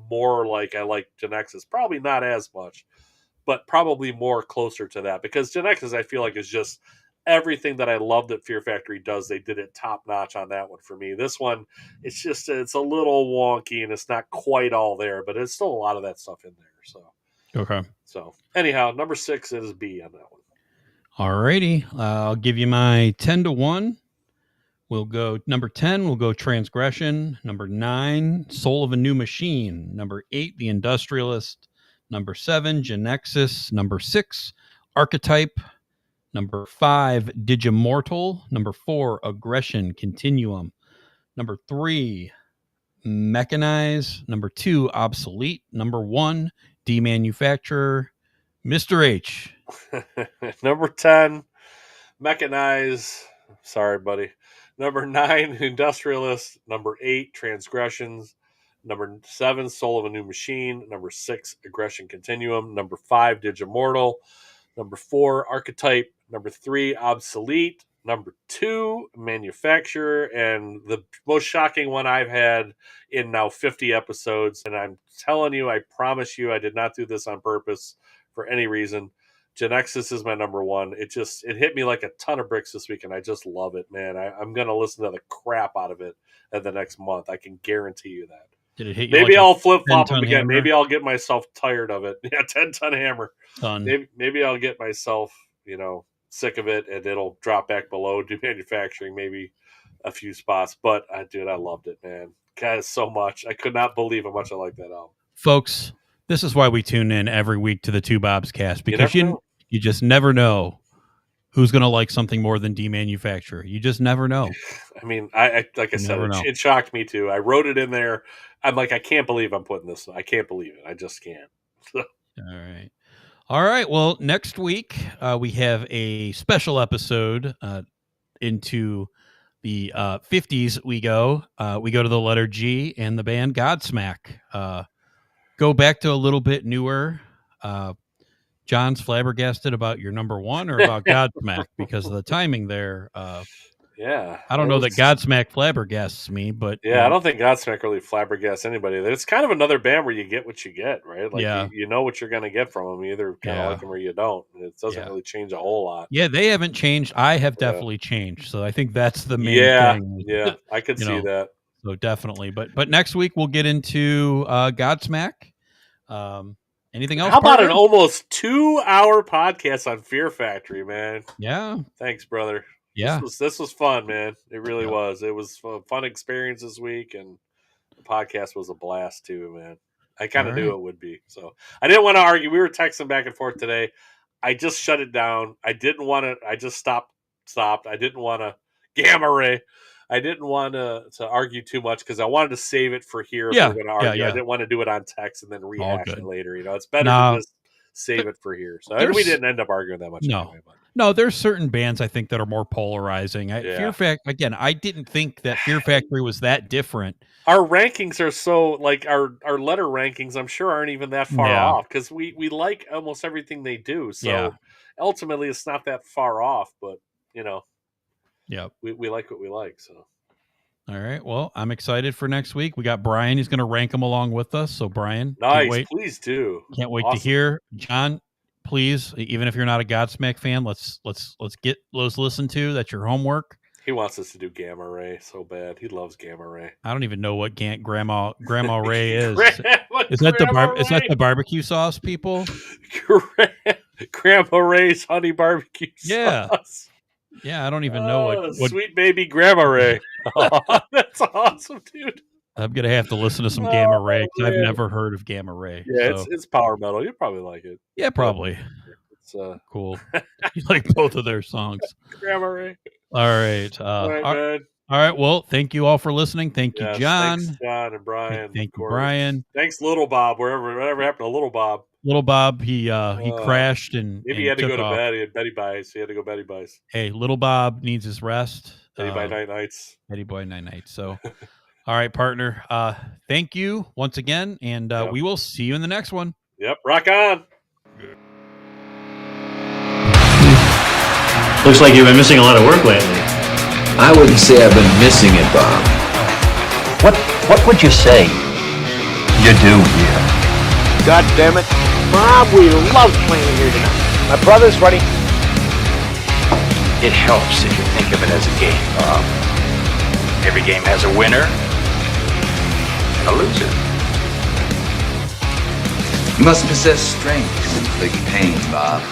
S5: more like I like Genexus. Probably not as much, but probably more closer to that, because Genexus I feel like is just everything that I love that Fear Factory does. They did it top notch on that one for me. This one, it's a little wonky and it's not quite all there, but it's still a lot of that stuff in there. So anyhow, number 6 is B on that one.
S6: Alrighty. I'll give you my 10-1. We'll go number 10. We'll go Transgression. Number 9, Soul of a New Machine. Number 8, The Industrialist. Number 7, Genexus. Number 6, Archetype. Number 5, Digimortal. Number 4, Aggression Continuum. Number 3, Mechanize. Number 2, Obsolete. Number 1, Demanufacturer. Mr. H.
S5: Number 10, Mechanize. Sorry, buddy. Number 9, Industrialist. Number 8, Transgressions. Number 7, Soul of a New Machine. Number 6, Aggression Continuum. Number 5, Digimortal. Number 4, Archetype. Number 3, Obsolete. Number 2, Manufacturer. And the most shocking one I've had in now 50 episodes. And I'm telling you, I promise you, I did not do this on purpose for any reason. Genexus is my number 1. It hit me like a ton of bricks this week, and I just love it, man. I'm going to listen to the crap out of it in the next month. I can guarantee you that.
S6: Did it hit you?
S5: Maybe
S6: like
S5: I'll flip-flop them again.
S6: Hammer?
S5: Maybe I'll get myself tired of it. Yeah, 10-ton hammer. Maybe I'll get myself, sick of it, and it'll drop back below, do manufacturing, maybe a few spots. But, dude, I loved it, man. God, so much. I could not believe how much I like that album.
S6: Folks, this is why we tune in every week to the Two Bobs Cast, because you just never know who's going to like something more than Demanufacture? You just never know.
S5: I mean, I like I said, it shocked me too. I wrote it in there. I'm like, I can't believe I'm putting this. I can't believe it. I just can't.
S6: All right. Well, next week we have a special episode into the 50s. We go to the letter G and the band Godsmack. Go back to a little bit newer. John's flabbergasted about your number one or about Godsmack because of the timing there.
S5: Yeah,
S6: I don't know that Godsmack flabbergasts me, but
S5: I don't think Godsmack really flabbergasts anybody. It's kind of another band where you get what you get, right? Like you know what you're going to get from them. You either kind of like them or you don't. It doesn't really change a whole lot.
S6: Yeah, they haven't changed. I have definitely changed, so I think that's the main thing.
S5: Yeah, I could see that.
S6: So definitely, but next week we'll get into Godsmack. Anything else?
S5: How about an almost 2-hour podcast on Fear Factory, man?
S6: Yeah.
S5: Thanks, brother.
S6: Yeah.
S5: This was fun, man. It really was. It was a fun experience this week, and the podcast was a blast too, man. I kind of knew it would be. So I didn't want to argue. We were texting back and forth today. I just shut it down. I didn't want to. I just stopped. I didn't want to gamma ray. I didn't want to argue too much because I wanted to save it for here if we're going to argue. I didn't want to do it on text and then rehash it later. It's better to just save it for here. So we didn't end up arguing that much. Anyway,
S6: no, there's certain bands I think that are more polarizing. Fear Factory, again, I didn't think that Fear Factory was that different.
S5: Our rankings are so like our letter rankings, I'm sure aren't even that far off because we like almost everything they do. So ultimately, it's not that far off, but we like what we like. So.
S6: All right. Well, I'm excited for next week. We got Brian. He's going to rank them along with us. So Brian,
S5: nice. Please do.
S6: Can't wait to hear. John, please, even if you're not a Godsmack fan, let's get those listened to. That's your homework.
S5: He wants us to do Gamma Ray so bad. He loves Gamma Ray.
S6: I don't even know what Grandma Ray is. Is that the barbecue sauce, people?
S5: Grandma Ray's honey barbecue sauce.
S6: Yeah, I don't even know what
S5: sweet baby Grandma Ray. Oh, that's awesome, dude.
S6: I'm gonna have to listen to some Gamma Ray because I've never heard of Gamma Ray.
S5: Yeah, it's power metal. You'll probably like it.
S6: Yeah, probably.
S5: It's
S6: cool. You like both of their songs.
S5: Grandma Ray.
S6: All right.
S5: All right, man.
S6: All right. Well, thank you all for listening. Thank you, John.
S5: Thanks, John and Brian.
S6: Thank you, Brian.
S5: Thanks, Little Bob. Whatever happened to Little Bob?
S6: Little Bob, he crashed and
S5: maybe he had to go to bed. He had Betty Buys. He had to go Betty Buys.
S6: Hey, Little Bob needs his rest.
S5: Betty Boy Night Nights.
S6: Betty Boy Night Nights. So, all right, partner. Thank you once again, and we will see you in the next one.
S5: Yep. Rock on.
S1: Looks like you've been missing a lot of work lately.
S2: I wouldn't say I've been missing it, Bob.
S3: What would you say you do here?
S4: God damn it. Bob, we love playing here tonight. My brother's ready.
S3: It helps if you think of it as a game, Bob. Every game has a winner and a loser.
S2: You must possess strength to inflict pain, Bob.